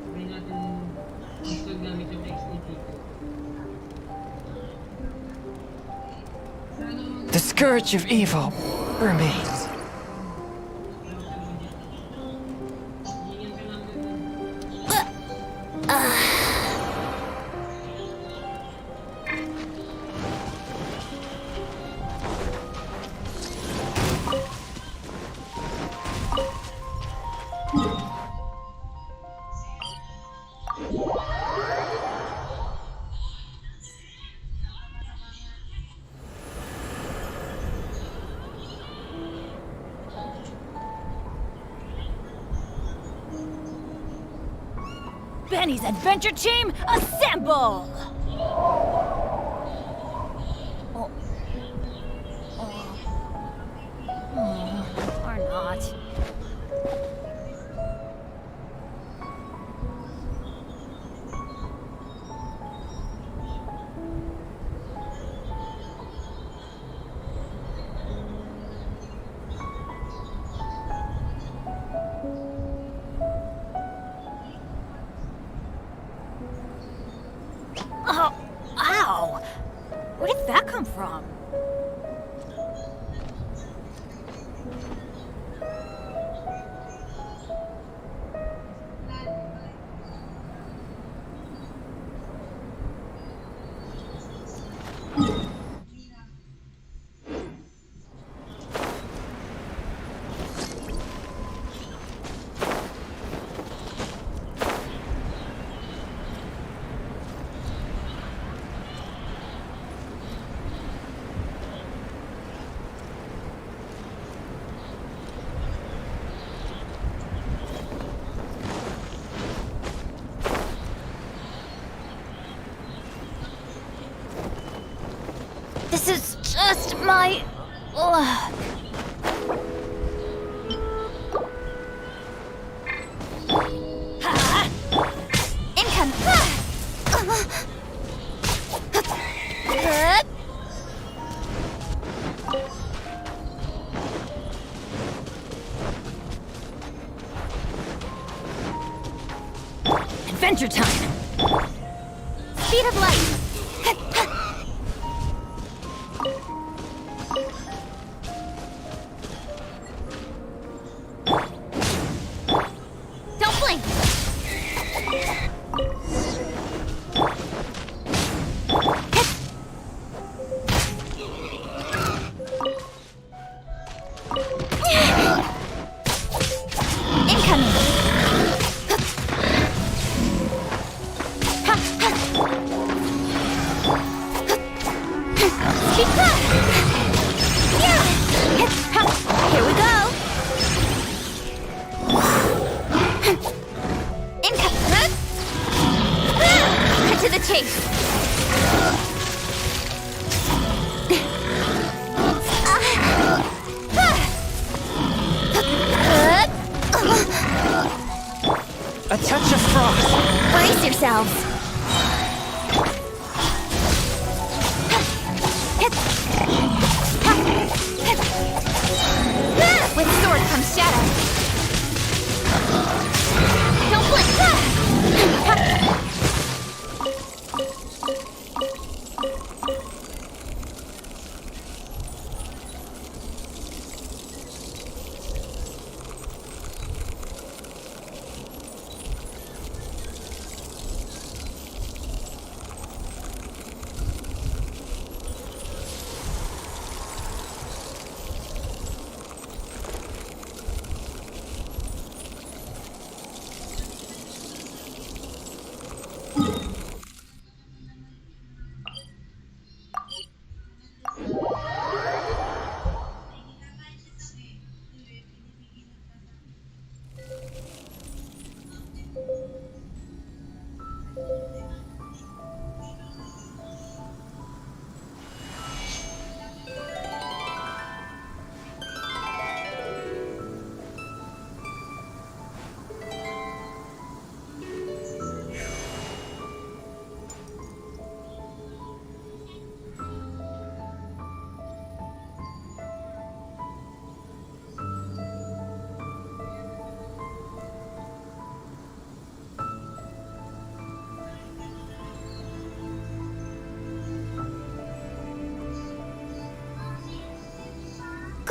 Sabay natin install gamit yung XDP ko. The scourge of evil remains. Hingin ka lang din. Benny's adventure team, assemble! Or not. Oh, ow! Where did that come from? This is just my luck. Income. Adventure time! Speed of light. Don't blink. Incoming. Here we go. Incoming. Cut to the chase. A touch of frost. Brace yourselves. With sword comes shadow. Don't blink.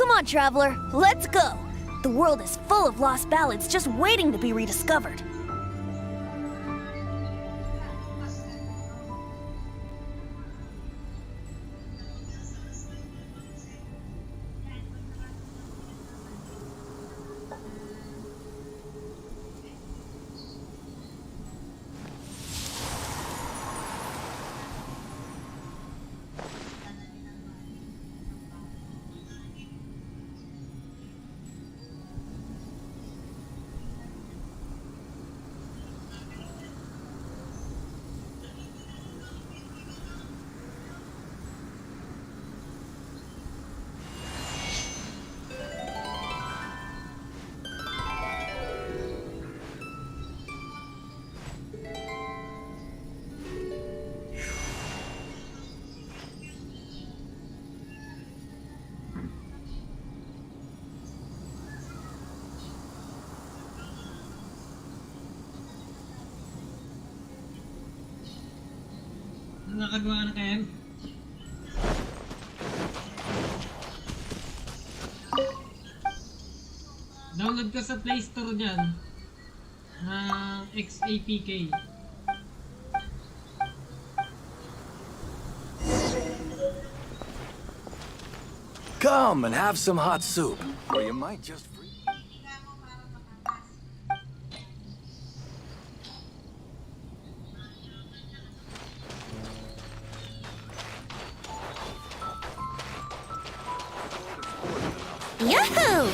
Come on, traveler, let's go. The world is full of lost ballads just waiting to be rediscovered. Nakagawa ka na, Ken? Download ka sa Play Store dyan ng XAPK. Come and have some hot soup, or you might just freeze. Yahoo!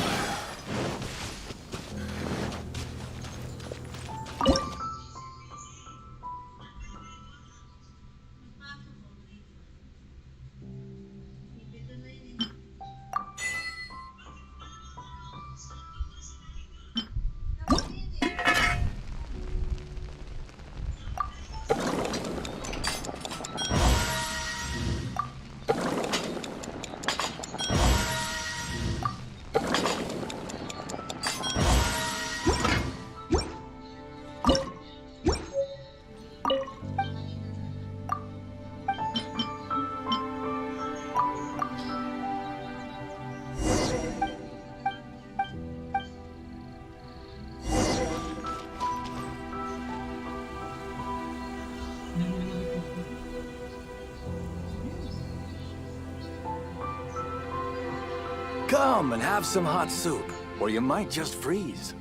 Come and have some hot soup, or you might just freeze.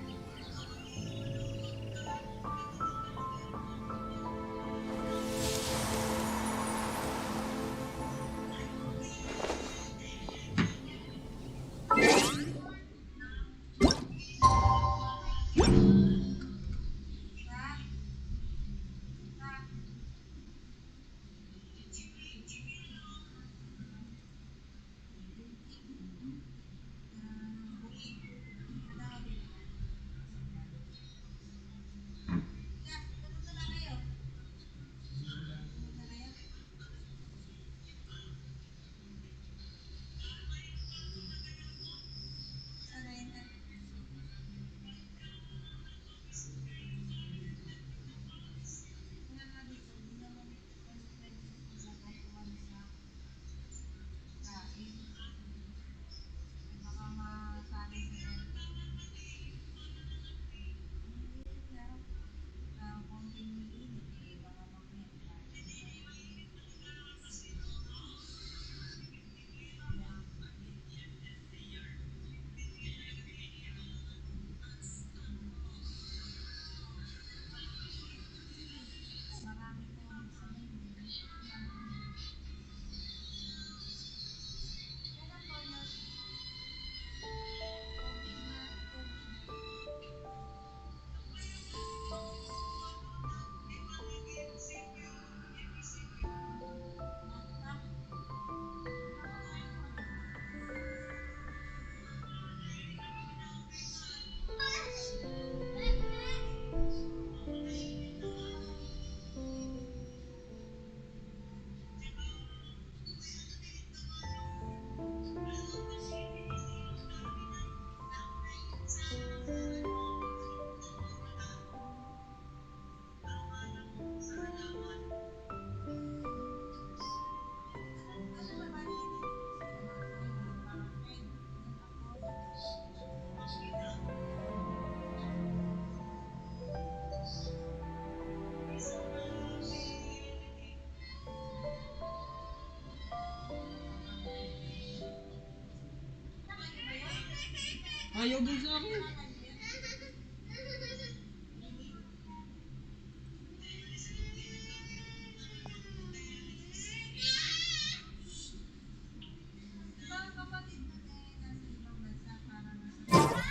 Ayaw din sa akin.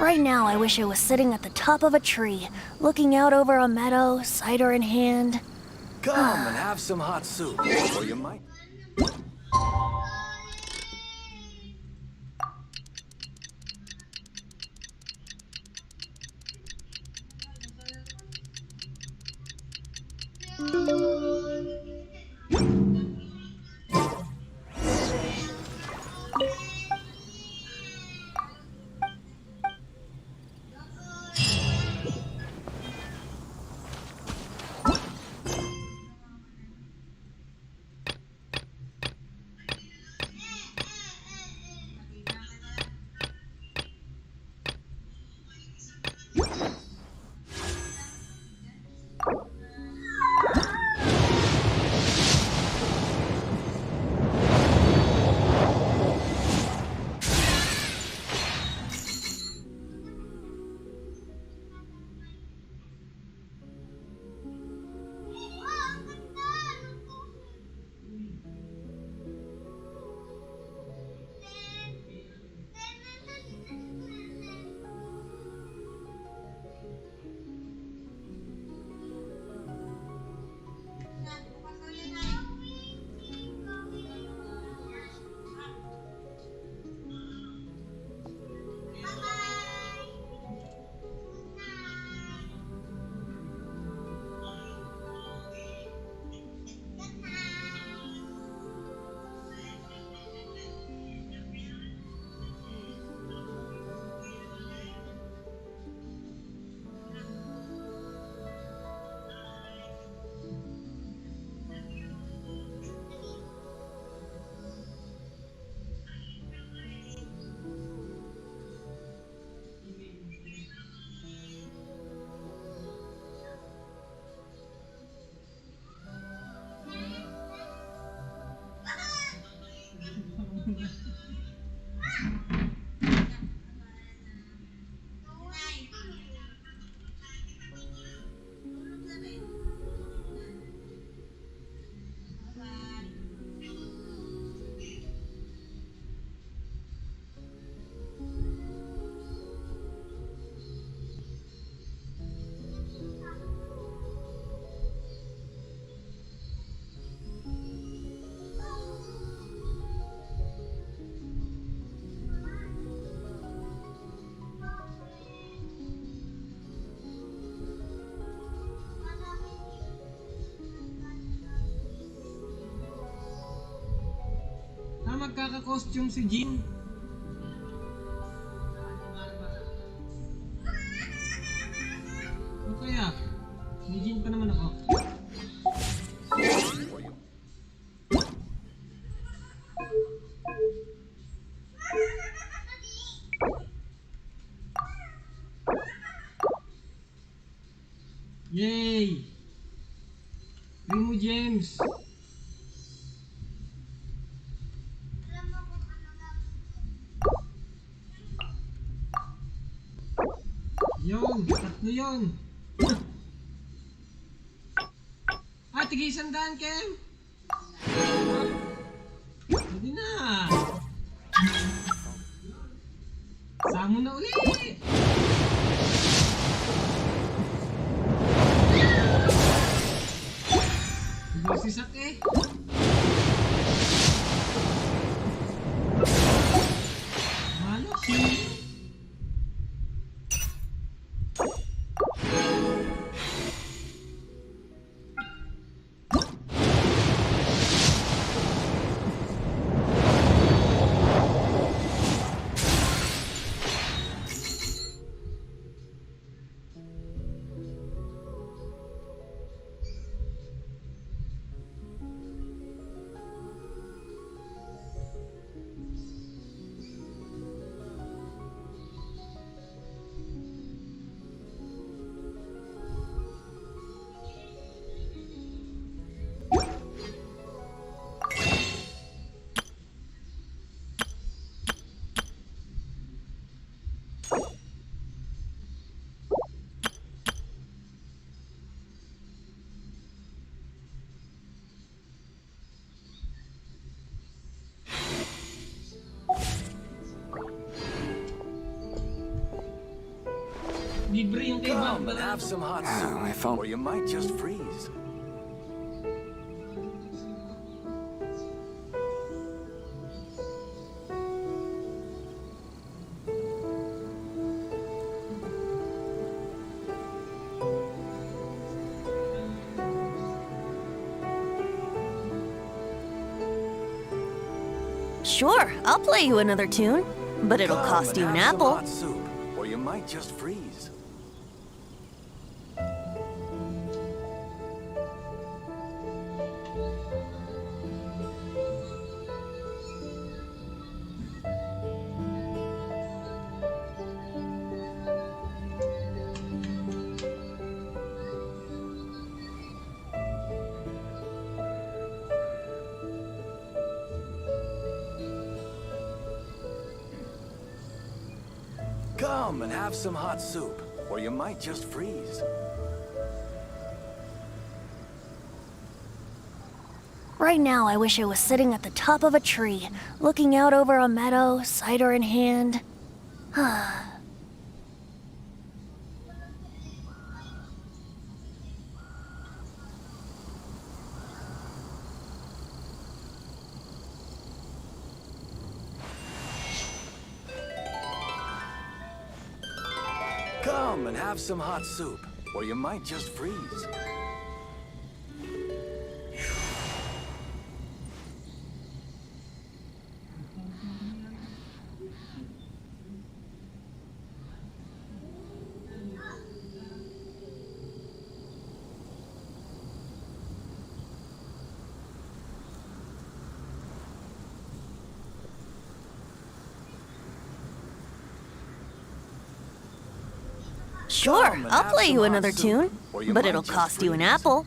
Right now, I wish I was sitting at the top of a tree, looking out over a meadow, cider in hand. Come and have some hot soup, or you might. Magkaka-costume si Jin. O kaya, may Jin pa naman ako. Yay! Primo James! Yun! Tatlo yun! Ah, tigay 100, Kem! Hindi na! Samo na uli! Hindi si Sak eh! Ano si... Libre yung kay Come and Barbara. have some hot soup, or you might just freeze. Sure, I'll play you another tune, but it'll Come cost and you an have some apple. hot soup, or you might just freeze. Come and have some hot soup, or you might just freeze. Right now, I wish I was sitting at the top of a tree, looking out over a meadow, cider in hand. Come and have some hot soup, or you might just freeze. Sure, Come and I'll have play some you hot another soup, tune, or you but might it'll just cost you an freeze. apple.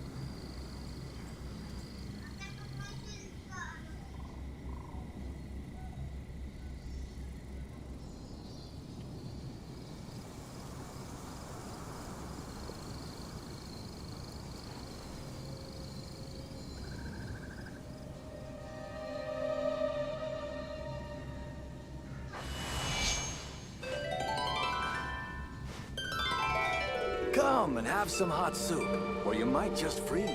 Come and have some hot soup, or you might just freeze.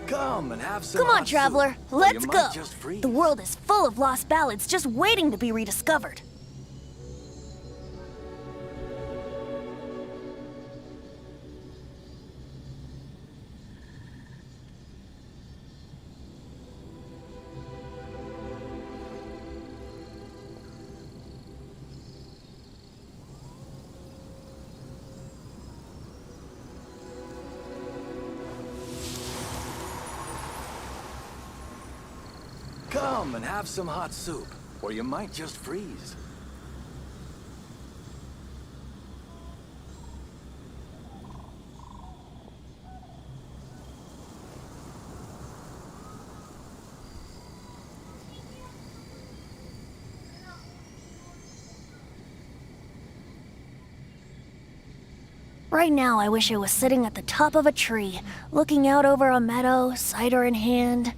Come and have some Come on, hot traveler, soup, or you let's might go. just freeze. The world is full of lost ballads just waiting to be rediscovered. Come and have some hot soup, or you might just freeze. Right now, I wish I was sitting at the top of a tree, looking out over a meadow, cider in hand.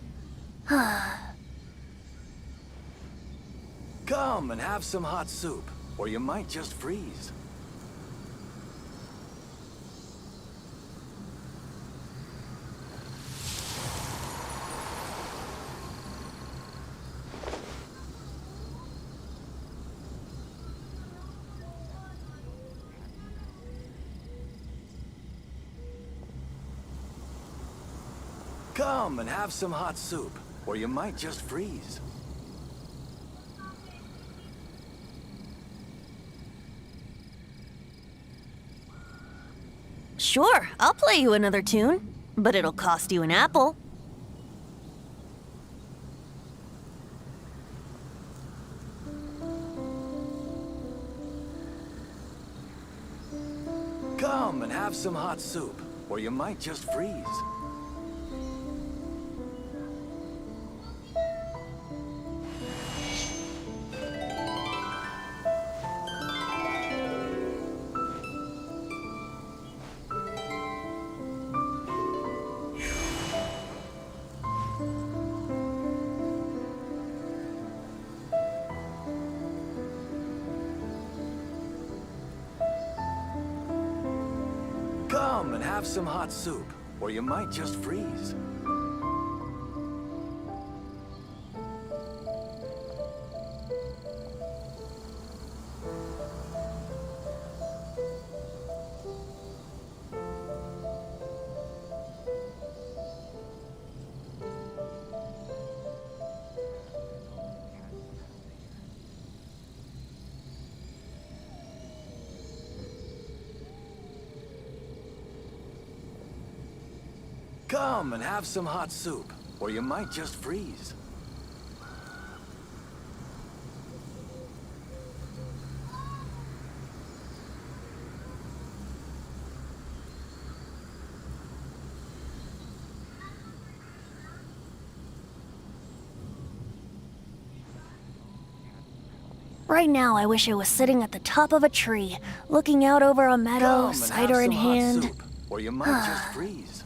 Come and have some hot soup, or you might just freeze. Come and have some hot soup, or you might just freeze. Sure, I'll play you another tune, but it'll cost you an apple. Come Come and have some hot soup, or you might just freeze. Come and have some hot soup, or you might just freeze. Come and have some hot soup, or you might just freeze. Right now, I wish I was sitting at the top of a tree, looking out over a meadow, Come and cider have in some hot hand. soup, or you might just freeze.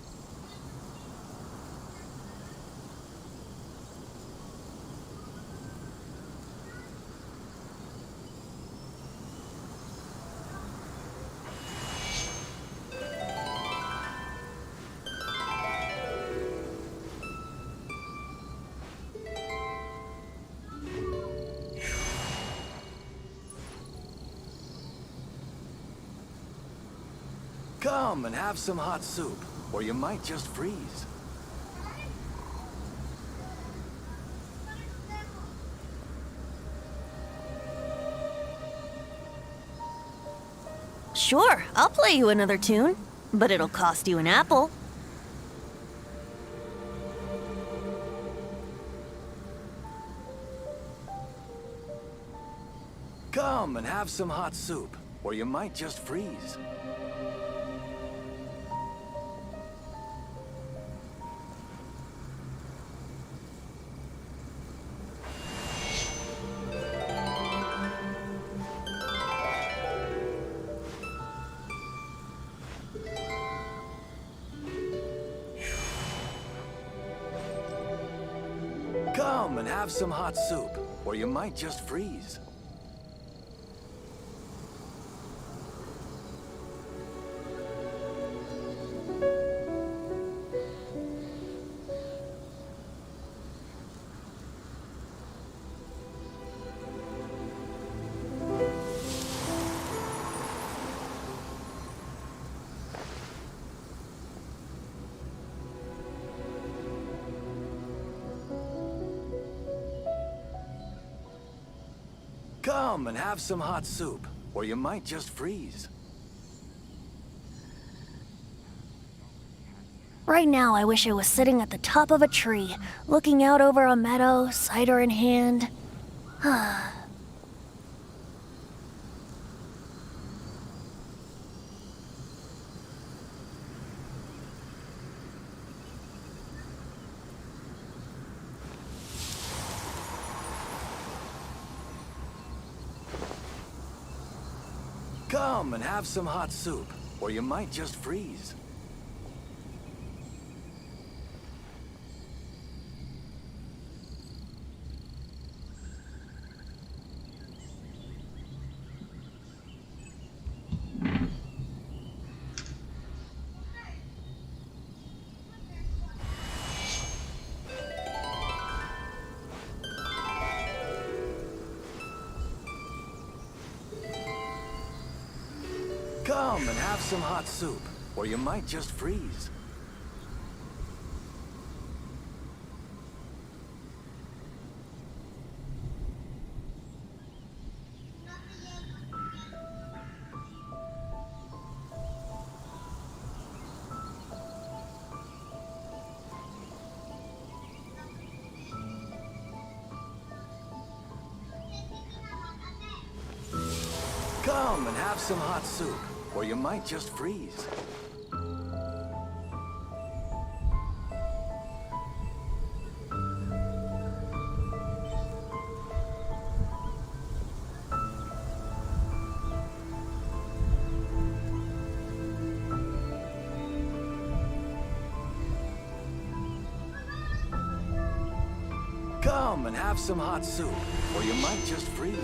Come and have some hot soup, or you might just freeze. Sure, I'll play you another tune, but it'll cost you an apple. Come and have some hot soup, or you might just freeze. Come and have some hot soup, or you might just freeze. Come and have some hot soup, or you might just freeze. Right now, I wish I was sitting at the top of a tree, looking out over a meadow, cider in hand. Come and have some hot soup, or you might just freeze. Come and have some hot soup, or you might just freeze. Come and have some hot soup, or you might just freeze. Come and have some hot soup, or you might just freeze.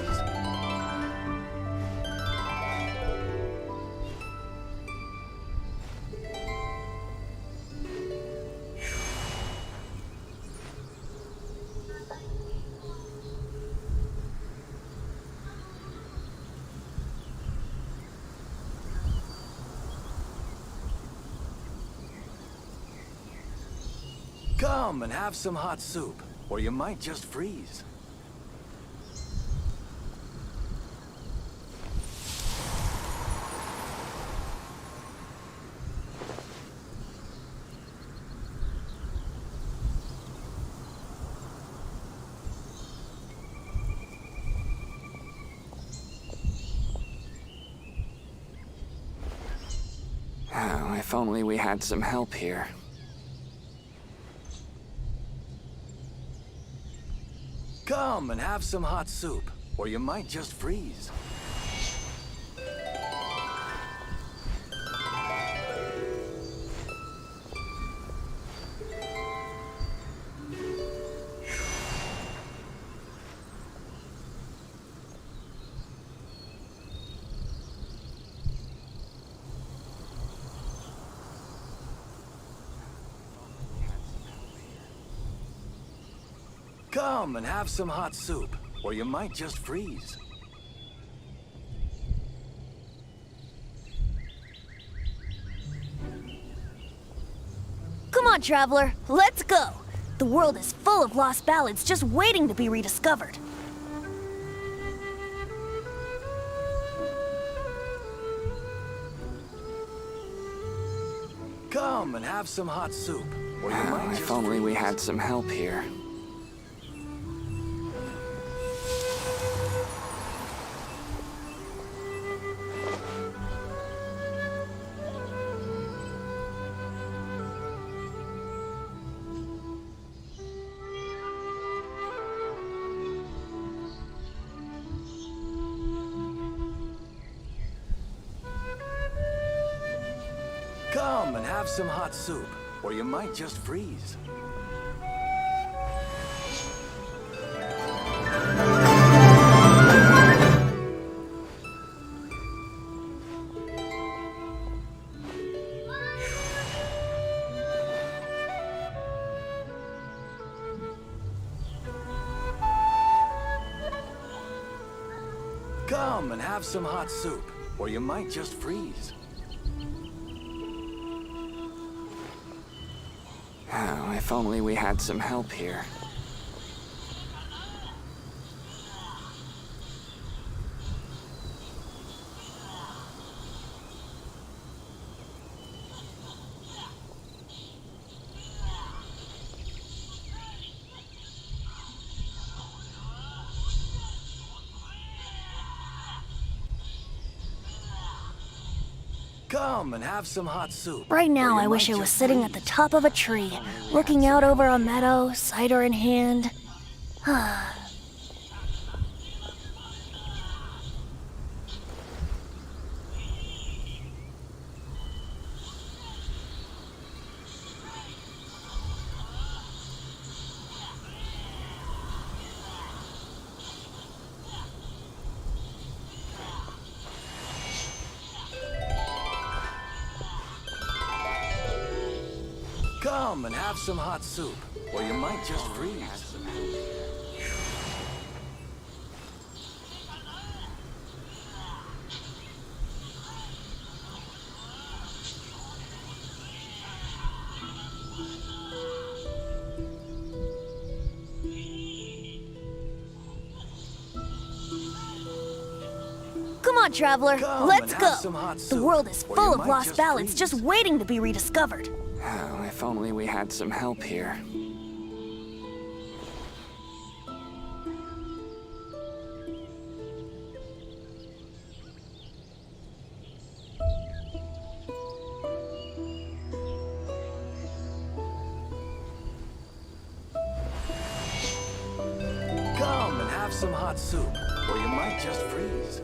Come and have some hot soup, or you might just freeze. Oh, if only we had some help here. Come and have some hot soup, or you might just freeze. Come and have some hot soup, or you might just freeze. Come on, traveler, let's go! The world is full of lost ballads just waiting to be rediscovered. Come and have some hot soup, or you might just If only we freeze. had some help here. Come and have some hot soup, or you might just freeze. Come and have some hot soup, or you might just freeze. Oh, if only we had some help here. Come and have some hot soup. Right now, or you I wish might I was just sitting at the freeze. top of a tree, looking out over a meadow, cider in hand. Come and have some hot soup, or you might just freeze. Come on, traveler, Come let's and go! have some hot The soup, world is or full you of might lost just ballads freeze. just waiting to be rediscovered. Oh, if only we had some help here. some hot soup, or you might just freeze.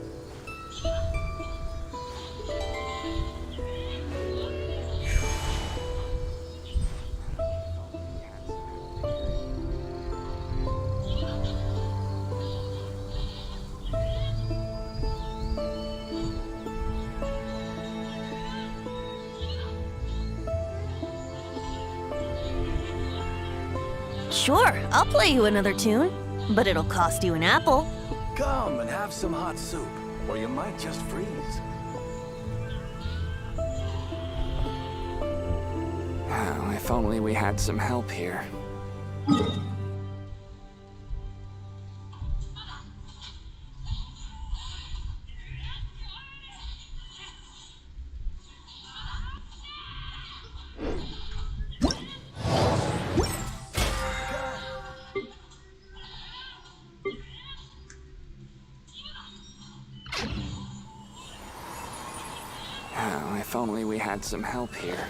Sure, I'll play you another tune, but it'll cost you an apple. Come and have some hot soup, or you might just freeze. Oh, if only we had some help here. Oh, if only we had some help here.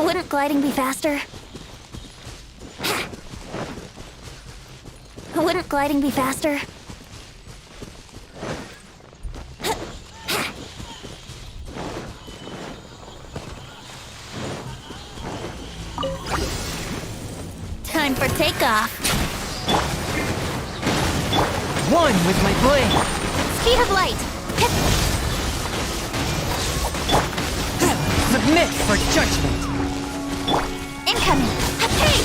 Wouldn't gliding be faster? Wouldn't gliding be faster? Time for takeoff. One with my blade! Speed of light. Submit for judgment! Incoming. Hey!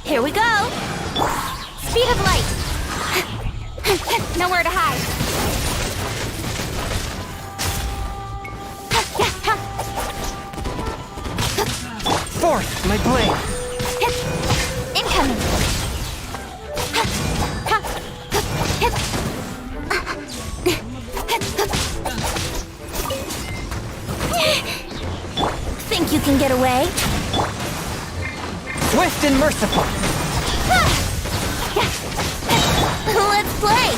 Here we go! Speed of light! Nowhere to hide! Forth, my blade! Incoming! Think you can get away? Swift and merciful! Let's play!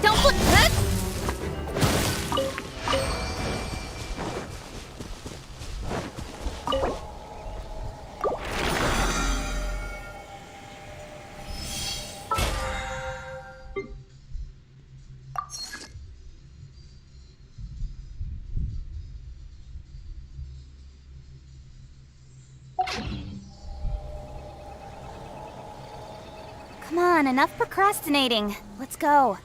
Don't flip! Come on, enough procrastinating. Let's go.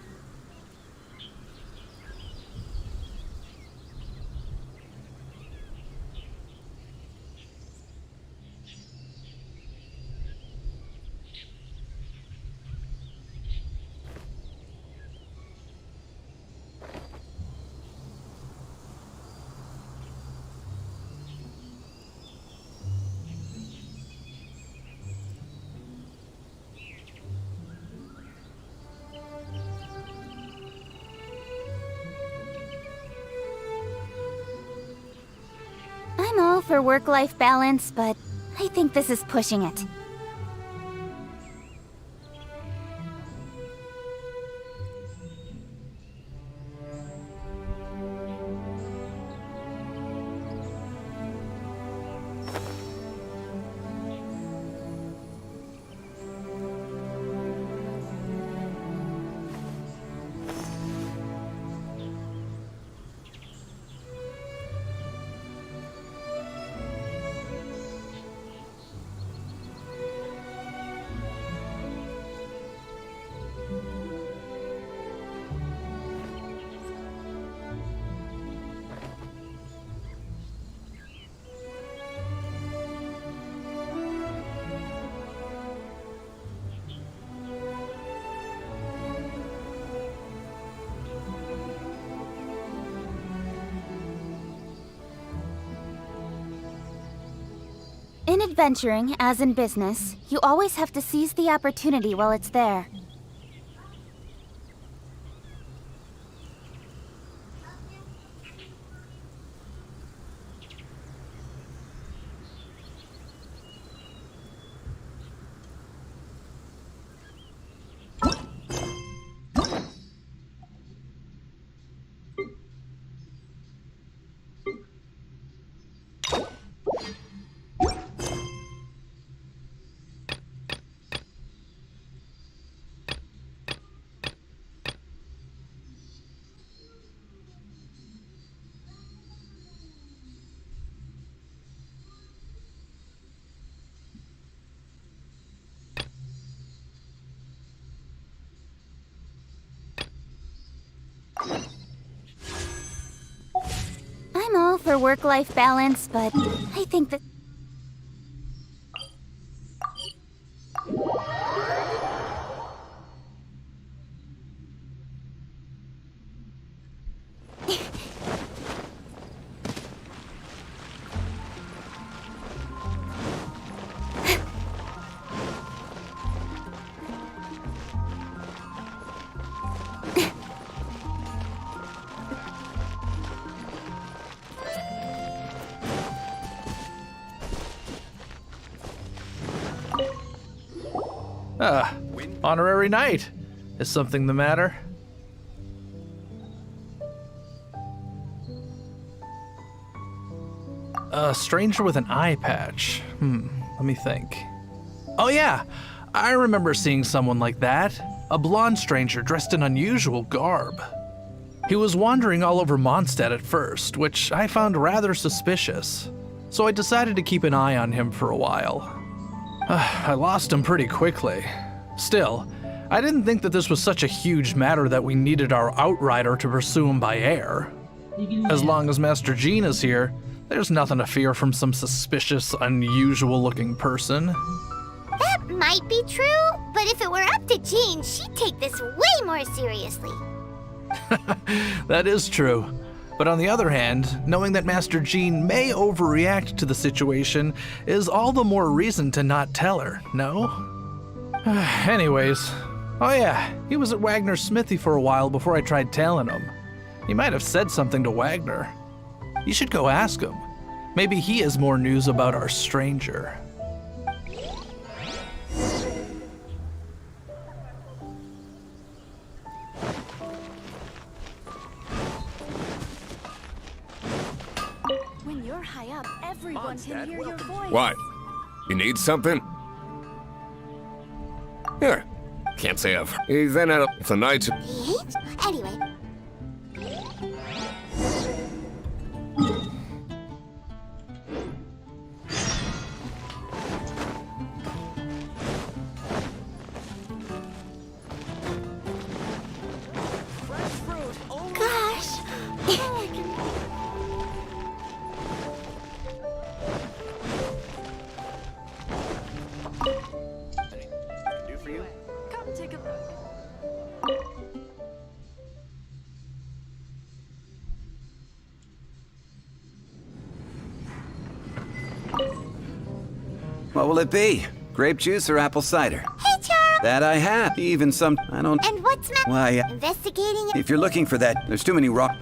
I'm all for work-life balance, but I think this is pushing it. adventuring, as in business, you always have to seize the opportunity while it's there. I'm all for work-life balance, but I think that... Honorary knight. Is something the matter? A stranger with an eye patch. Let me think. Oh yeah, I remember seeing someone like that. A blonde stranger dressed in unusual garb. He was wandering all over Mondstadt at first, which I found rather suspicious. So I decided to keep an eye on him for a while. I lost him pretty quickly. Still, I didn't think that this was such a huge matter that we needed our outrider to pursue him by air. As long as Master Jean is here, there's nothing to fear from some suspicious, unusual-looking person. That might be true, but if it were up to Jean, she'd take this way more seriously. That is true. But on the other hand, knowing that Master Jean may overreact to the situation is all the more reason to not tell her, no? Anyways, oh yeah, he was at Wagner's smithy for a while before I tried tailing him. He might have said something to Wagner. You should go ask him. Maybe he has more news about our stranger. When you're high up, everyone can hear your voice. What? You need something? Here. Can't say I've... Then if the knights... Anyway. Gosh. Come take a look. What will it be? Grape juice or apple cider? Hey, Charles. That I have. Even some... I don't... And what's Why, investigating it? if you're looking for that, there's too many rock...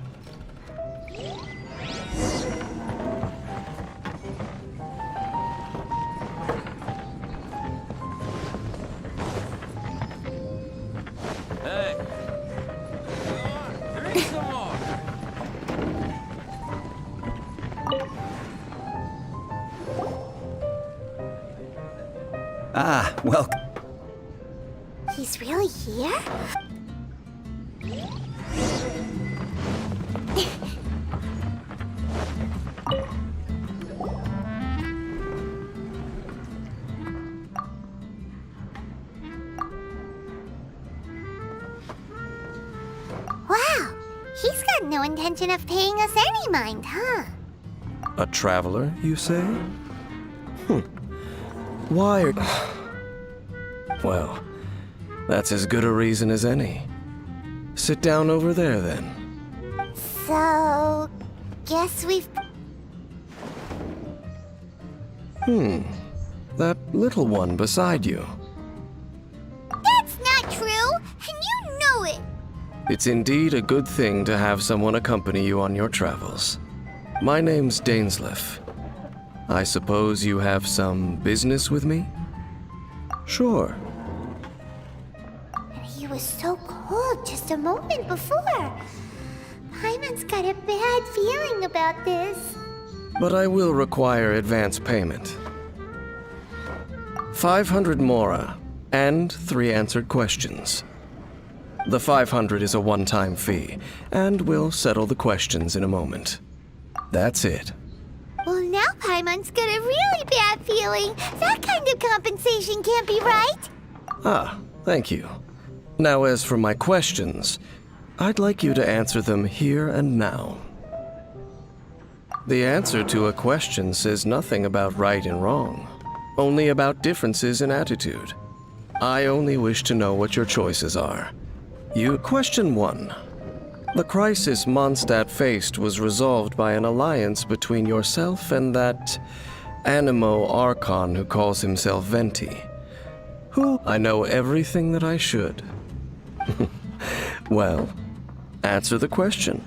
Hey. Drink some more. Ah, welcome. He's really here? Wow, he's got no intention of paying us any mind, huh? A traveler, you say? Why are... Well, that's as good a reason as any. Sit down over there, then. So... guess we've... That little one beside you. That's not true, and you know it. It's indeed a good thing to have someone accompany you on your travels. My name's Dainsleif. I suppose you have some business with me? Sure. He was so cold just a moment before. Paimon's got a bad feeling about this. But I will require advance payment. 500 mora, and 3 answered questions. The 500 is a one-time fee, and we'll settle the questions in a moment. That's it. Well, now Paimon's got a really bad feeling. That kind of compensation can't be right. Ah, thank you. Now as for my questions, I'd like you to answer them here and now. The answer to a question says nothing about right and wrong, only about differences in attitude. I only wish to know what your choices are. Question 1. The crisis Mondstadt faced was resolved by an alliance between yourself and that Animo Archon who calls himself Venti. Who I know everything that I should. Well, answer the question.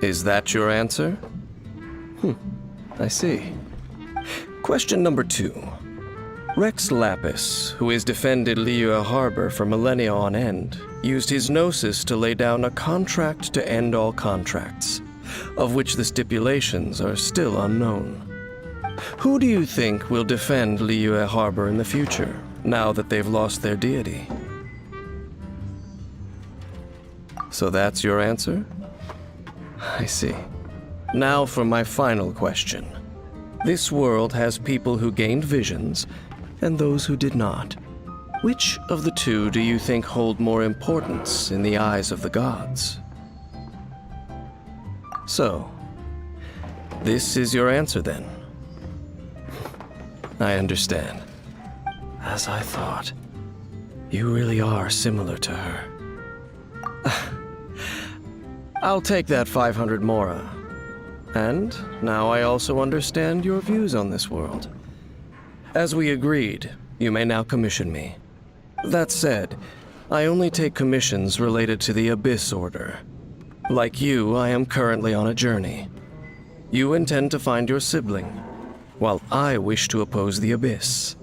Is that your answer? I see. Question number 2. Rex Lapis, who has defended Liyue Harbor for millennia on end, used his gnosis to lay down a contract to end all contracts, of which the stipulations are still unknown. Who do you think will defend Liyue Harbor in the future, now that they've lost their deity? So that's your answer? I see. Now for my final question. This world has people who gained visions, and those who did not. Which of the two do you think hold more importance in the eyes of the gods? So, this is your answer then? I understand. As I thought, you really are similar to her. I'll take that 500 mora. And now I also understand your views on this world. As we agreed, you may now commission me. That said, I only take commissions related to the Abyss Order. Like you, I am currently on a journey. You intend to find your sibling, while I wish to oppose the Abyss.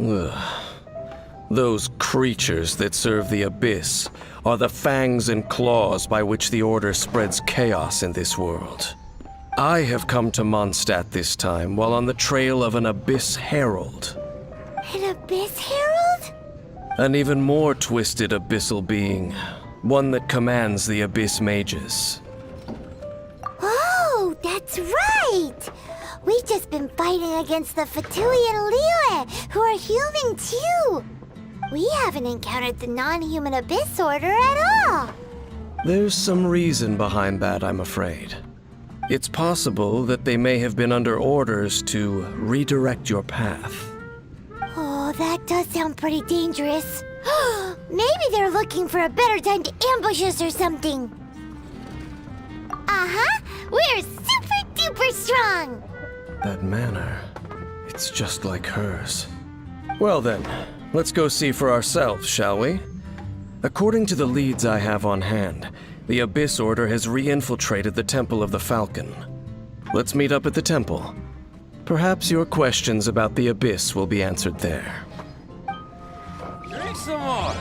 Ugh. Those creatures that serve the Abyss are the fangs and claws by which the Order spreads chaos in this world. I have come to Mondstadt this time while on the trail of an Abyss Herald. An Abyss Herald? An even more twisted abyssal being, one that commands the Abyss Mages. Oh, that's right! We've just been fighting against the Fatui and Liyue, who are human too! We haven't encountered the non-human Abyss Order at all! There's some reason behind that, I'm afraid. It's possible that they may have been under orders to redirect your path. Oh, that does sound pretty dangerous. Maybe they're looking for a better time to ambush us or something. Uh-huh! We're super duper strong! That manner, it's just like hers. Well then, let's go see for ourselves, shall we? According to the leads I have on hand, the Abyss Order has re-infiltrated the Temple of the Falcon. Let's meet up at the temple. Perhaps your questions about the Abyss will be answered there. Drink some more.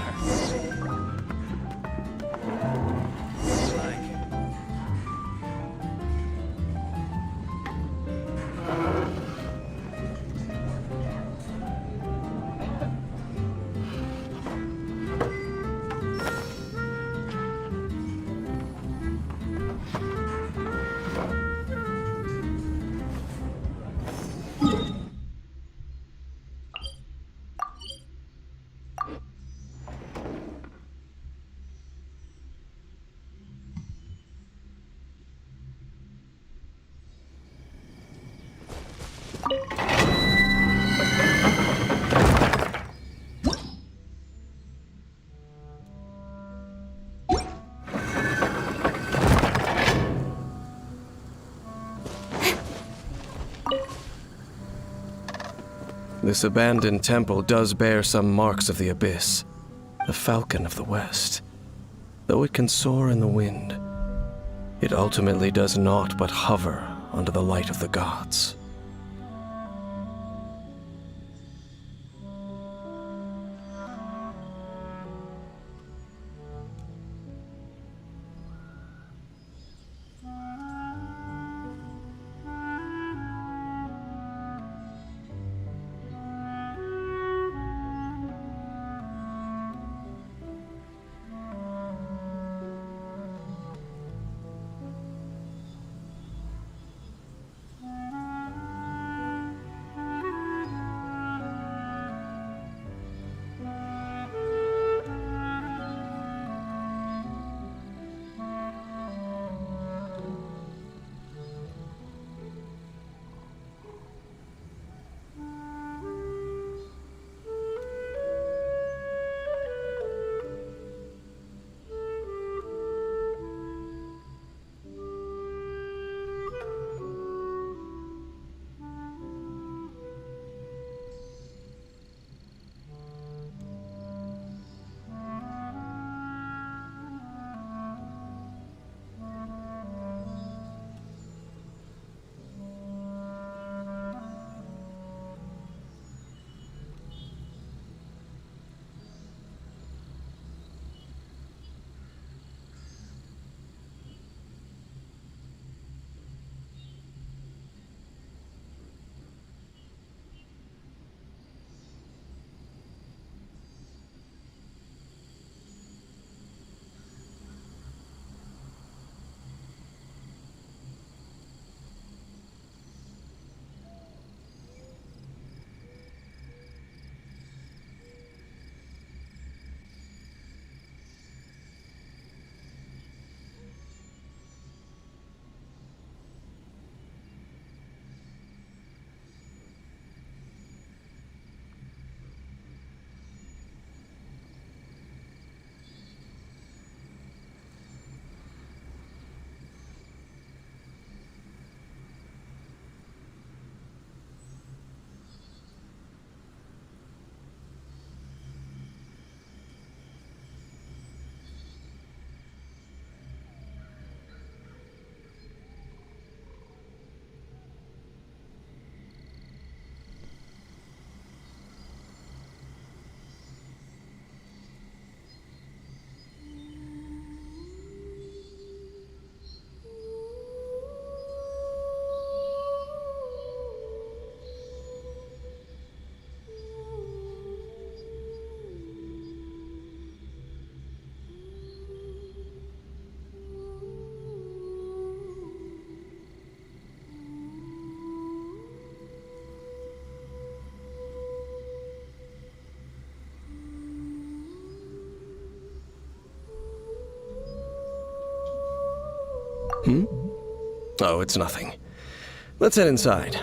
This abandoned temple does bear some marks of the abyss, the falcon of the west. Though it can soar in the wind, it ultimately does naught but hover under the light of the gods. Oh, it's nothing. Let's head inside.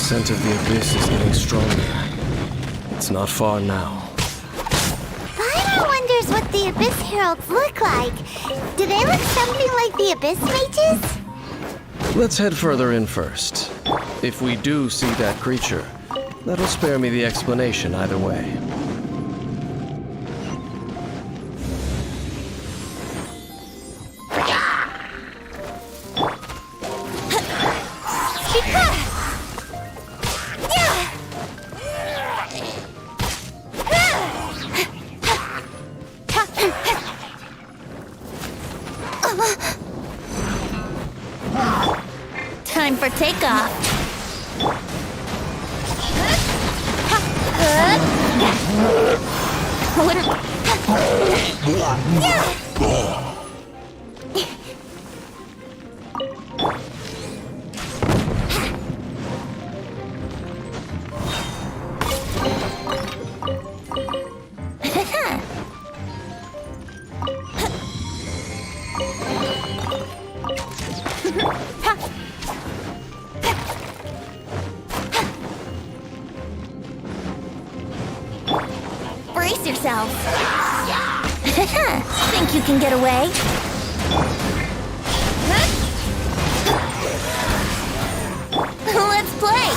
The scent of the abyss is getting stronger. It's not far now. Paimon wonders what the Abyss Heralds look like. Do they look something like the Abyss Mages? Let's head further in first. If we do see that creature, that'll spare me the explanation either way. Time for takeoff. Brace yourself. Think you can get away? Let's play.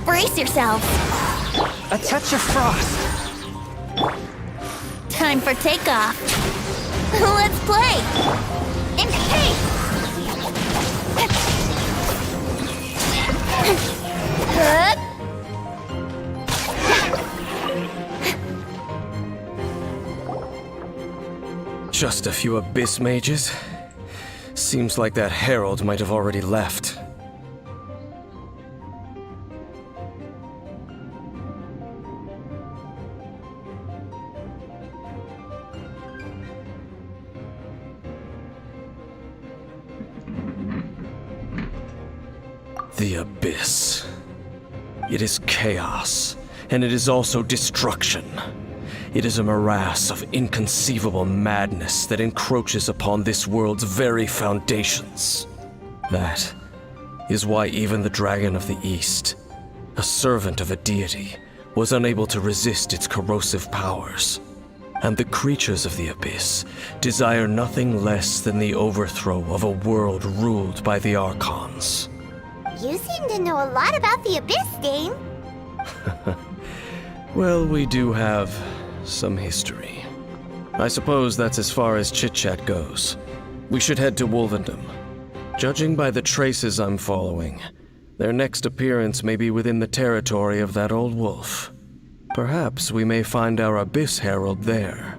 Brace yourself. A touch of frost. Time for takeoff. Let's play. In pace. Hup. Just a few abyss mages? Seems like that herald might have already left. The Abyss. It is chaos, and it is also destruction. It is a morass of inconceivable madness that encroaches upon this world's very foundations. That is why even the Dragon of the East, a servant of a deity, was unable to resist its corrosive powers. And the creatures of the Abyss desire nothing less than the overthrow of a world ruled by the Archons. You seem to know a lot about the Abyss, Dame. Well, we do have some history. I suppose that's as far as chit-chat goes. We should head to Wolvendom. Judging by the traces I'm following, their next appearance may be within the territory of that old wolf. Perhaps we may find our Abyss Herald there.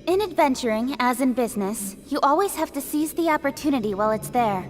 In adventuring, as in business, you always have to seize the opportunity while it's there.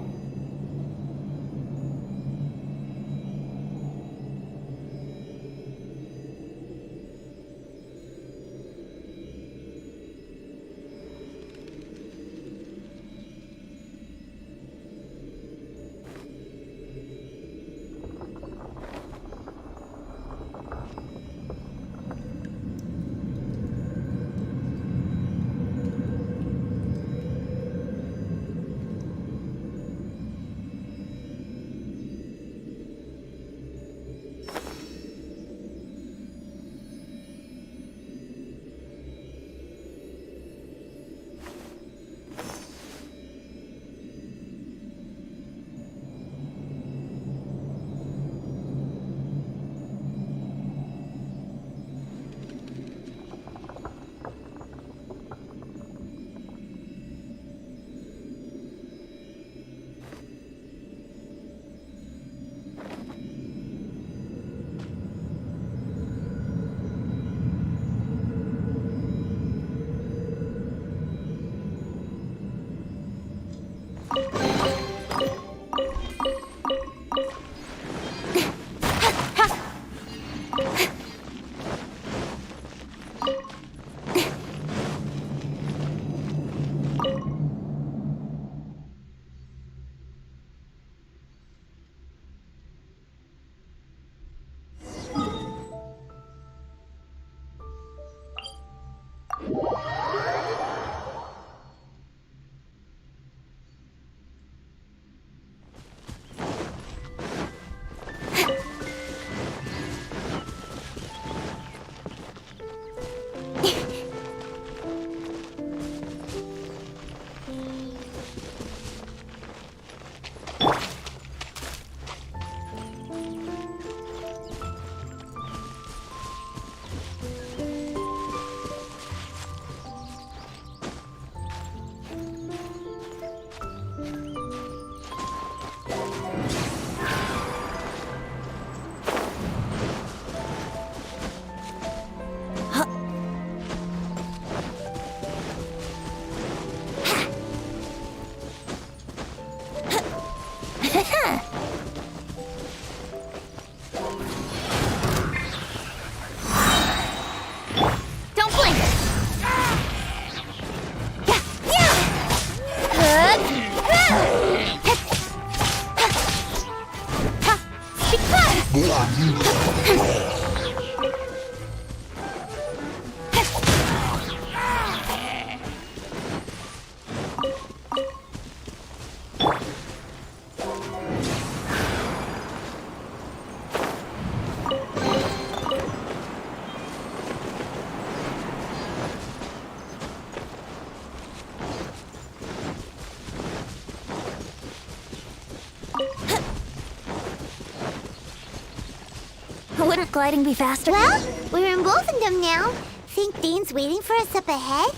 Wouldn't gliding be faster? Well, we're in Wolfendom now. Think Dane's waiting for us up ahead?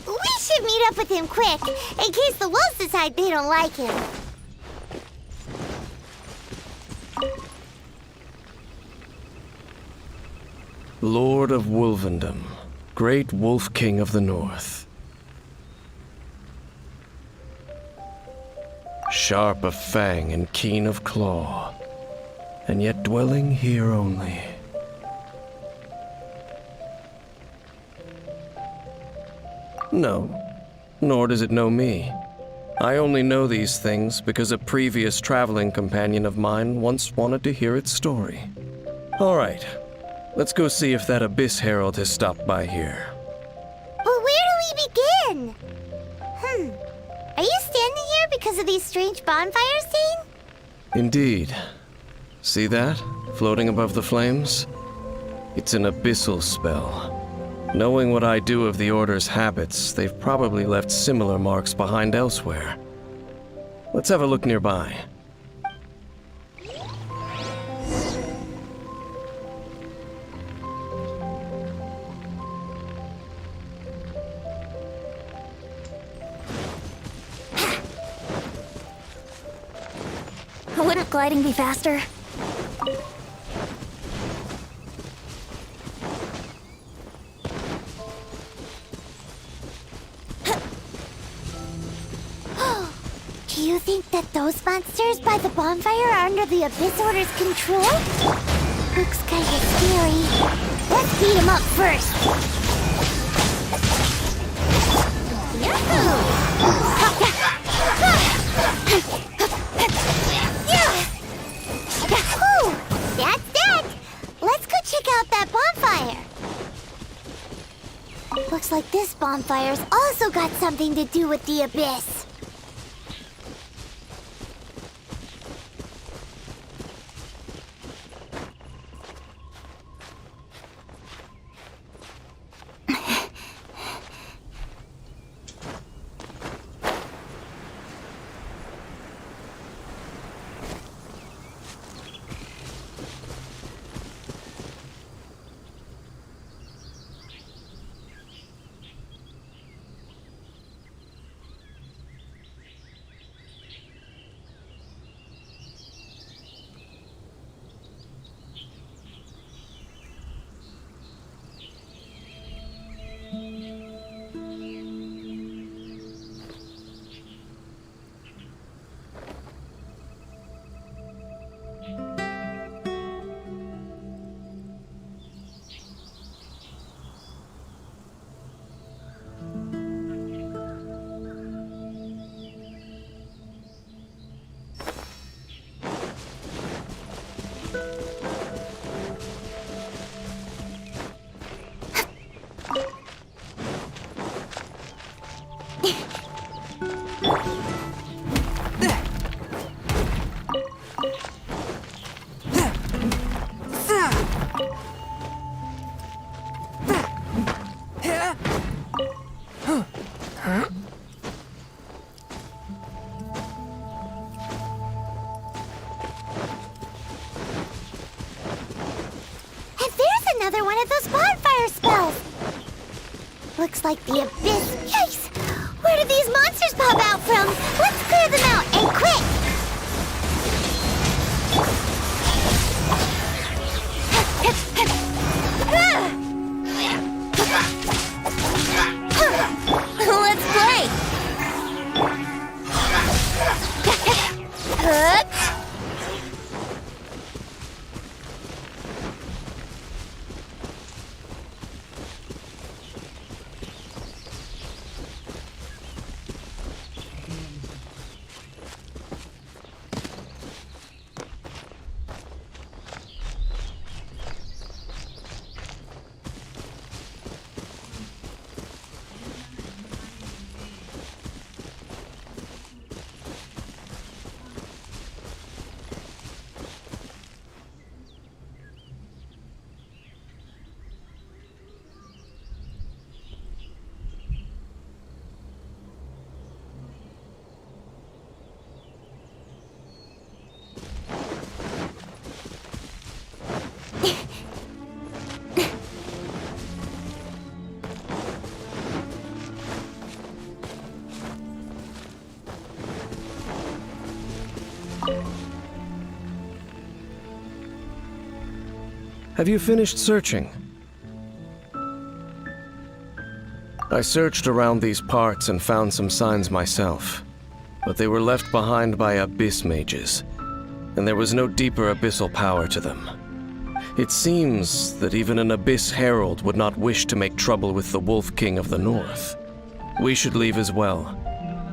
We should meet up with him quick, in case the wolves decide they don't like him. Lord of Wolfendom, great Wolf King of the North. Sharp of fang and keen of claw, and yet dwelling here only. No, nor does it know me. I only know these things because a previous traveling companion of mine once wanted to hear its story. All right, let's go see if that Abyss Herald has stopped by here. But where do we begin? Are you standing here because of these strange bonfires, Dane? Indeed. See that, floating above the flames? It's an abyssal spell. Knowing what I do of the Order's habits, they've probably left similar marks behind elsewhere. Let's have a look nearby. Wouldn't gliding be faster? Do you think that those monsters by the bonfire are under the Abyss Order's control? Looks kinda scary. Let's beat them up first. Whew, that's that! Let's go check out that bonfire. Looks like this bonfire's also got something to do with the Abyss. Another one of those bonfire spells! Looks like the Abyss. Yikes! Where did these monsters pop out from? Let's clear them out, and quick! Let's play! Have you finished searching? I searched around these parts and found some signs myself, but they were left behind by abyss mages, and there was no deeper abyssal power to them. It seems that even an abyss herald would not wish to make trouble with the Wolf King of the North. We should leave as well.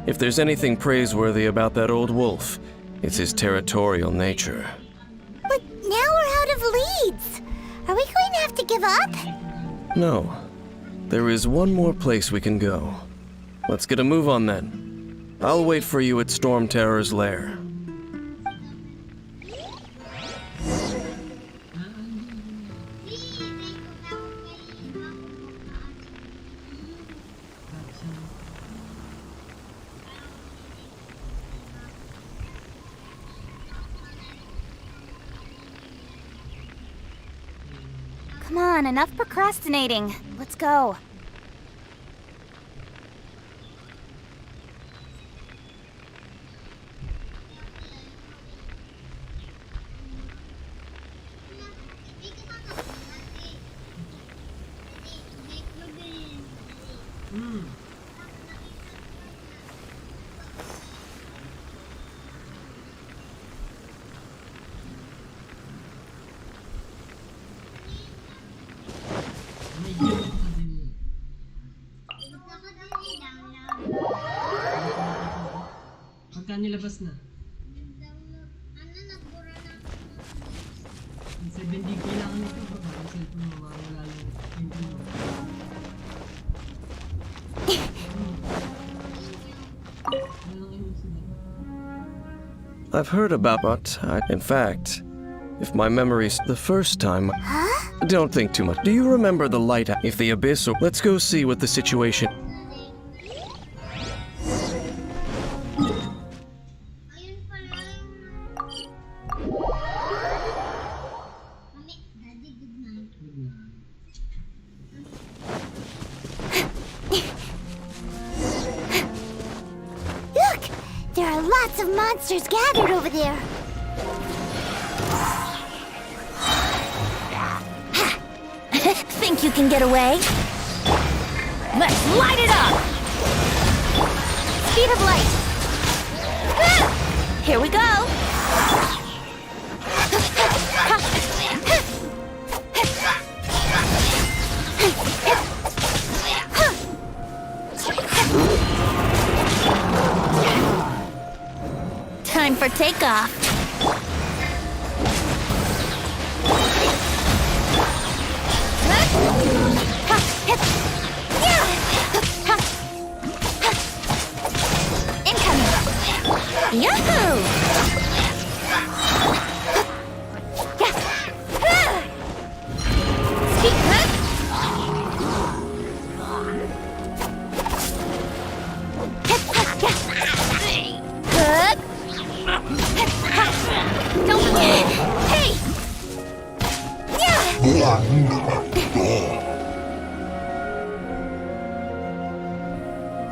If there's anything praiseworthy about that old wolf, it's his territorial nature. But now we're out of leads. Are we going to have to give up? No. There is one more place we can go. Let's get a move on then. I'll wait for you at Storm Terror's lair. Come on, enough procrastinating. Let's go. Pagka nilabas na. 7 gig kailangan nito ba? Yung cellphone mo, mawala lang yung mo. I've heard about it. In fact, if my memory's the first time... Don't think too much. Do you remember the light? If the abyss or... Let's go see what the situation... Look! There are lots of monsters gathered over there. Think you can get away? Let's light it up! Speed of light. Here we go! Time for takeoff. Incoming! Yahoo!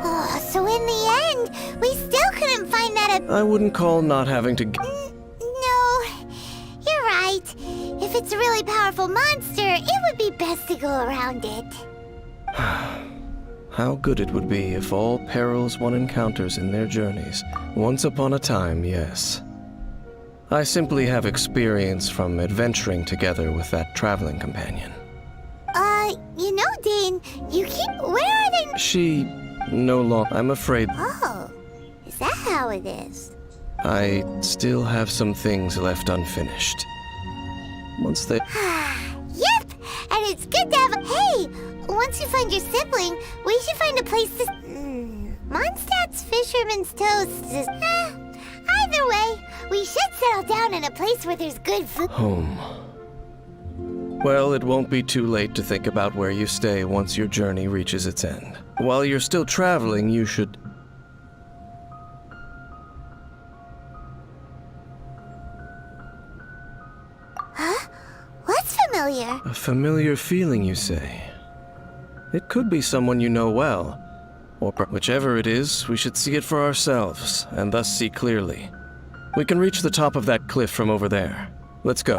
Oh, so in the end, we still couldn't find that I wouldn't call not having to... No, you're right. If it's a really powerful monster, it would be best to go around it. How good it would be if all perils one encounters in their journeys. Once upon a time, yes. I simply have experience from adventuring together with that traveling companion. You know, Dane, you keep... Where are they? She... no longer... I'm afraid... Oh, is that how it is? I still have some things left unfinished. Once they... Yep, and it's good to have a... Hey, once you find your sibling, we should find a place to... Mondstadt's Fisherman's Toast is... either way, we should settle down in a place where there's good food. Home. Well, it won't be too late to think about where you stay once your journey reaches its end. While you're still traveling, you should... Huh? What's familiar? A familiar feeling, you say? It could be someone you know well. Or whichever it is, we should see it for ourselves, and thus see clearly. We can reach the top of that cliff from over there. Let's go.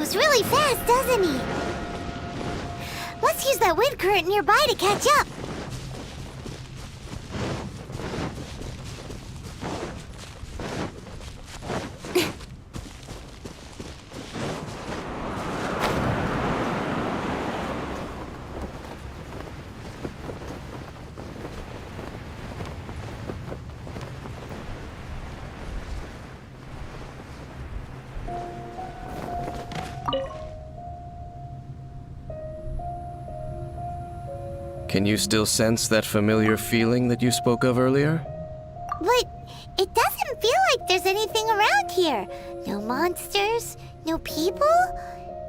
moves really fast, doesn't he? Let's use that wind current nearby to catch up. Can you still sense that familiar feeling that you spoke of earlier? But it doesn't feel like there's anything around here. No monsters, no people,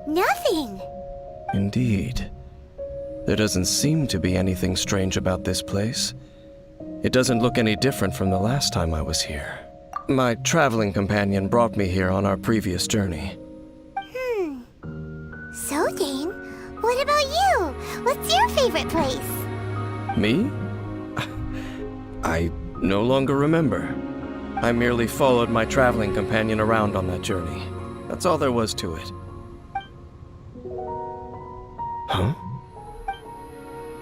nothing. Indeed. There doesn't seem to be anything strange about this place. It doesn't look any different from the last time I was here. My traveling companion brought me here on our previous journey. So, Dane, what about you? What's your favorite place? Me? I no longer remember. I merely followed my traveling companion around on that journey. That's all there was to it. Huh?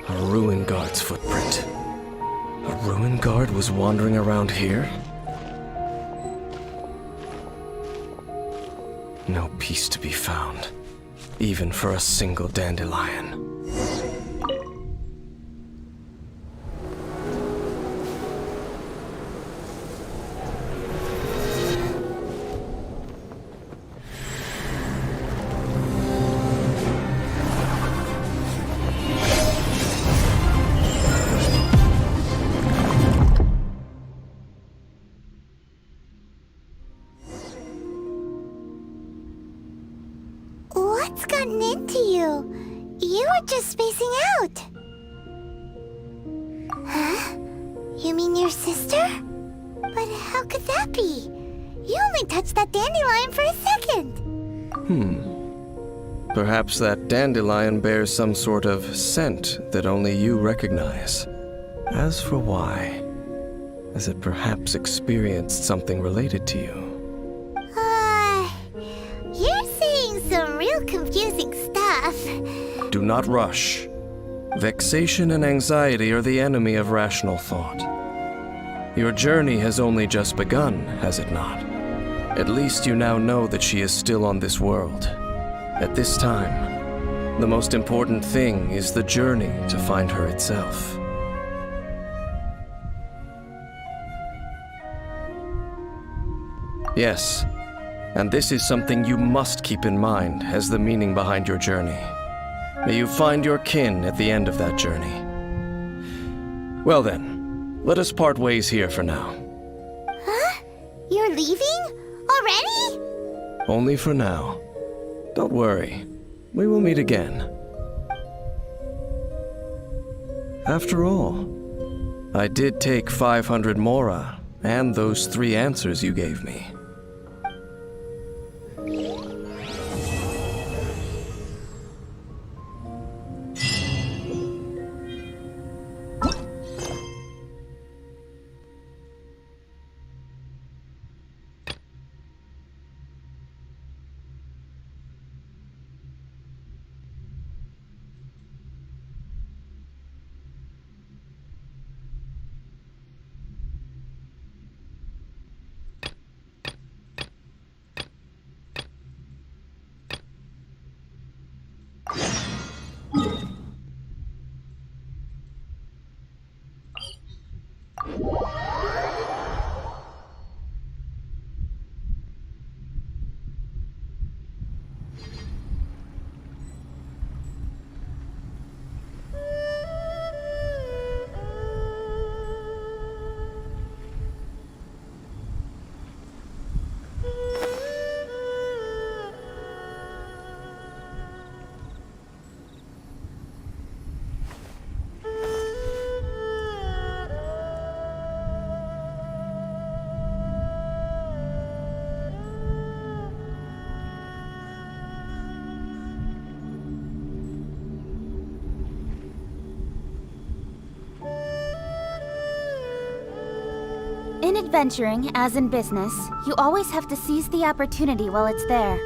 A ruin guard's footprint. A ruin guard was wandering around here? No peace to be found, even for a single dandelion. What's gotten into you? You were just spacing out. Huh? You mean your sister? But how could that be? You only touched that dandelion for a second. Perhaps that dandelion bears some sort of scent that only you recognize. As for why, has it perhaps experienced something related to you? You're saying some real confusing stuff. Do not rush. Vexation and anxiety are the enemy of rational thought. Your journey has only just begun, has it not? At least you now know that she is still on this world. At this time, the most important thing is the journey to find her itself. Yes, and this is something you must keep in mind as the meaning behind your journey. May you find your kin at the end of that journey. Well then, let us part ways here for now. Huh? You're leaving? Already? Only for now. Don't worry, we will meet again. After all, I did take 500 mora and those 3 answers you gave me. In adventuring, as in business, you always have to seize the opportunity while it's there.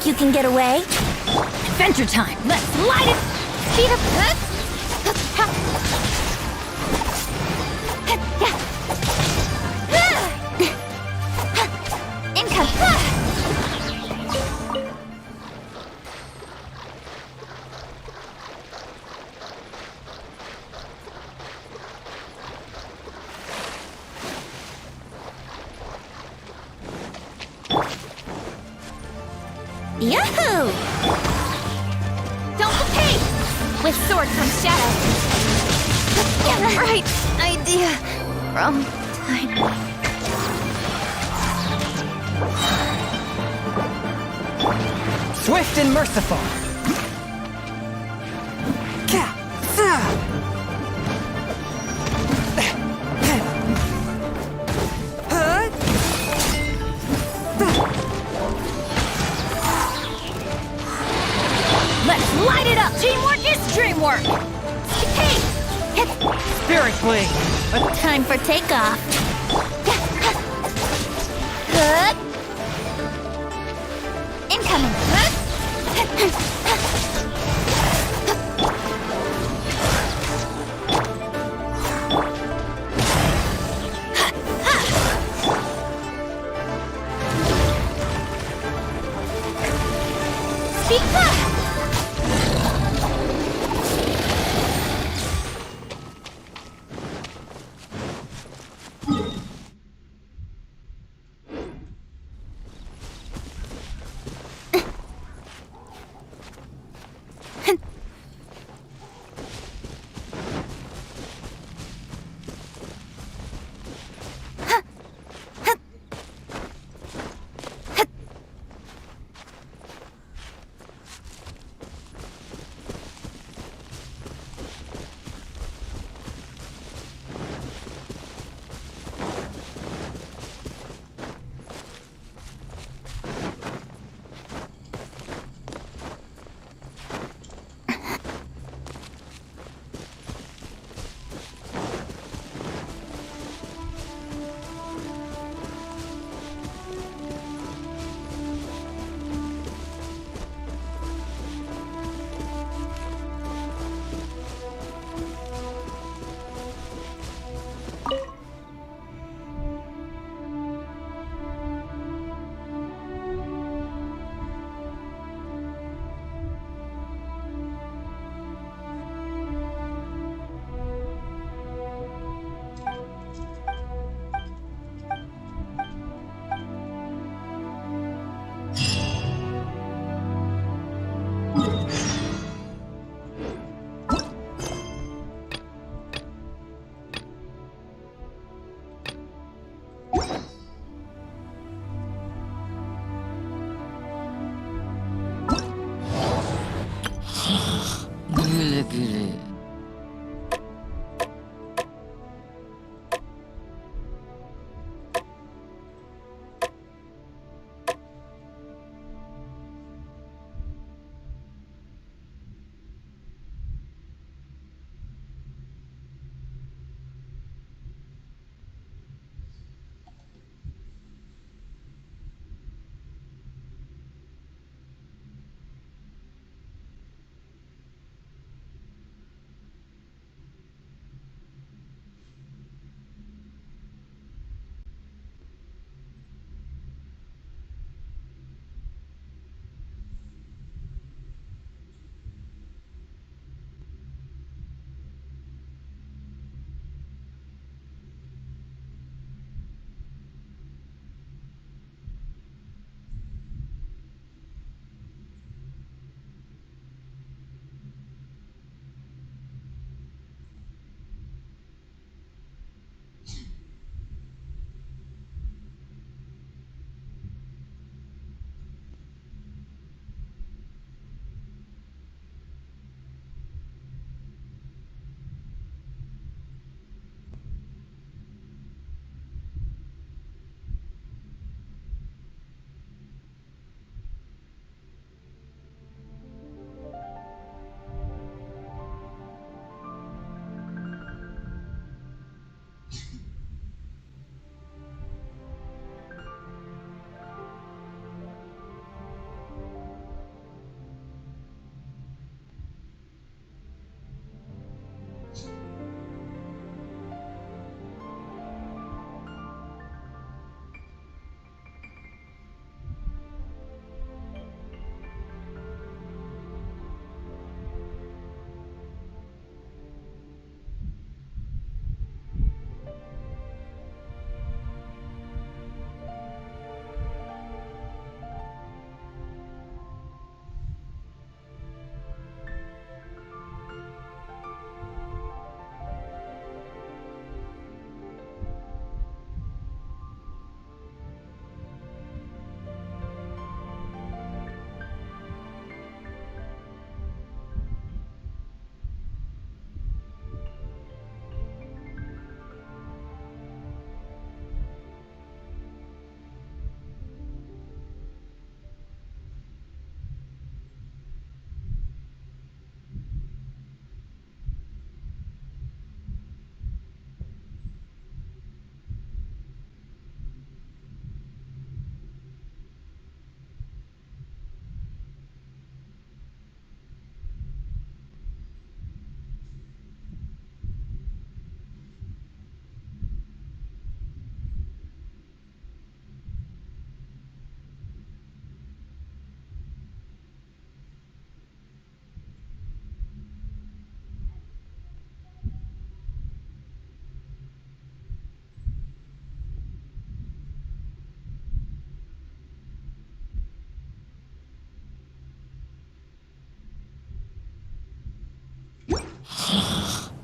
think you can get away? Adventure time! Let's light it! Speed up. Yahoo! Don't pay! With sword from shadow. Right idea. Wrong time. Swift and merciful. Let's light it up! Teamwork is dreamwork! Hey! Spirit blade. Time for takeoff. Good. Incoming. Speak up!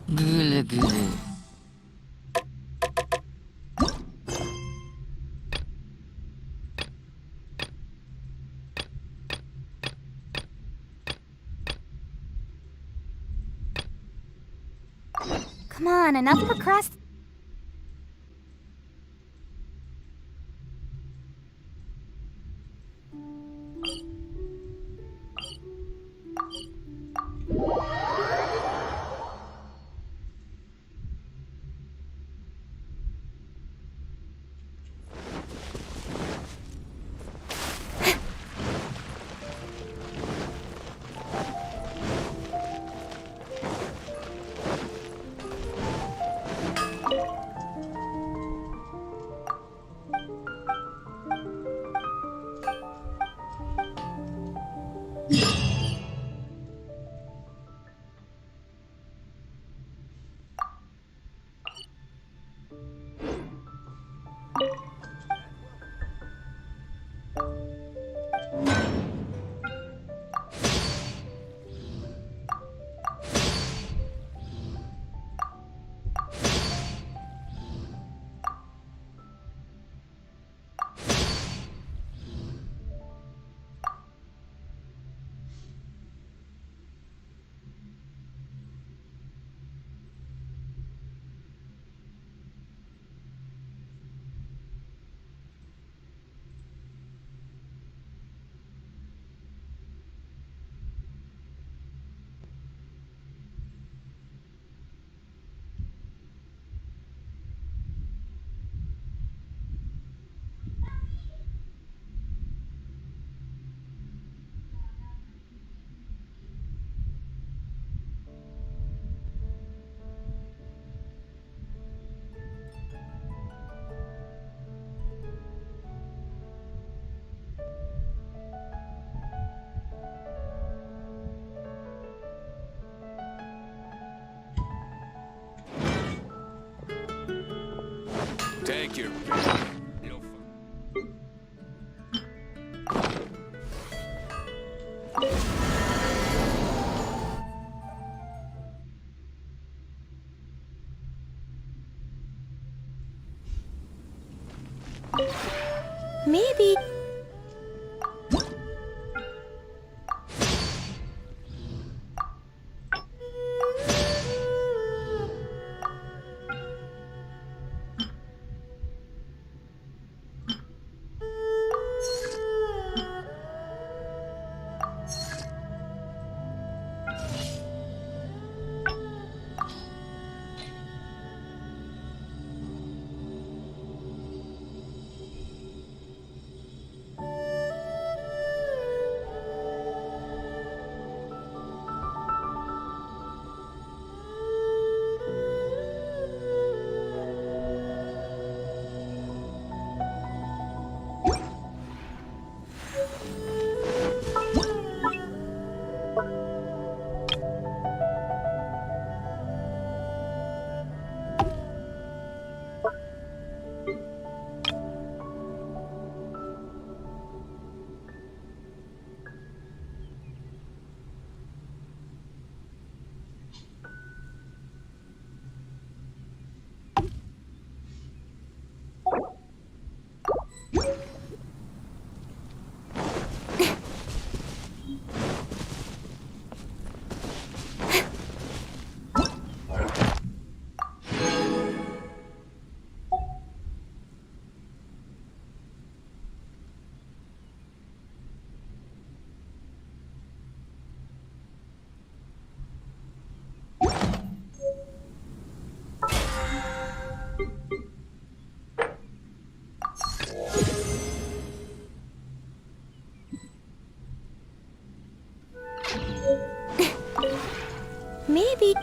Güle güle. Come on, enough procrast. Thank you. Maybe. Maybe.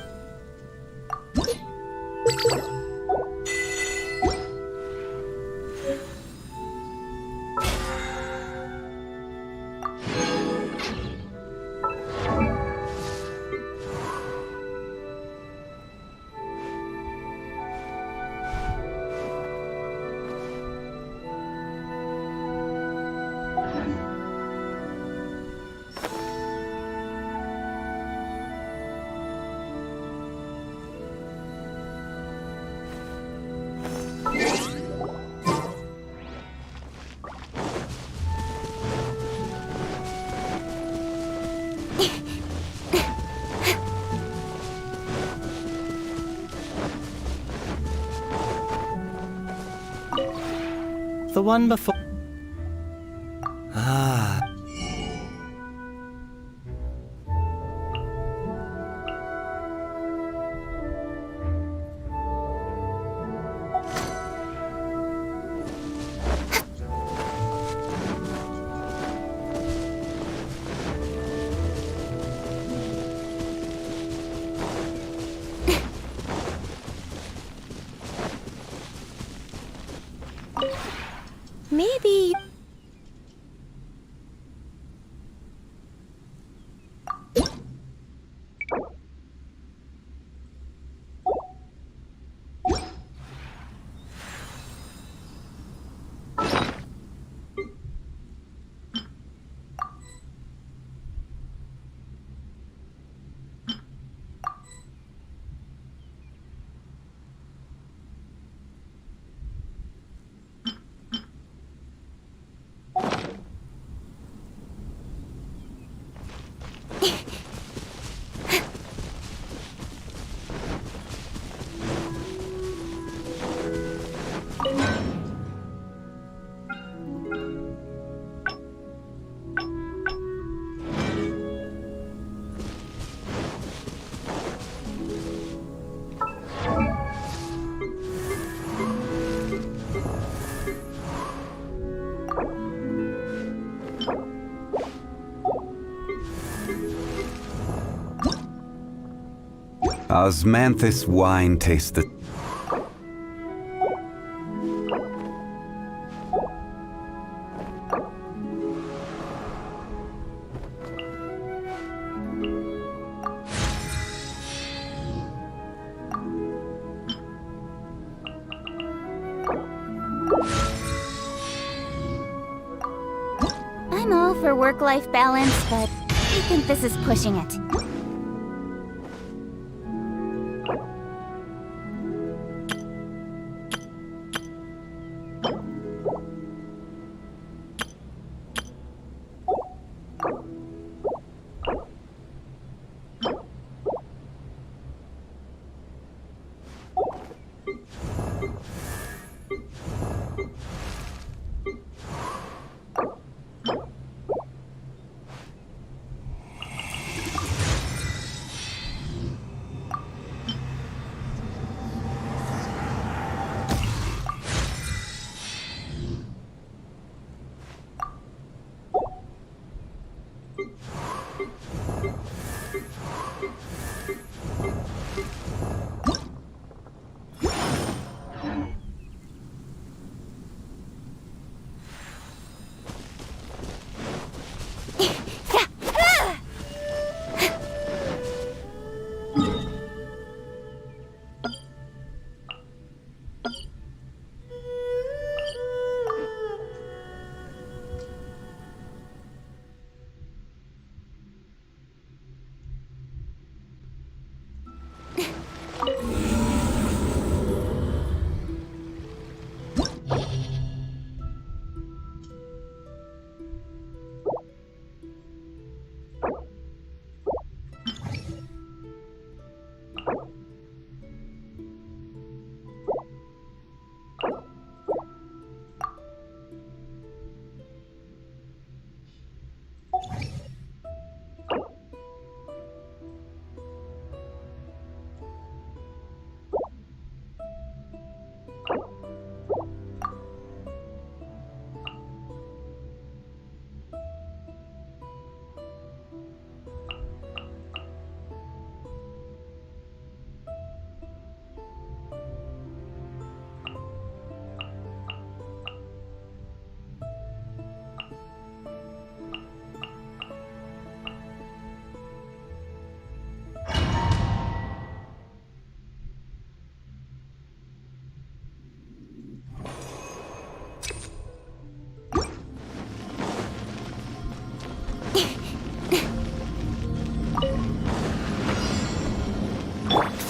one before. Ah. Maybe... Osmanthus wine tasted. I'm all for work-life balance, but I think this is pushing it.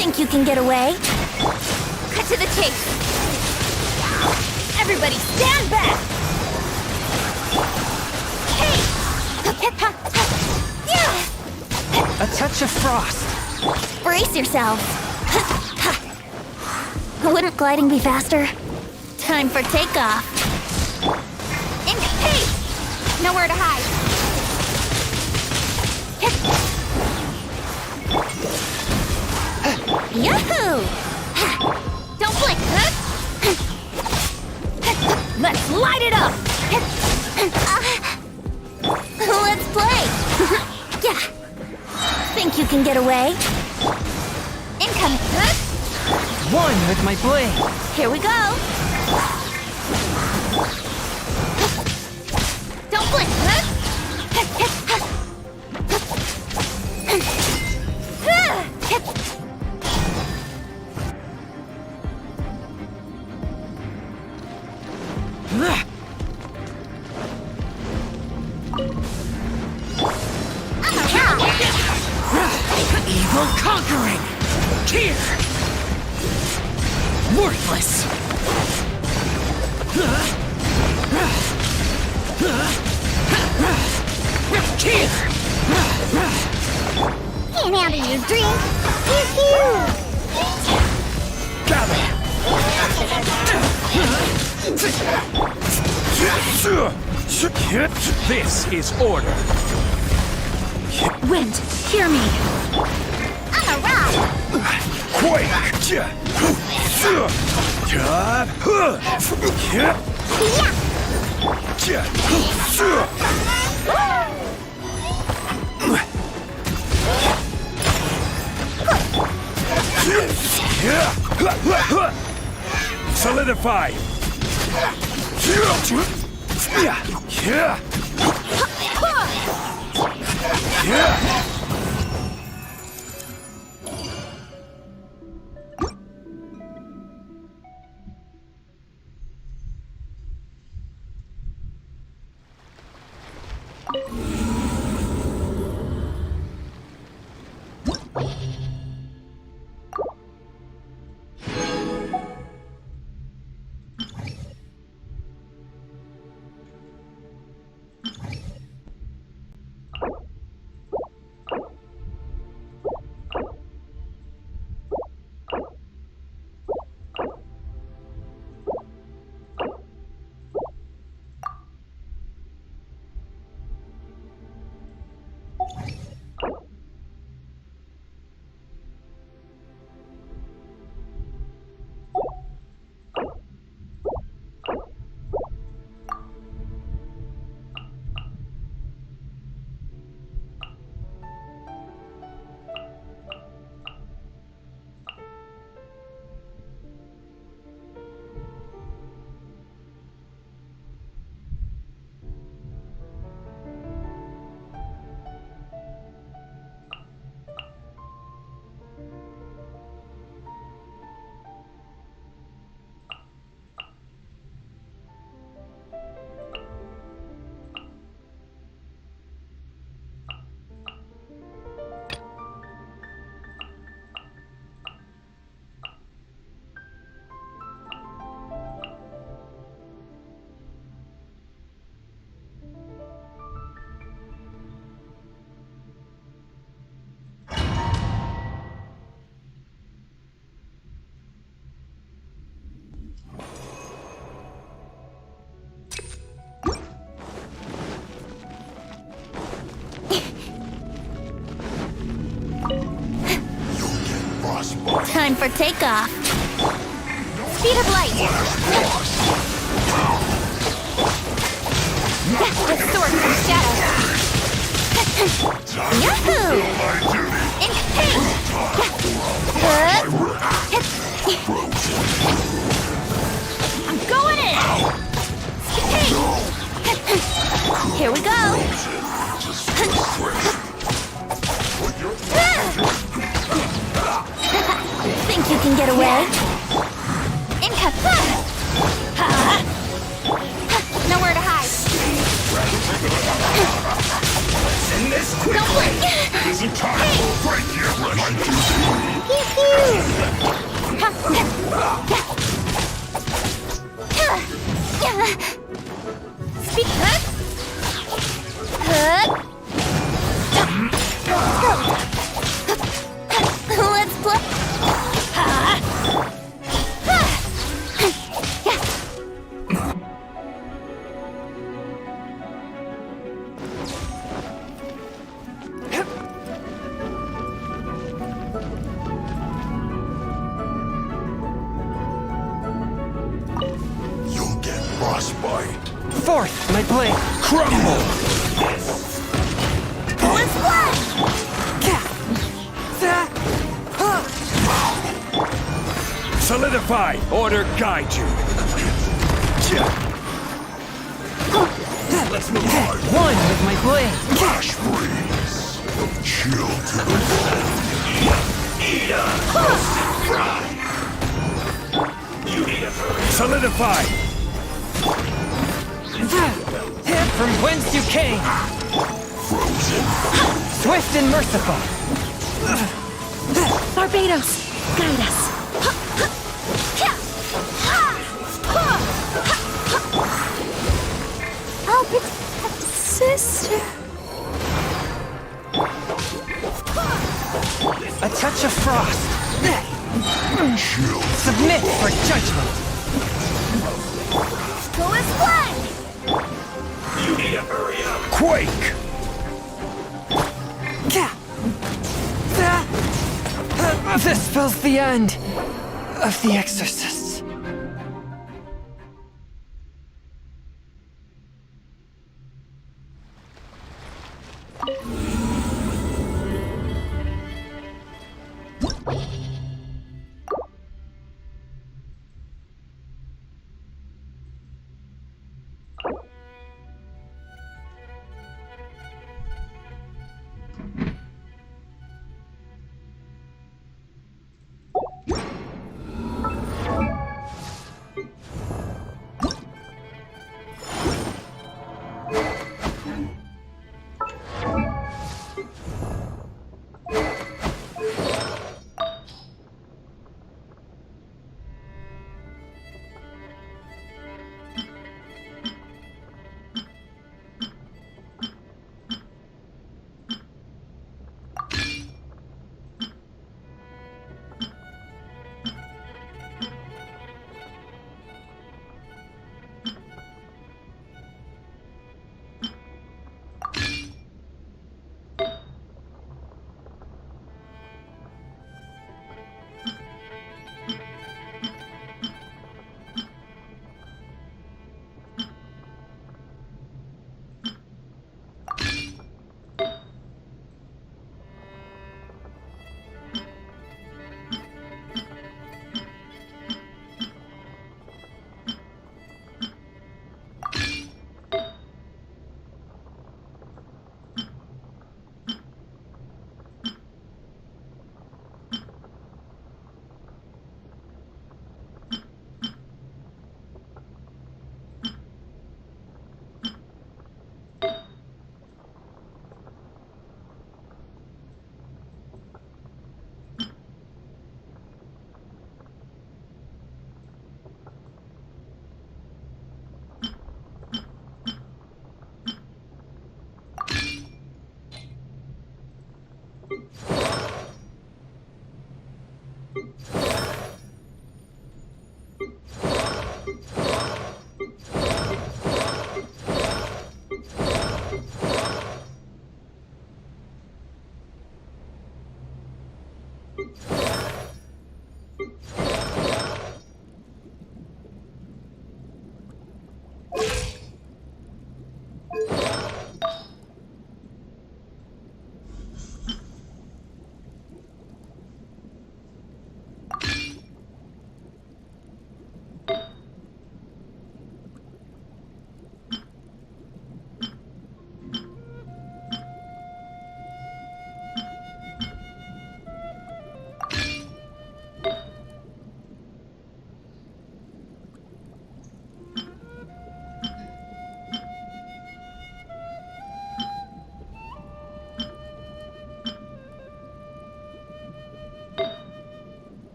Think you can get away? Cut to the chase. Everybody stand back! Hey! A touch of frost. Brace yourselves. Wouldn't gliding be faster? Time for takeoff. Nowhere to hide. Yahoo! Don't blink. Let's light it up! Let's play. Yeah. Think you can get away? Incoming. One with my blade. Here we go. Don't blink. Evil conquering! Here! Worthless! Here! Can't handle your drink. Yoo-hoo! Gather! This is order. Wind, hear me. I'm a rock. Solidify! Time for takeoff. Speed of light. The sword from shadow. Yahoo! In pain. I'm going in! Here we go. Think you can get away? Nowhere to hide. Don't blink. Isn't time for break your Speak. Let's play. my blade! Crumble! Let's fly! Solidify! Order guide you! Let's move on! One with my blade! Flash freeze! Chill to the Solidify! From whence you came! Frozen! Swift and merciful! Barbados, guide us. I'll protect sister. A touch of frost! Submit for judgment! Go and fly! You need to hurry up! Quake! This spells the end of the exorcists.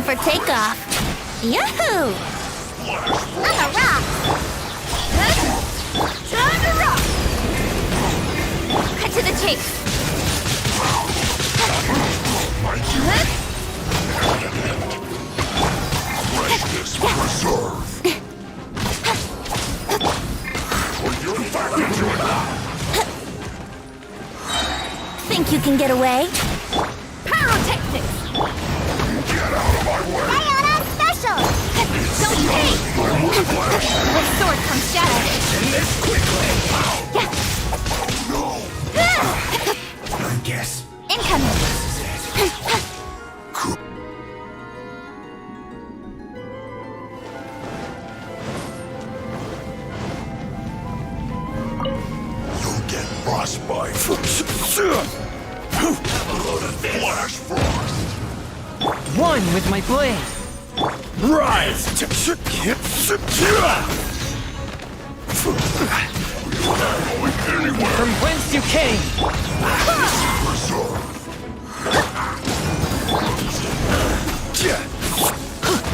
for takeoff. Yahoo! I'm a rock! Time to rock! Cut to the chase. Freshness preserve. Think you can get away? Pyrotechnics! Get out of my way! Diana special! Don't take! This sword comes shattered. End this quickly! I guess Incoming! You'll get frostbite. Flash frost. One with my blade. Rise! From whence you came.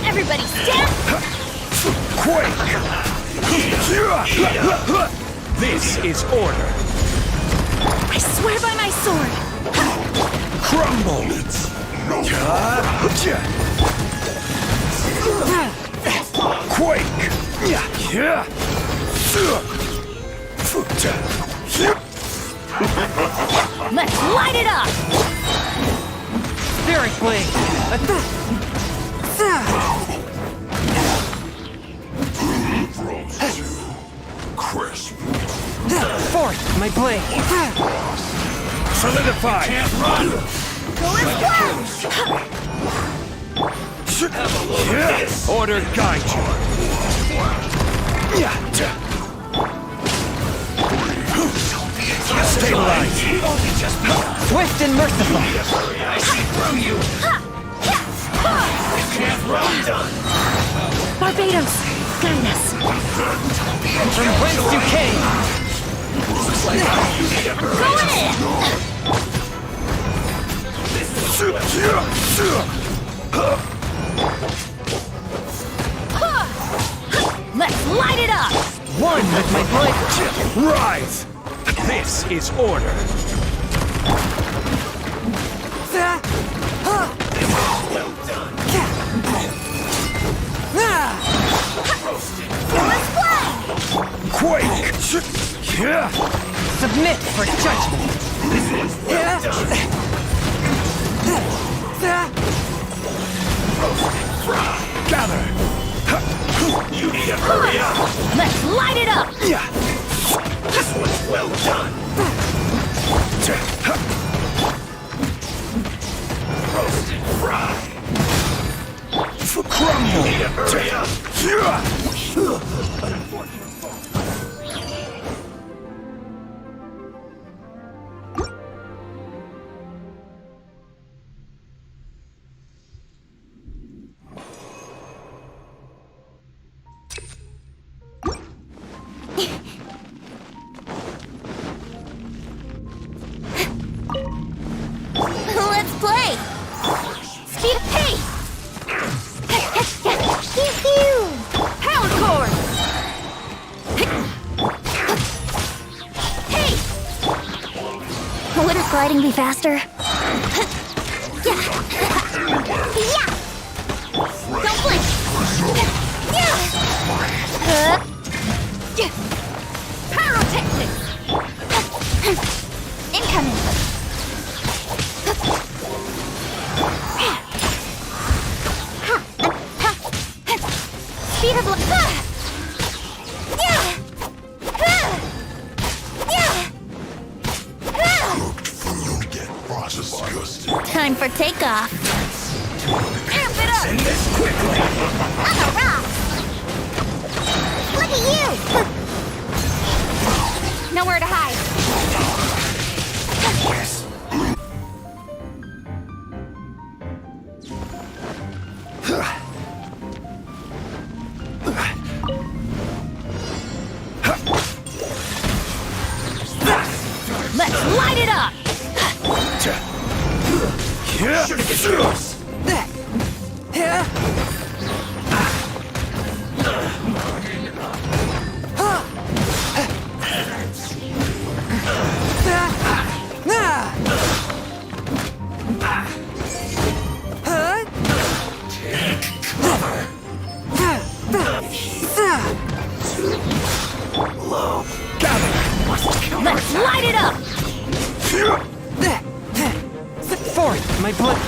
Everybody stand! this is order. I swear by my sword! Crumble! Let's light it up! Spirit blade. Crisp. Forth my blade. Solidify! Can't run! Order guide you. Stabilize. Swift and merciful. I see through you. Can't run. Done. Barbados, guide us. From whence you came. Let's light it up! One with my blade. Rise! This is order. Quake! Submit for judgment. Gather! You need to hurry up! Let's light it up! This one's well done! Roast and fry! Crumble! You need to hurry up! Let's play! Speed of pace! Pew-pew! Power cord! Hey! Wouldn't gliding be faster? Yeah! Don't blink! Yeah! Pyrotechnics! Incoming! Speed of Time for takeoff. Amp it up! Send this quickly! I'm a rock! Look at you! Nowhere to hide. Yes. Let's light it up! Should get yours! Let's light it up! Forth, my blood.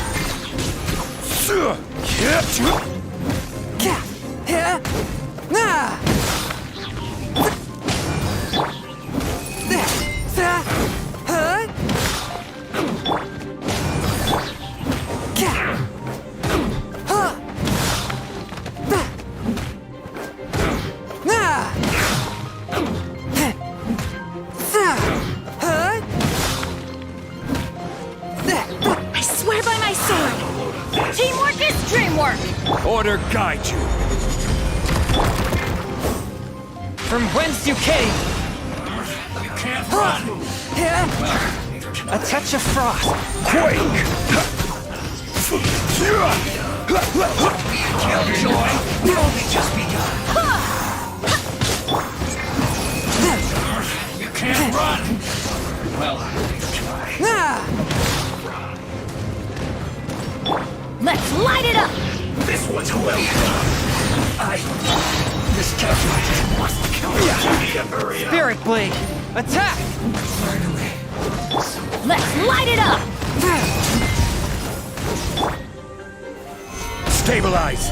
I swear by my sword! Teamwork is dreamwork! Order guide you. From whence you came. You can't run. A touch of frost. Quake. Killjoy. You've only just begun. You can't run. Well, try. Let's light it up! This one's well done. I miscalculated. Must kill you. Spirit blade. Attack. Let's light it up! Stabilize.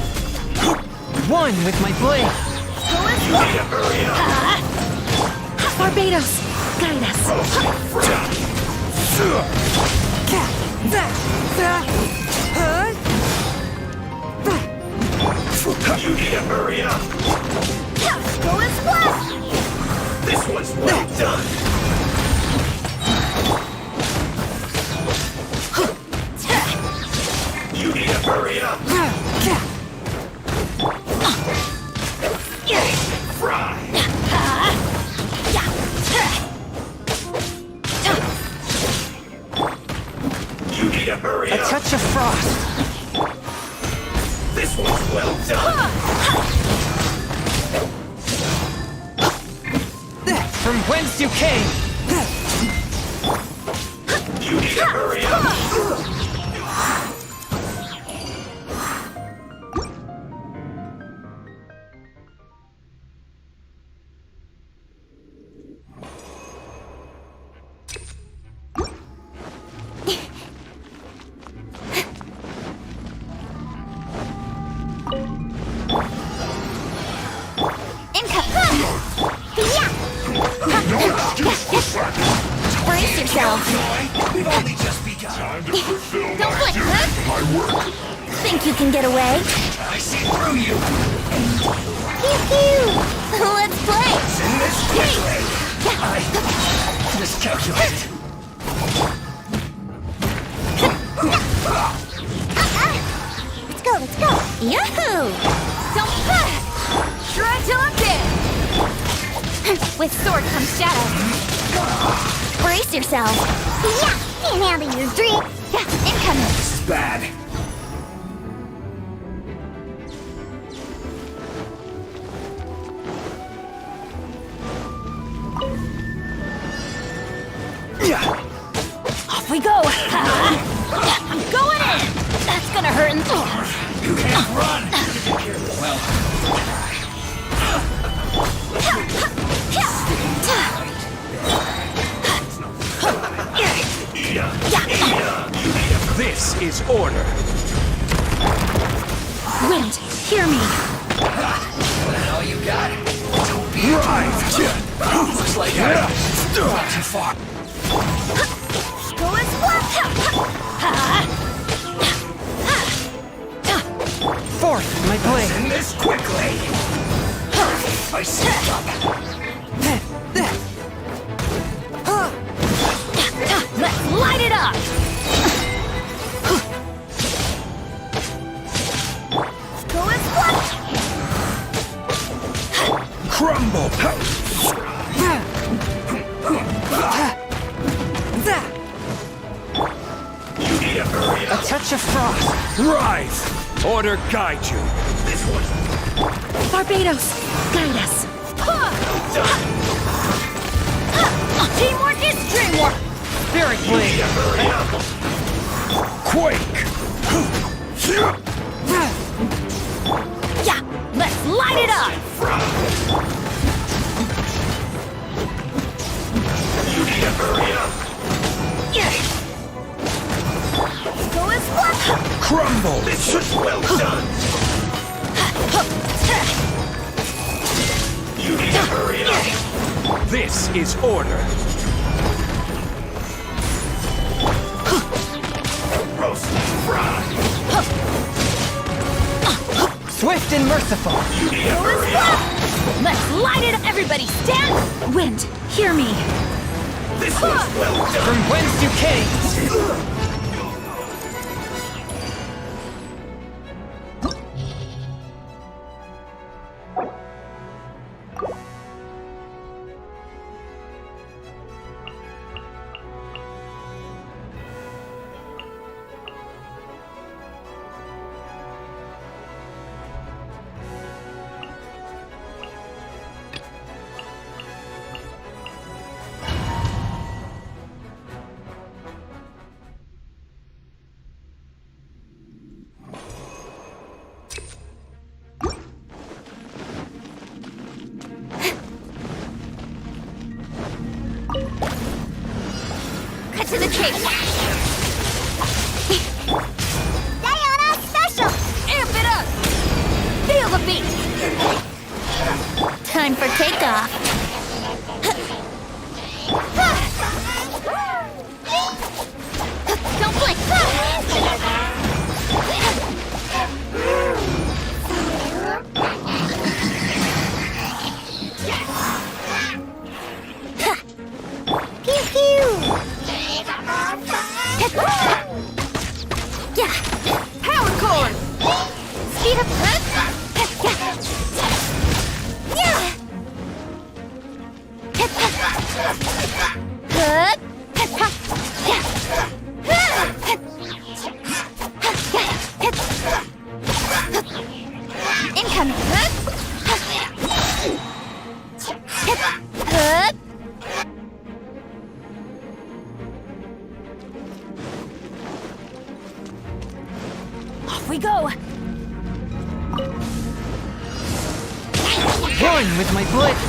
One with my blade. Barbados, guide us. You need to hurry up. Go and splash! This one's well done. You need to hurry up. Fry. You need to hurry A up. touch of frost. This one's well done. From whence you came. You need to hurry up. Brace yourself. We've only just begun. Don't blink, huh? Think you can get away? I see through you. Pew pew! Let's play! Send this quickly. I miscalculated. Let's go, let's go! Yahoo! Don't Try till I'm dead! With sword comes shadow. Brace yourself. Yeah! Can't handle your drink. Yeah, incoming. This is bad. Off we go! I'm going in! That's gonna hurt. You can't run. Well, this is order. Wind, hear me. All you got? Don't be right. Looks like I not too far. Go and Forth, my blade. Send this quickly. I see up. Let's light it up! Go and Crumble. You need to hurry A up. touch of frost. Rise. Order guide you. Barbados, guide us. Teamwork is dreamwork. Spirit Blade! Quake! Yeah, let's light it up. Go as one. Crumble! This is well done! You need to hurry up! This is order! Roast fry! Swift and merciful! You need to hurry up! Let's light it up. Everybody stand. Wind, hear me. This was well done! From whence you came! Cut to the chase. Diana Special! Amp it up. Feel the beat. Time for takeoff. Don't blink. Pew pew! Yeah. Power cord. Speed up. Yeah. Good. Incoming. Good. Off we go. One with my blade!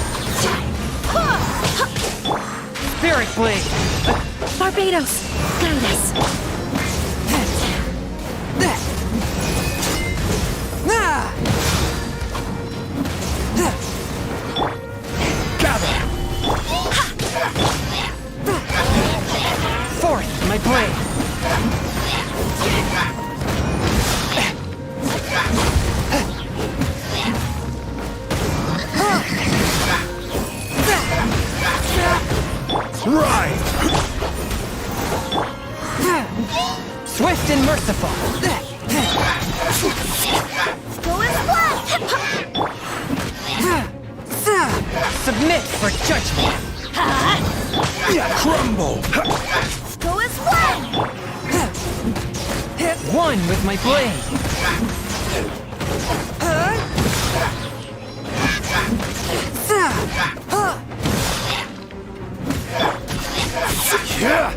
Spirit Blade! Barbados, guide us. Gather! Forth, my blade! Right! Swift and merciful! Go as one! Submit for judgment! Crumble! Go as one! One with my blade! Yeah!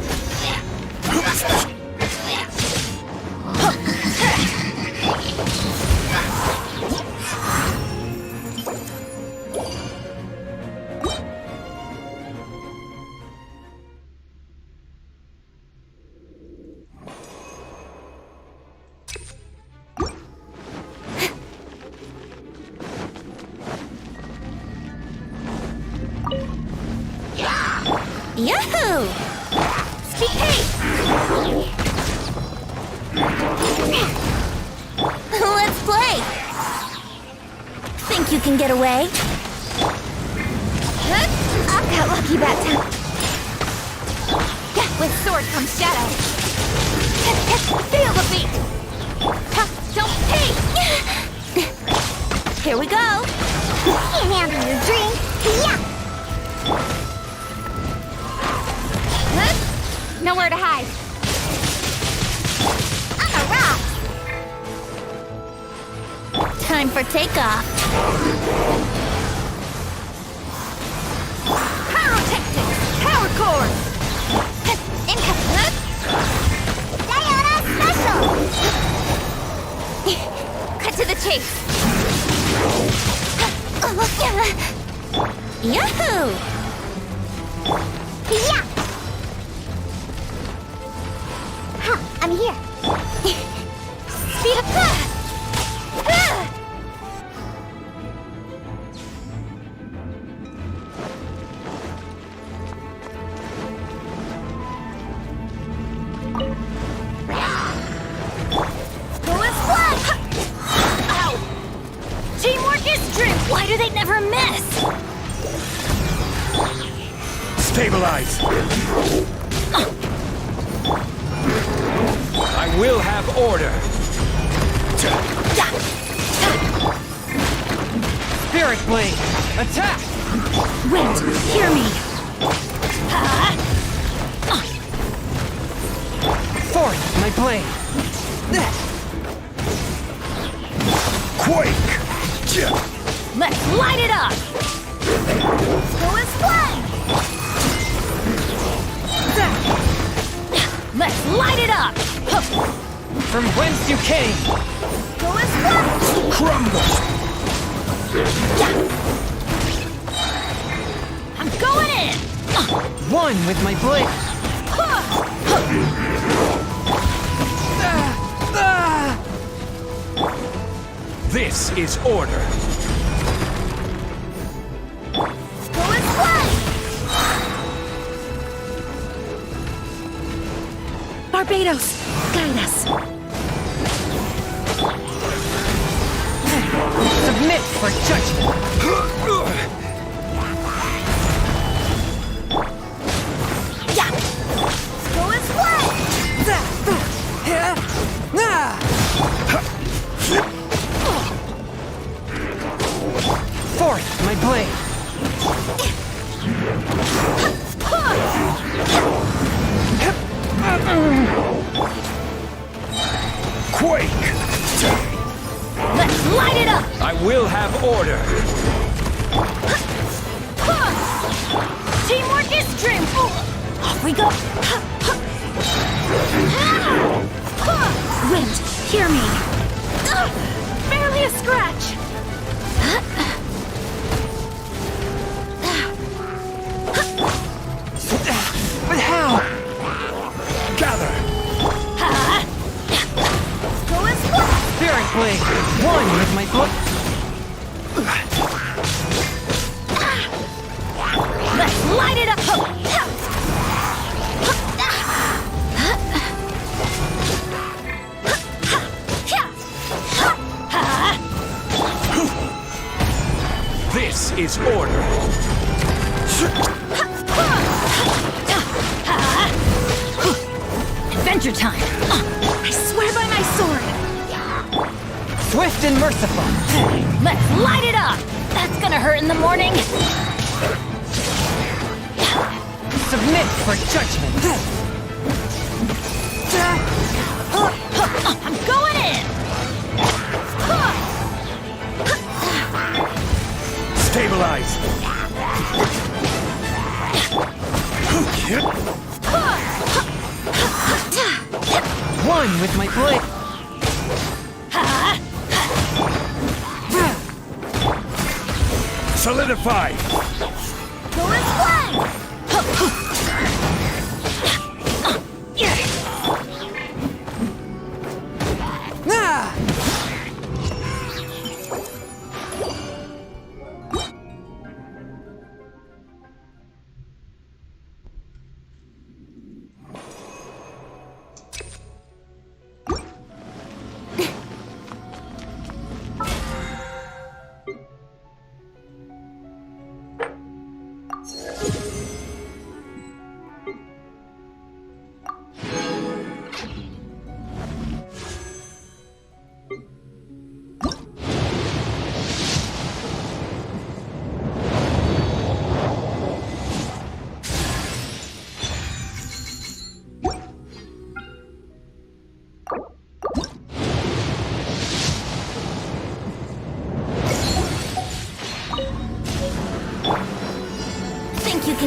Yahoo! Speak haste! Let's play! Think you can get away? I got lucky that time. With sword comes shadow. Feel the beat. Don't peek. Here we go! Can't handle your drink! Yeah! Nowhere to hide. I'm a rock! time for takeoff. Pyrotactics! Power core! Diana Special! Cut to the chase. Yahoo! Yeah! Huh, I'm here. Speed up! Teamwork is strength! Why do they never miss? Stabilize! I will have order! Spirit Blade! Attack! Wait, hear me. Forth, my blade! Quake! Let's light it up! Go as one! Let's light it up! From whence you came! Go as one! Crumble! I'm going in! One with my blade! This is order! Go as one! Barbados, guide us. Submit for judgment! Go as one! Forth, my blade! Quake! Let's light it up! I will have order! Teamwork is strength! Off we go. Wind, hear me. Barely a scratch! But how? Gather! Go as one! Spirit Blade! One with my blade! Let's light it up! This is order! Adventure time! I swear by my sword! Swift and merciful! Let's light it up! That's gonna hurt in the morning! Submit for judgment! I'm going in! Stabilize! One with my blade! Solidify! Go as one!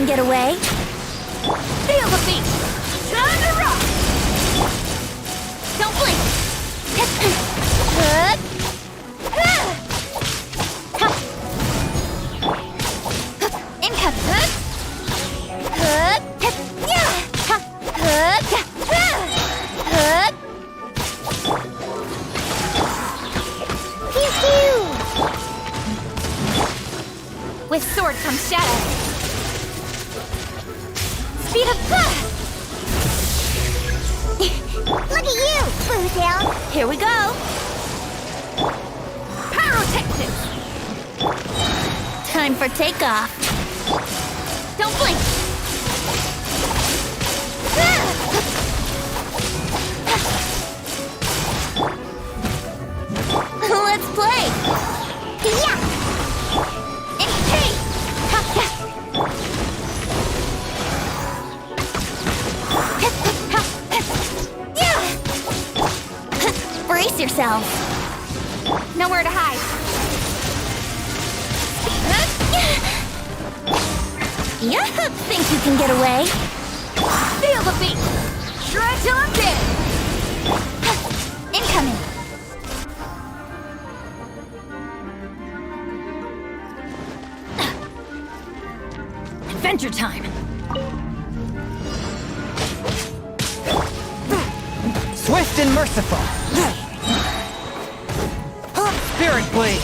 get away. Feel the beat! Time to rock! Don't blink! Incoming. With sword comes shadow. Speed of Look at you, Bootail. Here we go. Pyrotechnics! Time for takeoff. Don't blink! Let's play. Yeah. Brace yourself. Nowhere to hide. Yeah, think you can get away? Feel the beat! Shred till I'm dead! Incoming. Adventure time! Swift and merciful. Spirit blade.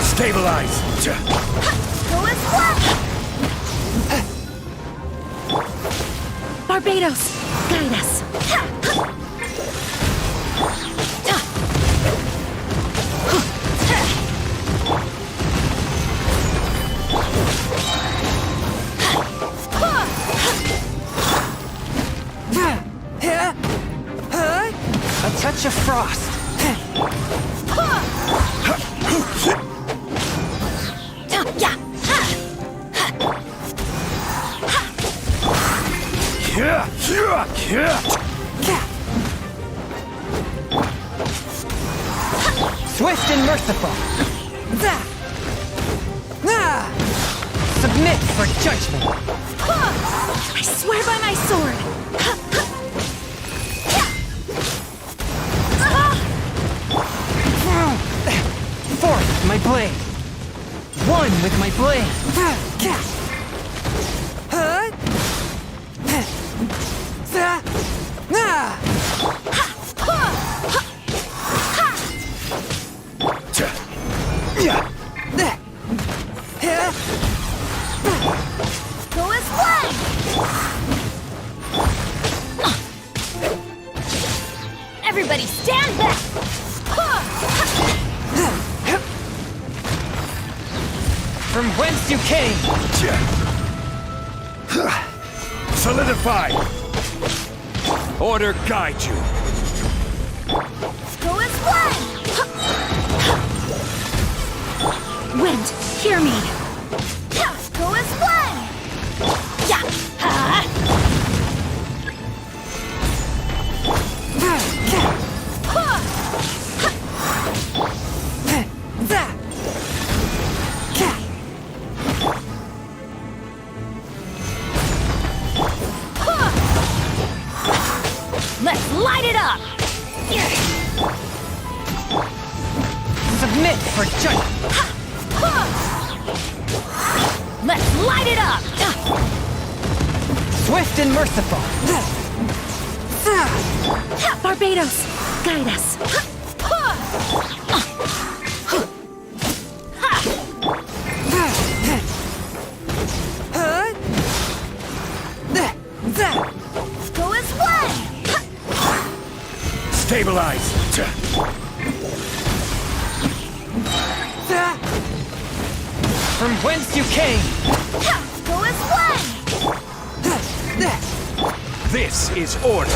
Stabilize. Go as flat! Barbados, guide us. A touch of frost. Swift and merciful. Submit for judgment. I swear by my sword! Forth my blade. One with my blade. Go as flag! Everybody stand back! From whence you came. Solidify. Order guide you. Go as flag! Wind, hear me! Go as flag! Let's light it up! Submit for judgment. Let's light it up! Swift and merciful. Barbados, guide us. Go as one! Stabilize. From whence you came. Go as one! This is order.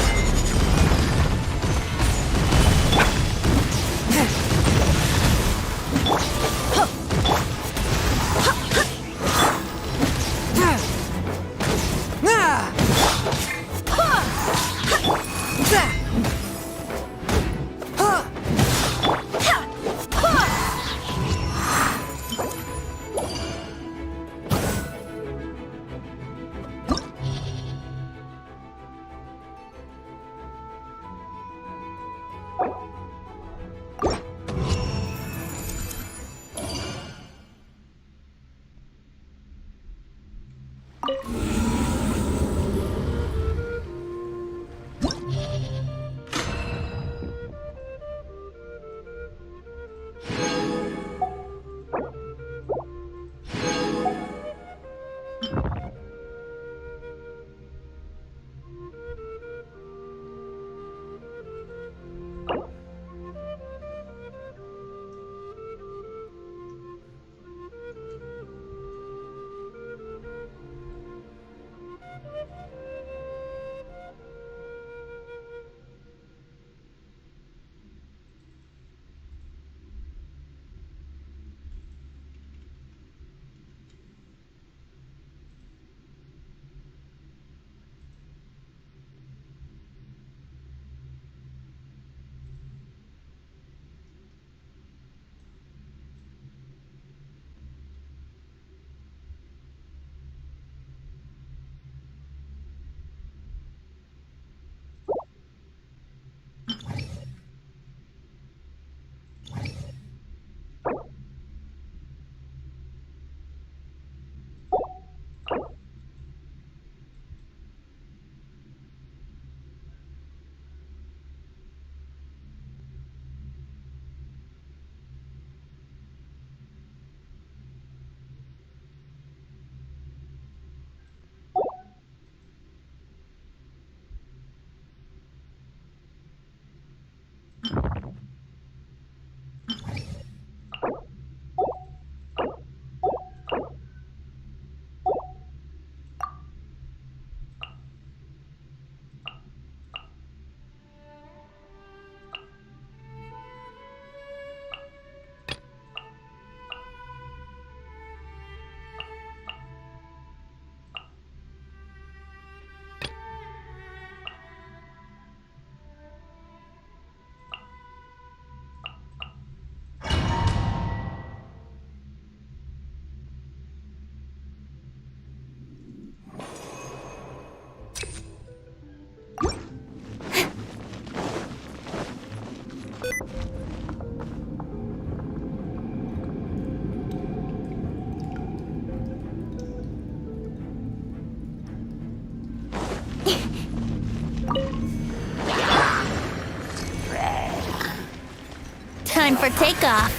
Time for takeoff.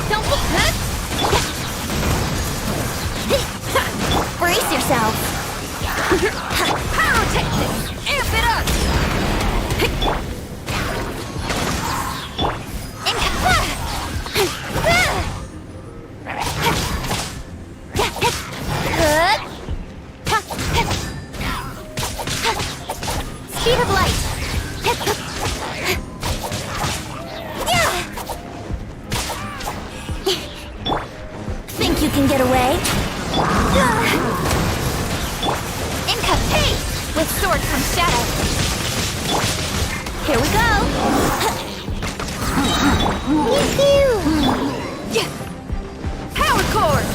Don't get hurt! Brace yourself. Pyrotechnics! Amp it up! Speed of light. Think you can get away? Incapacity! With sword from shadow. Here we go. Power cord!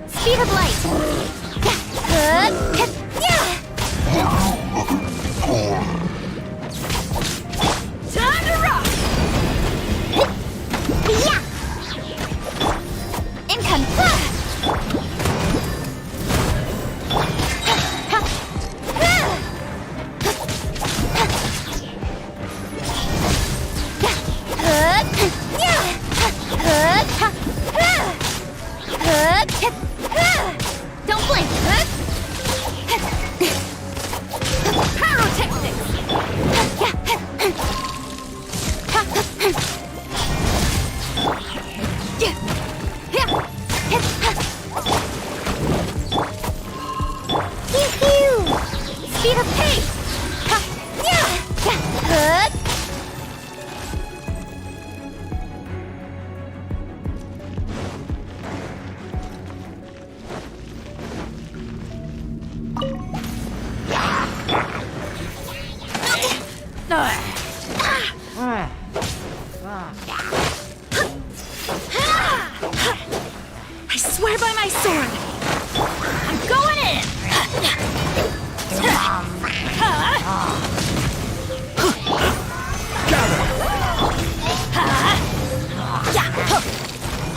Speed of light. Time to rock! Income. Don't blink! Pyrotechnics! Speed of pace. I swear by my sword! I'm going in!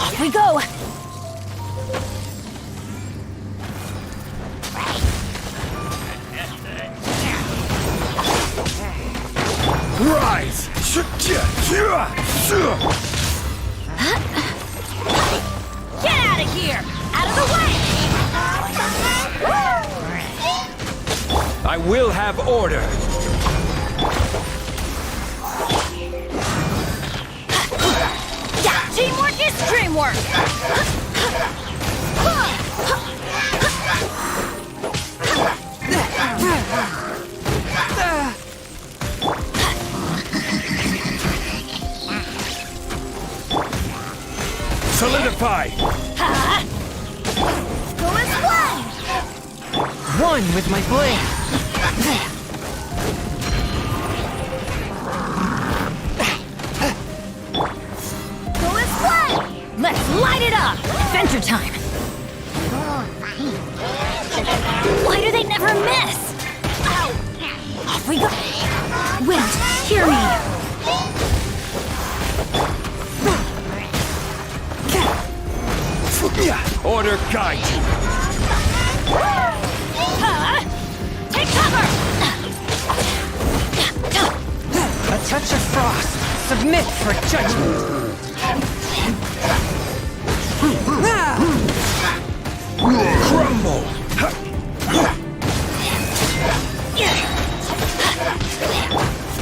Off we go. here! Out of the way! I will have order. Teamwork is dreamwork! Solidify! Go as one! One with my blade. Go as one! Let's light it up! Adventure time! Why do they never miss? Ow! Off we go! Wind, hear me! Order guide you. Take cover! A touch of frost. Submit for judgment. Crumble.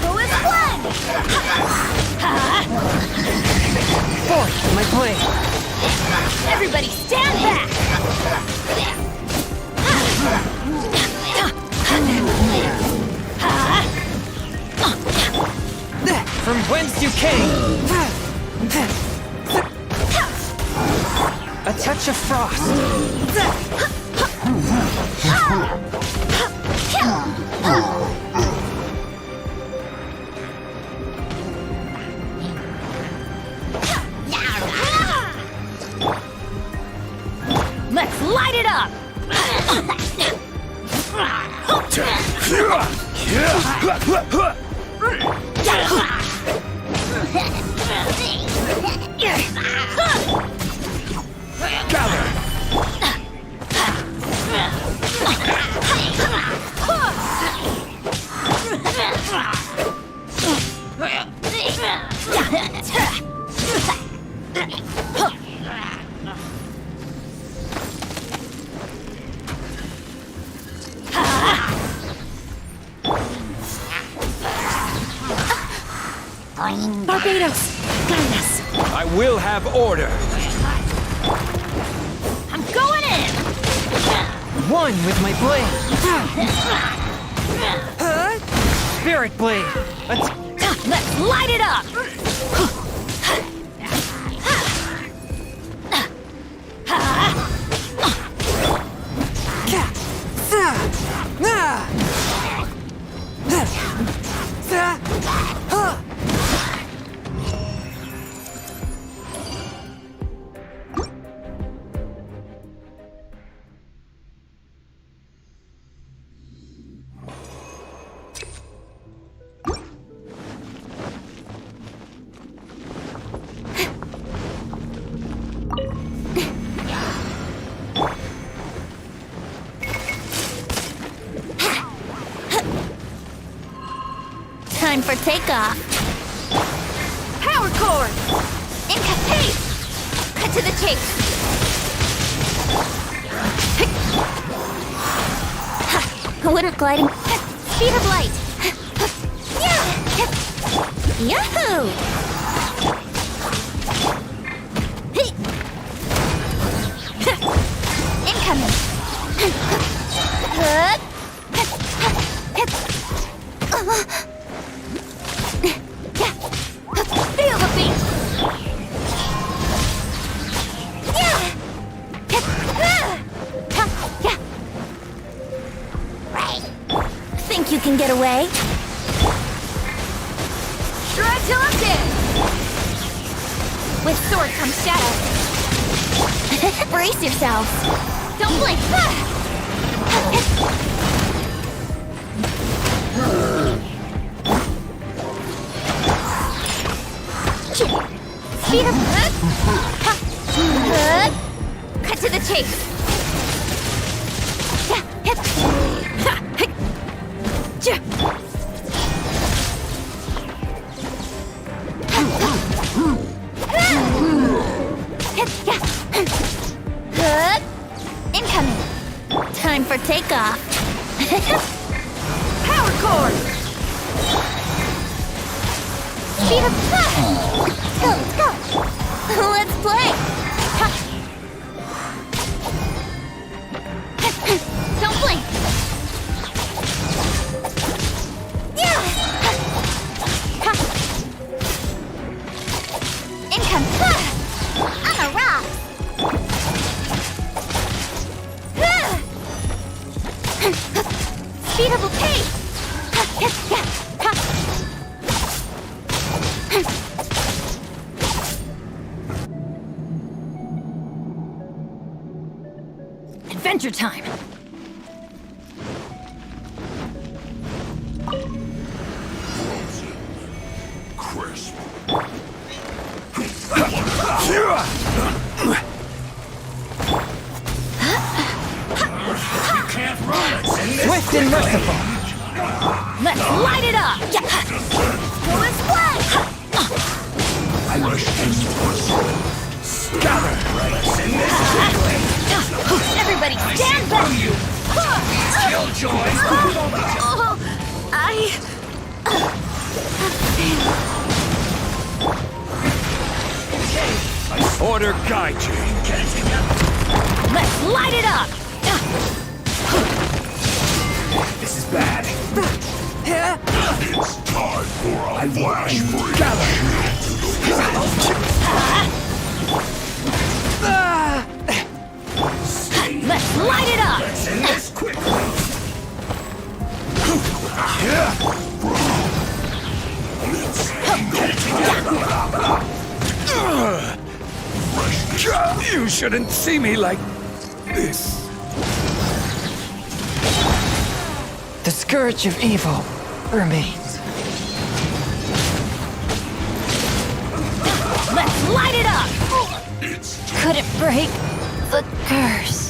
Go as one! Forth my blade. Everybody stand back! From whence you came. A touch of frost. Let's light it up! Barbados, guide us. I will have order. I'm going in. One with my blade. Spirit blade. Let's light it up. Time for takeoff. Power cord. Incapacit! Cut to the chase. Wouldn't gliding. Speed of light. Yahoo! Incoming. Feel the beat. Think you can get away? Try till I'm dead. With sword comes shadow. Brace yourselves. Don't blink. Speed of cut to the chase. for takeoff. Power cord! Speed of let's go. Let's play! Don't blink! Income. I'm a rock. Speed of okay! Adventure time! Crisp. Swift and merciful. Let's light it up! Go and play! Everybody stand back! Killjoy! Order Gaiji. Let's light it up! This is bad. It's time for a flash freeze. Let's light it up! Let's end this quickly. You shouldn't see me like this. The scourge of evil remains. Let's light it up! Couldn't break the curse.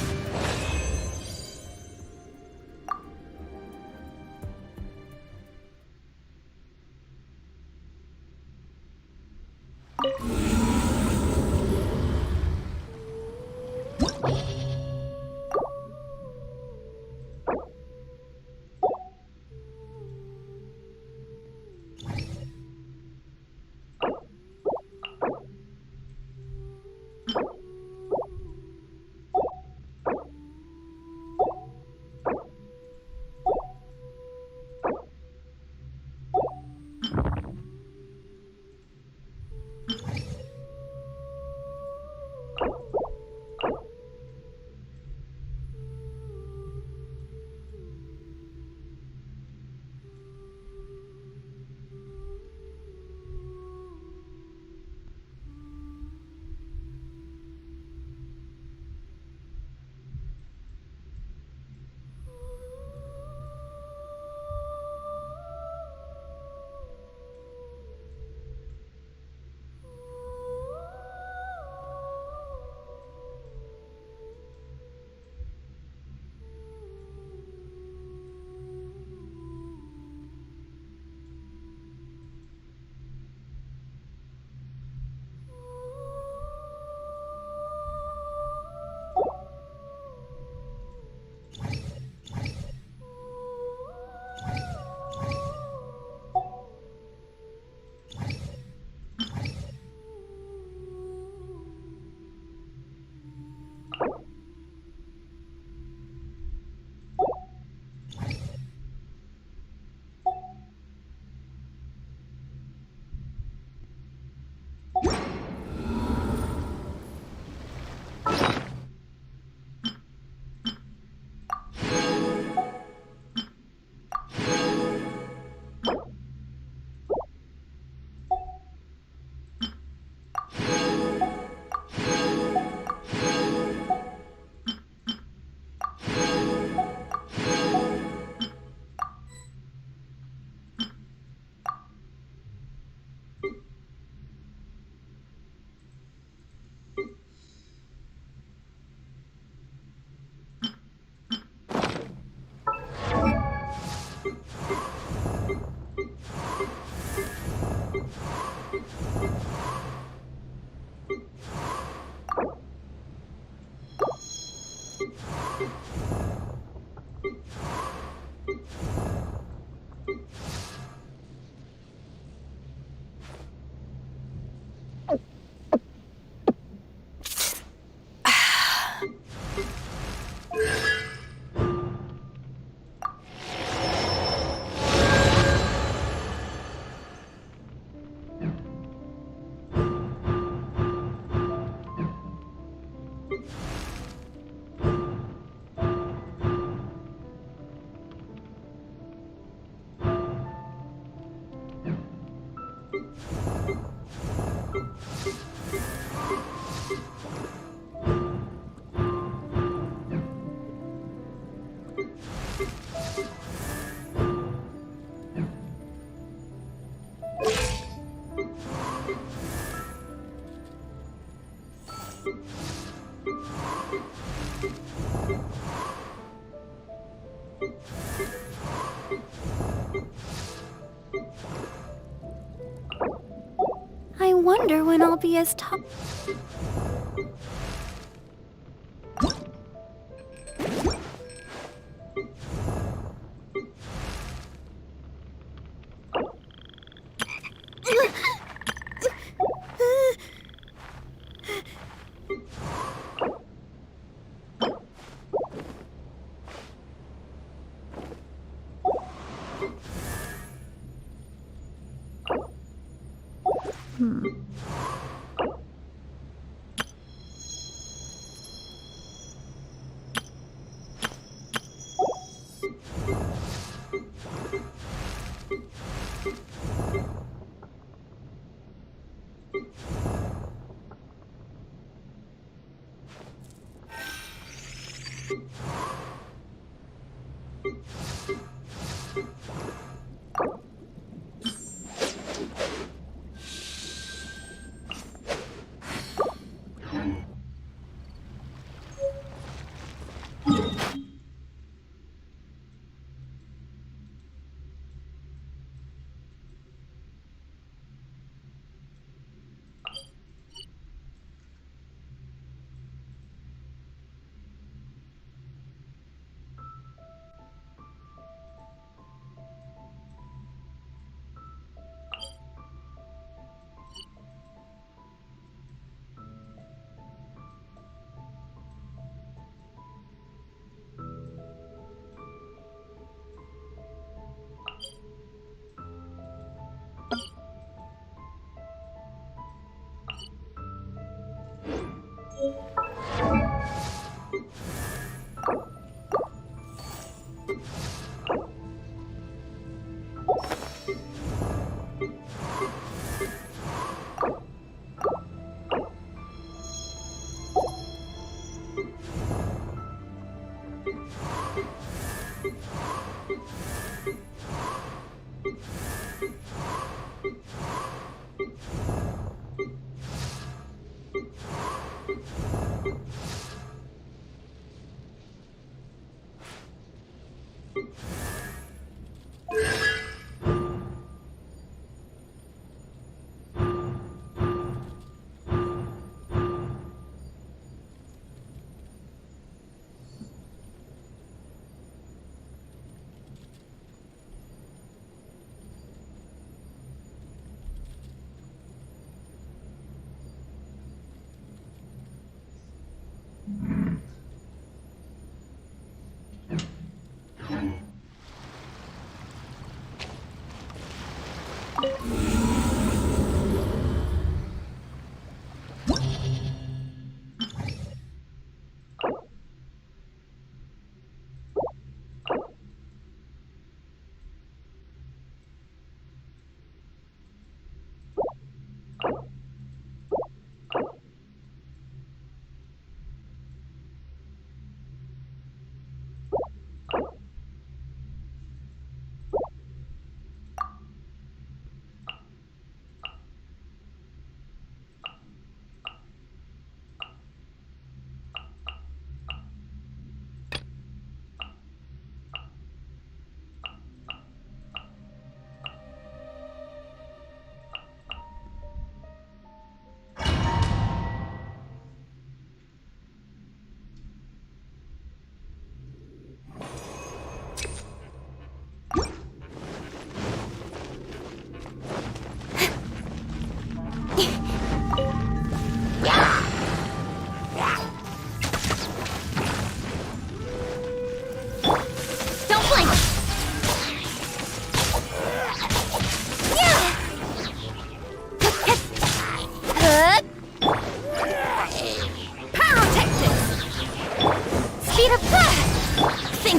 wonder when I'll be as top.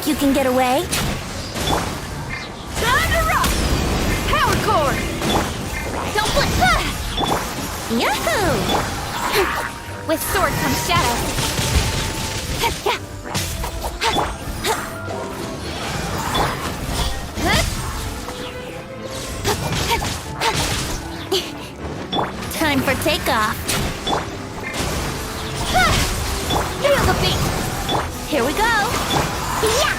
You can get away. Time to rock! Power cord! Don't blink! Yahoo! With sword comes shadow. Time for takeoff. Feel the beat! Here we go. Yeah!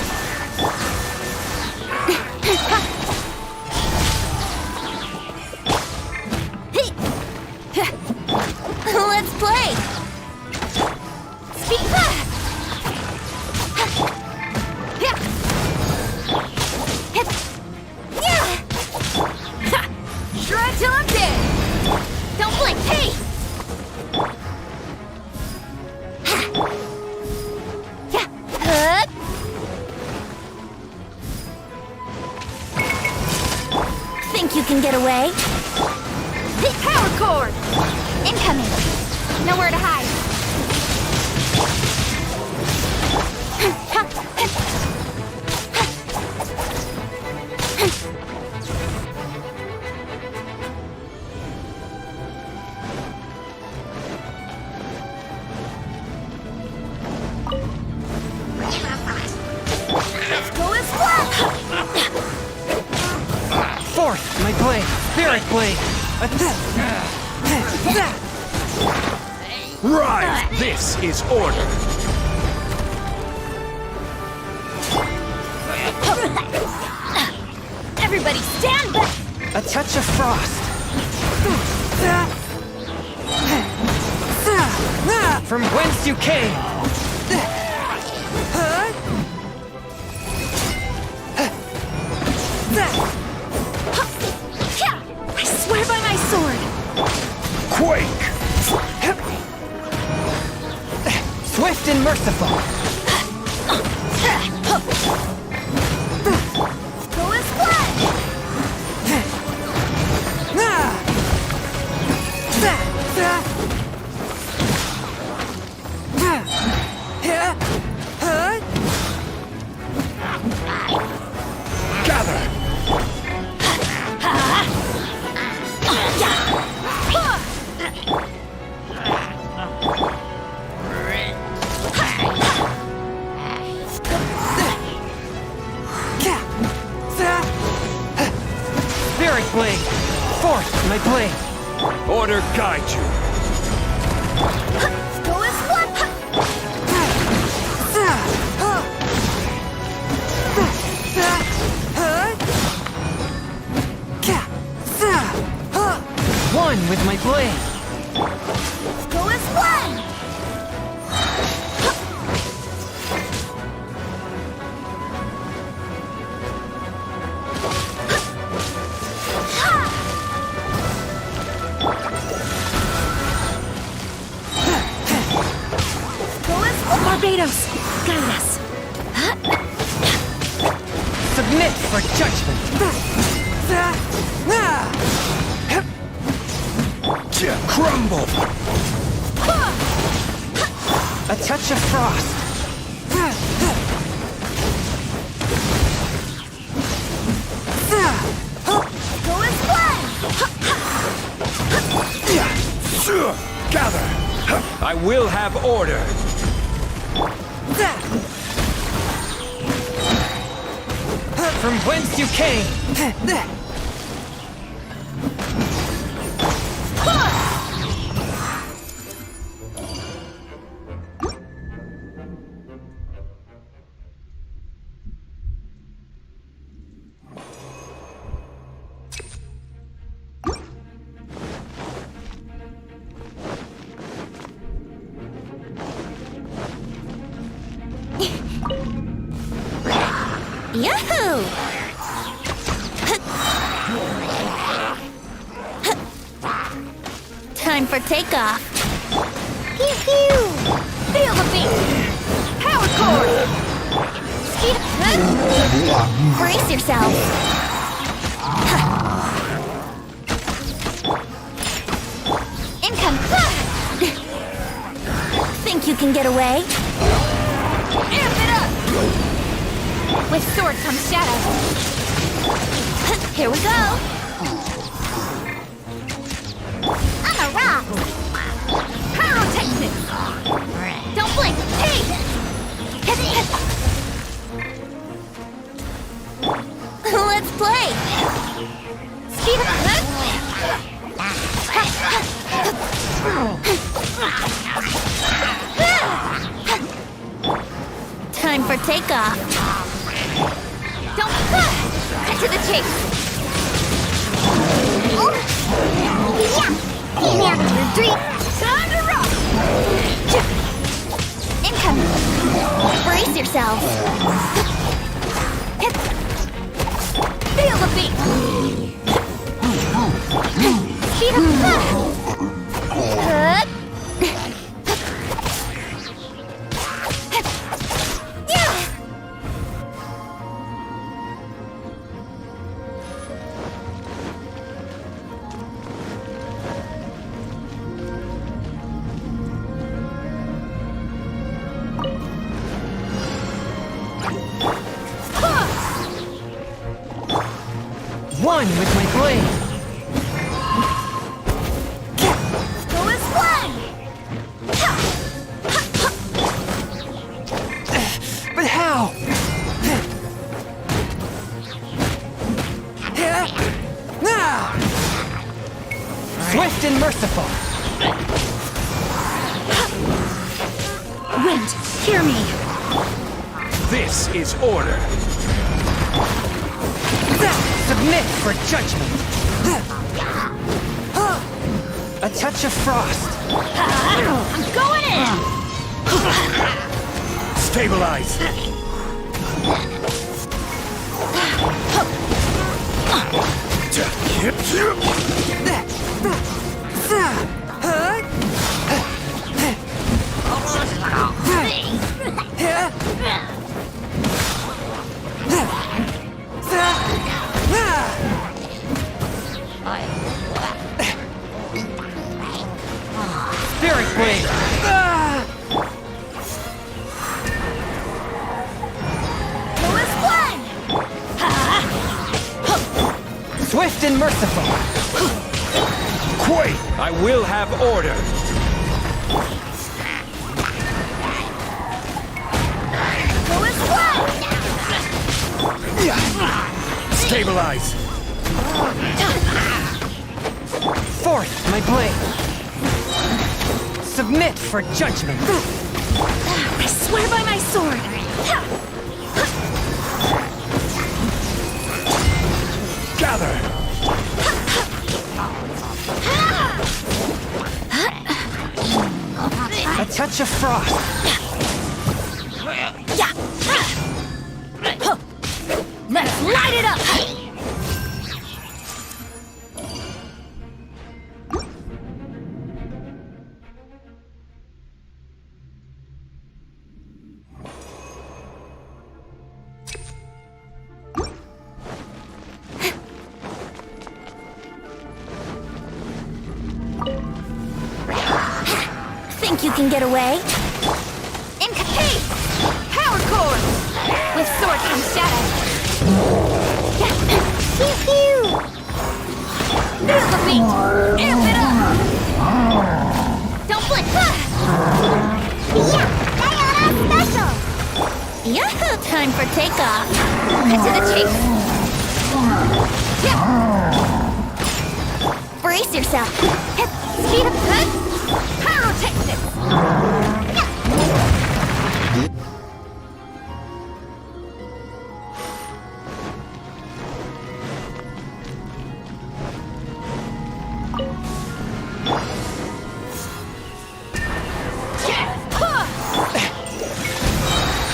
away? Power cord! Incoming! Nowhere to hide. Fourth, my blade. Spirit blade. Right! This is order! Everybody stand back! A touch of frost. From whence you came. I swear by my sword! Quake! Swift and merciful. Go as one! Gather! Spirit blade. Fourth, my blade. Order guide you. Go as one! One with my blade. Go as one! Barbados, guide us. Submit for judgment. Crumble! A touch of frost. Go as one! Gather! I will have order! From whence you came. Yahoo! Time for takeoff. Pew-pew! Feel the beat! Power cord! Speed Brace yourself. Income. Think you can get away? Amp it up! With sword comes shadow. Here we go. I'm a rock. Pyrotechnics! Don't blink. Hey! Let's play. Speed Time for takeoff. Don't cut to the chase. Retreat. Time to rock. Incoming. Brace yourself. Feel the beat. Speed up. One with my blade. Go as one! But how? Swift and merciful. Wind, hear me. This is order. Submit for judgment. A touch of frost. I'm going in! Stabilize. Spirit blade. Go as one! Swift and merciful. Quake! I will have order. Go as one! Stabilize. Forth my blade. Submit for judgment. I swear by my sword! Gather. A touch of frost. Let's light it up! Think you can get away? Incapacit! Power core! With sword comes shadow! Pew pew! Feel the beat! Amp it up! Don't blink! Yeah! Diana special! Yahoo! Time for takeoff! Cut to the chase! Yeah. Brace yourself. Hit! Speed up! Pyrotechnics!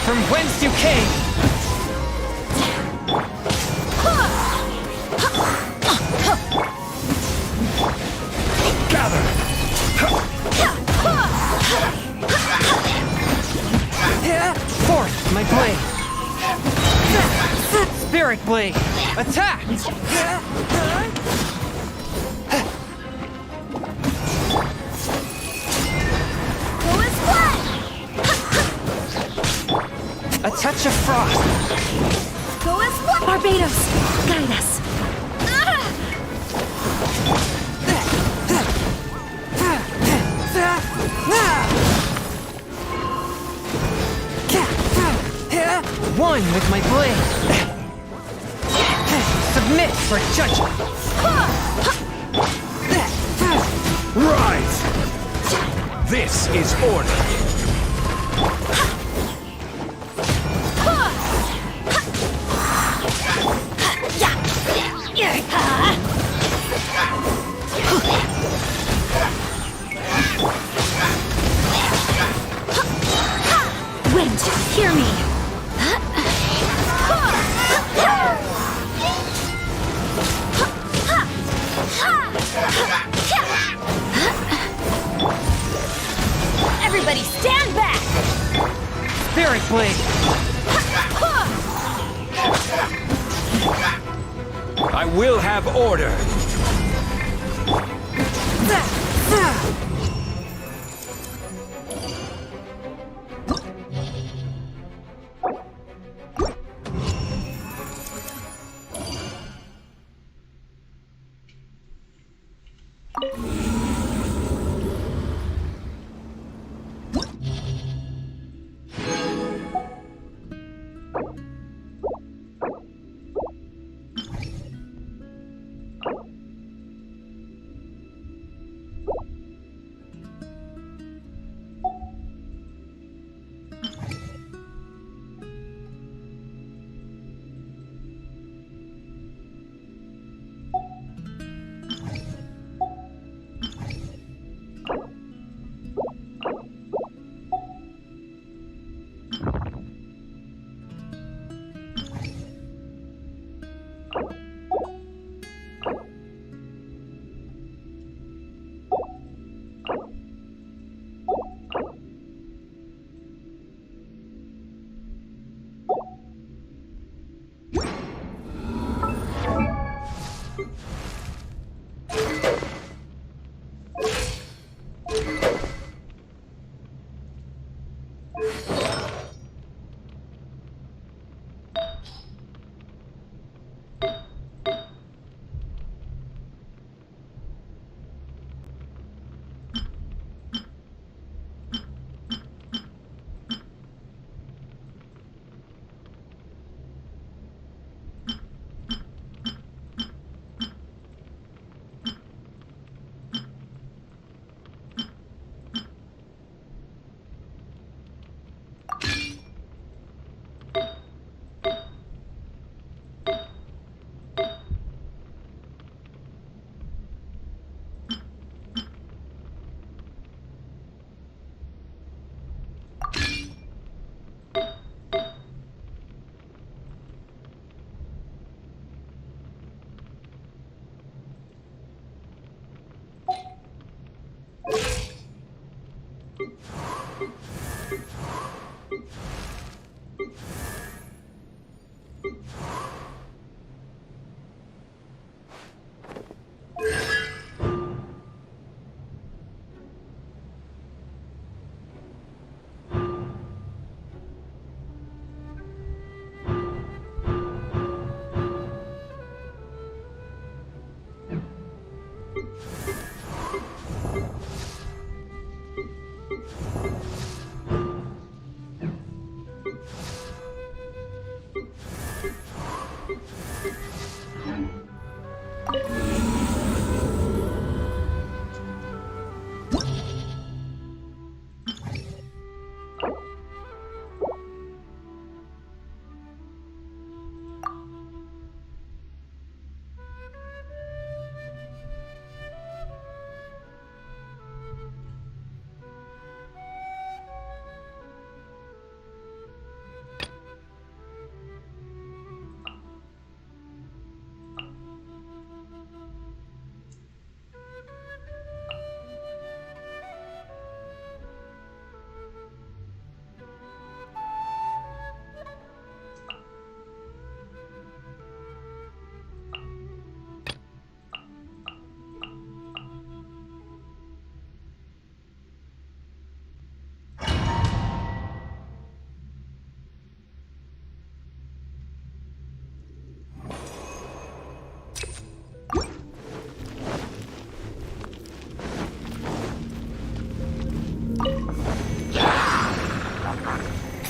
From whence you came. Gather. Forth my blade. Spirit blade. Attack. Go as one! A touch of frost. Go as one! Barbados, guide us. One with my blade. Submit for judgment. Rise. This is order. Wind, hear me! Everybody stand back! Spirit blade. I will have order.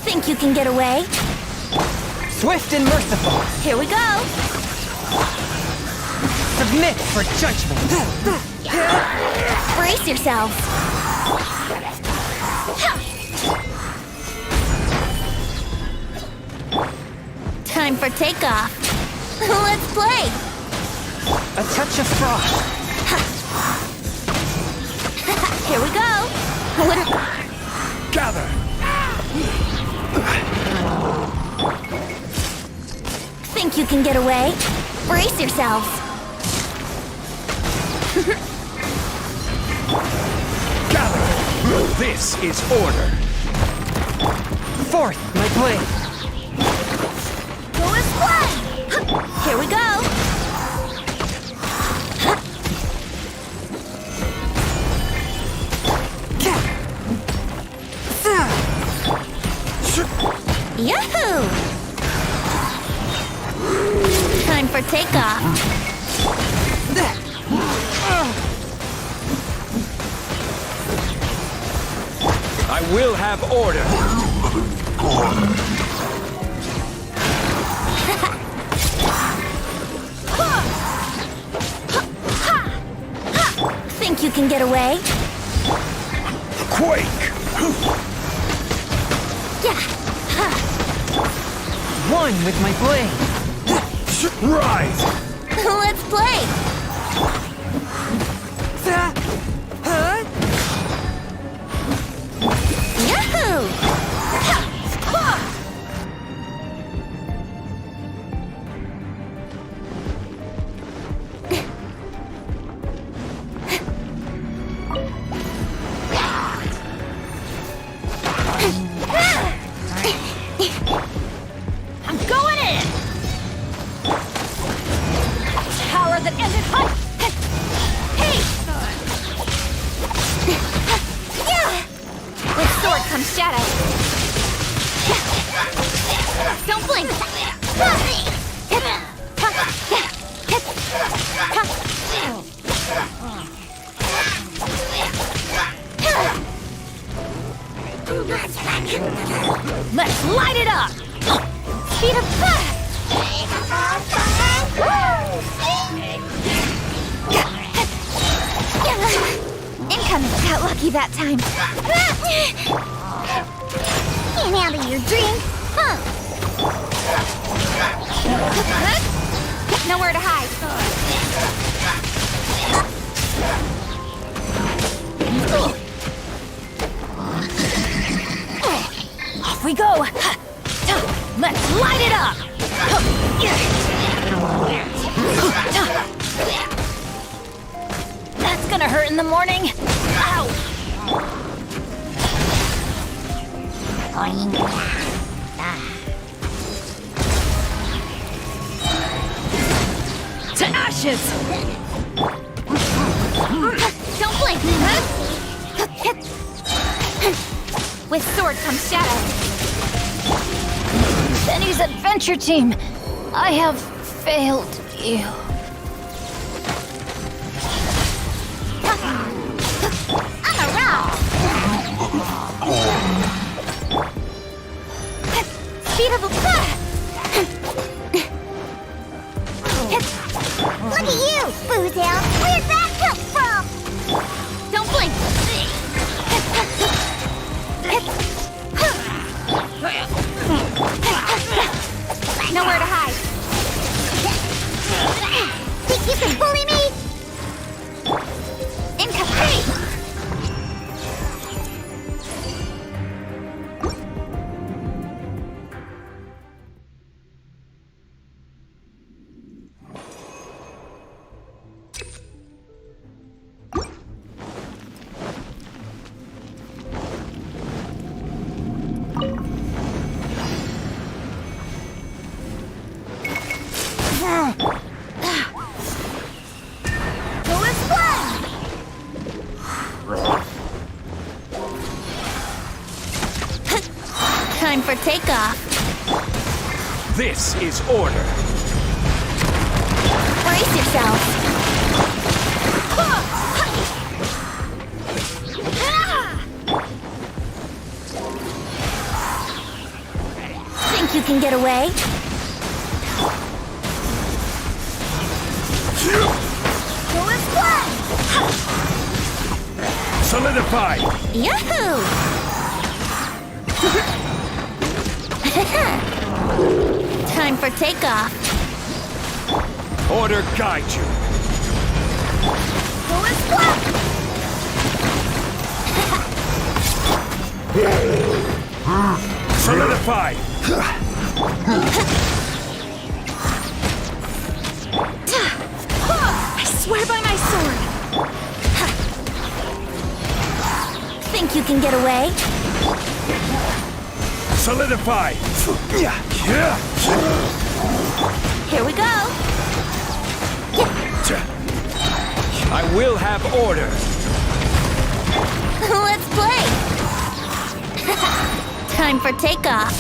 Think you can get away? Swift and merciful. Here we go. Submit for judgment. Brace yourselves. Time for takeoff. Let's play. A touch of frost. Here we go. Gather. Think you can get away? Brace yourselves. Gather. This is order. Forth, my blade. Go and play. Here we go. Yahoo! Time for takeoff. I will have order. Think you can get away? Quake. Yeah. One with my blade. Rise. Let's play. Yahoo! I'm going in! Power that ended hunt! Hey! Yeah! With sword comes Shadow. Don't blink! Let's light it up! Speed of incoming! Got lucky that time. Can't handle your drink, huh? Nowhere to hide. Off we go! Let's light it up! That's gonna hurt in the morning! Ow! To ashes! Don't blink! With sword comes Shadow. Benny's adventure team! I have failed you. I'm a rock! Speed of Look at you, Boozle! Where'd that come from? Don't blink! Nowhere to hide. Think you can bully me? Incoming! Time for takeoff. This is order. Brace yourself. Think you can get away? Solidify! Yahoo! Time for takeoff. Order guide you. Solidify! I swear by my sword! Think you can get away? Solidify! Here we go. I will have order. Let's play. Time for takeoff.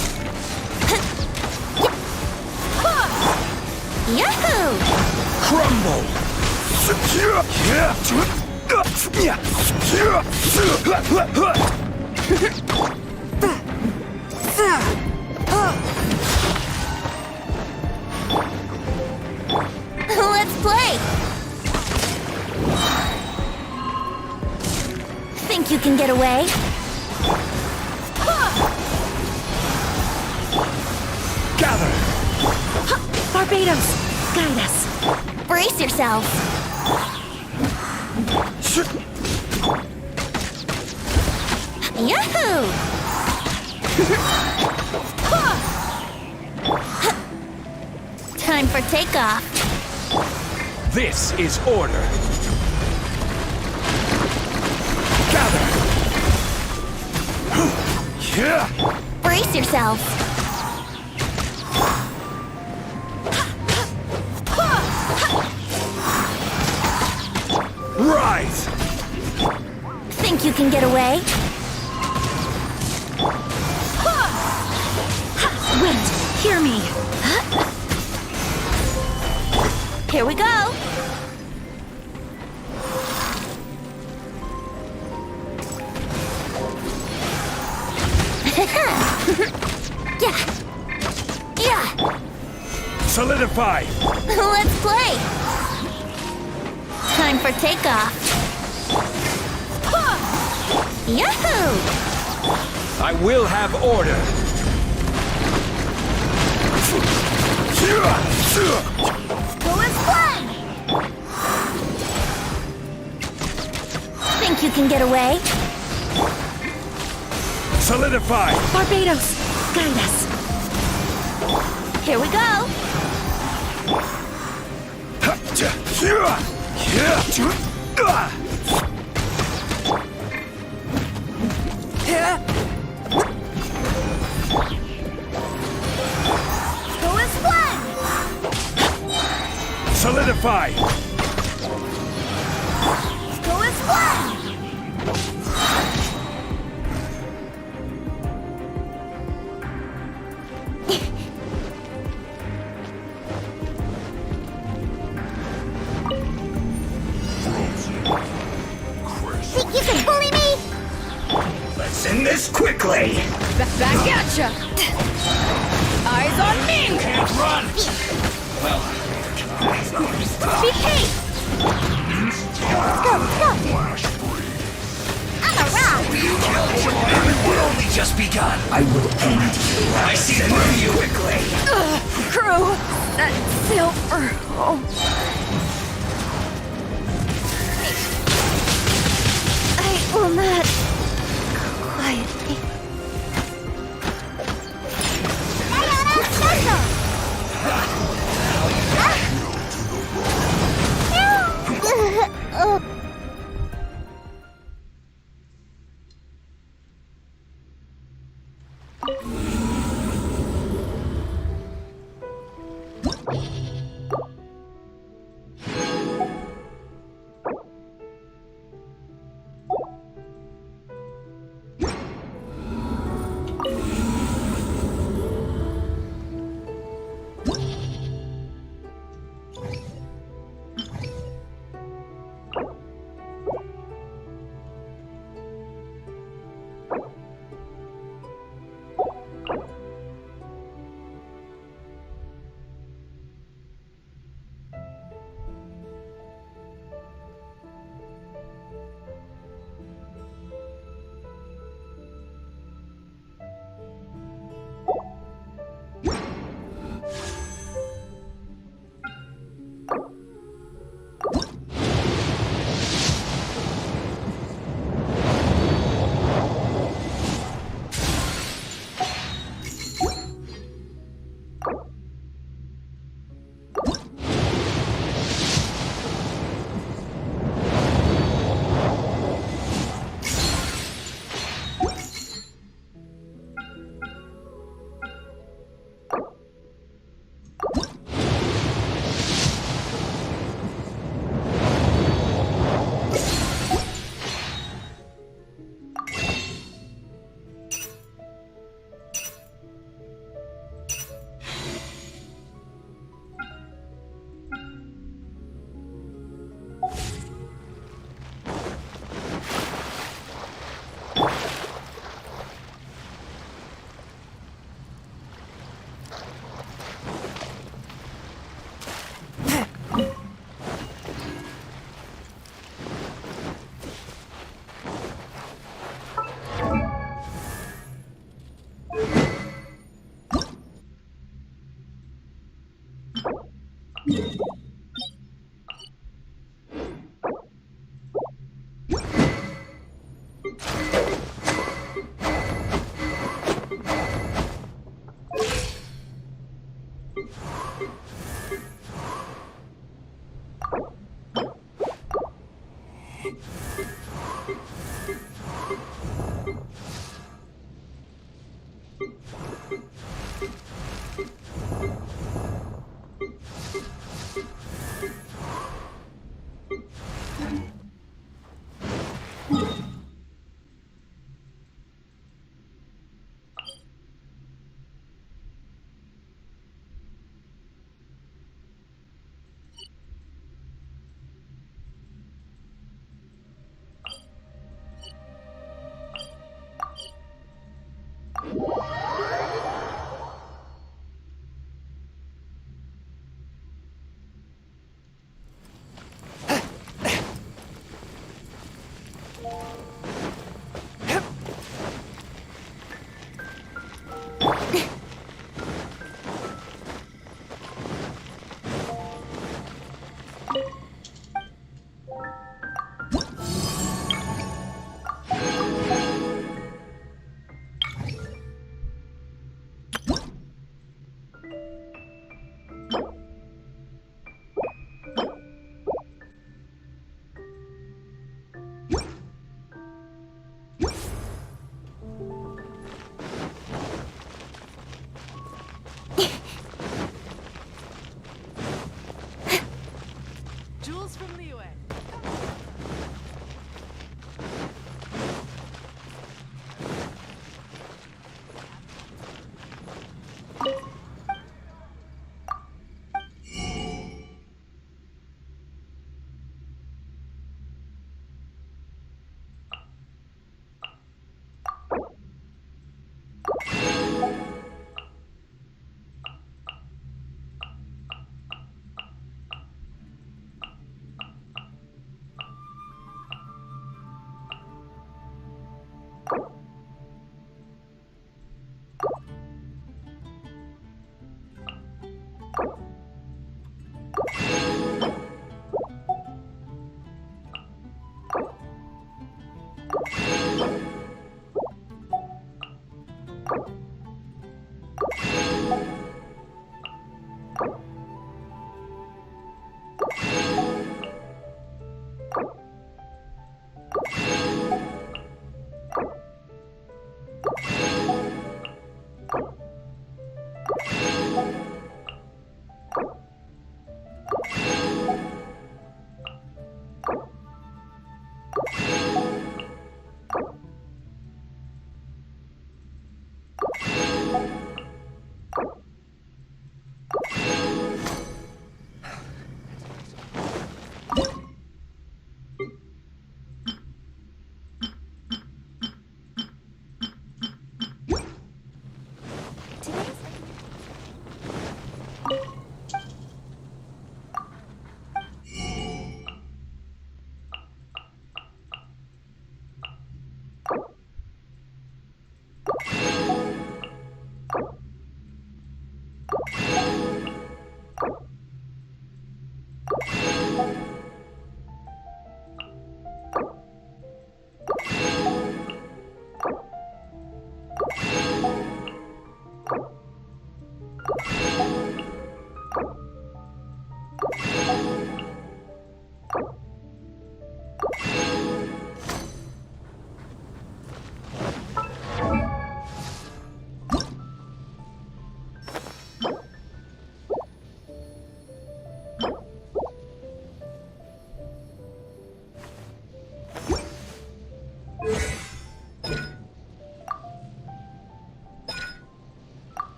Yahoo! Crumble! Let's play. Think you can get away? Gather! Barbados, guide us. Brace yourself. Yahoo! Time for takeoff. This is order. Gather! Brace yourself. Rise! Think you can get away? Hear me. Here we go. Yeah. Solidify! Let's play. Time for takeoff. Yahoo! I will have order! Go and play! Think you can get away? Solidify! Barbados, guide us. Here we go. Go and play! Solidify! Go and play! Think you can bully me? Let's end this quickly! Back at ya! Eyes on me! Can't run! Well, Behave! Go, go! I'm around! we're only just begun! I will end you! I see through you quickly! Crew, that silver. Oh. I will not go quietly. Jules from Liyue.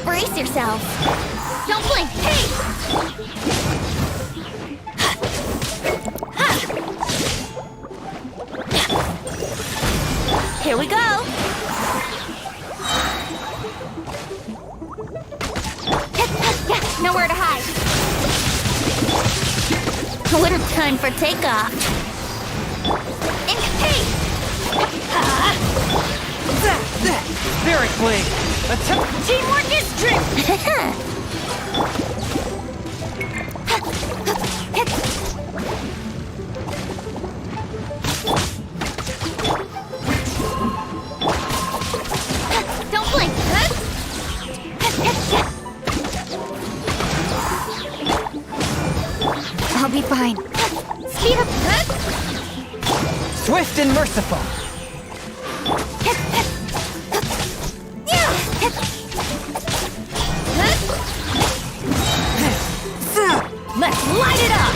Brace yourself. Don't blink. Hey! Here we go! Nowhere to hide. What a time for takeoff. Hey! Spirit Blade! Attack! Teamwork is strength! Don't blink. I'll be fine. Speed up. Swift and merciful! Let's light it up!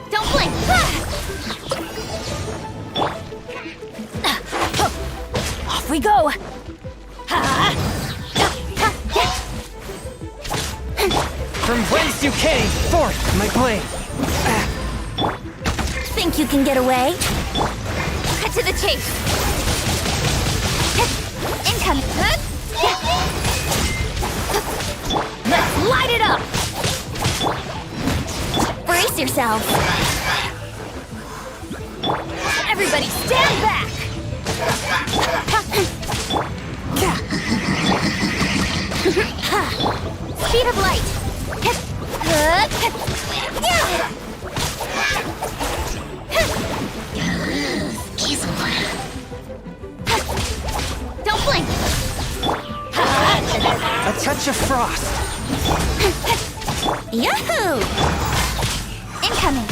Don't blink. Off we go! From whence you came, forth my blade! Think you can get away? Cut to the chase. Incoming. Let's light it up! Brace yourself. Everybody stand back! Speed of light. Don't blink. A touch of frost! Yahoo! Incoming.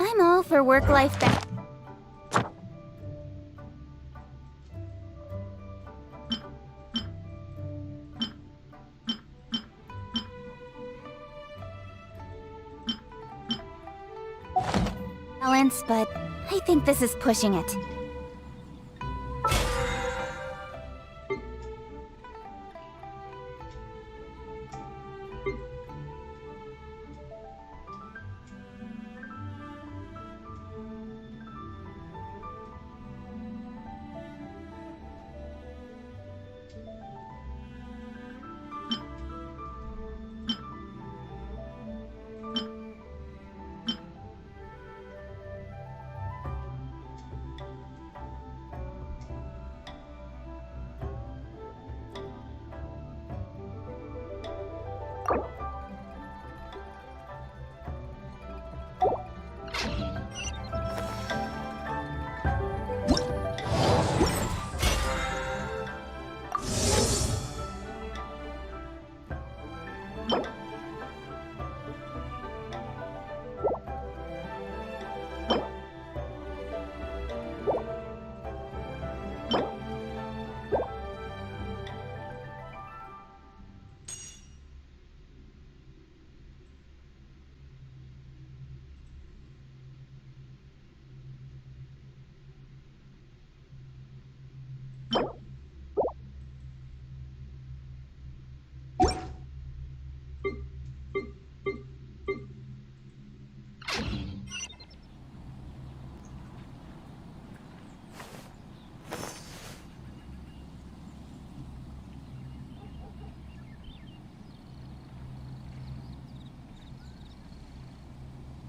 I'm all for work-life balance. But I think this is pushing it.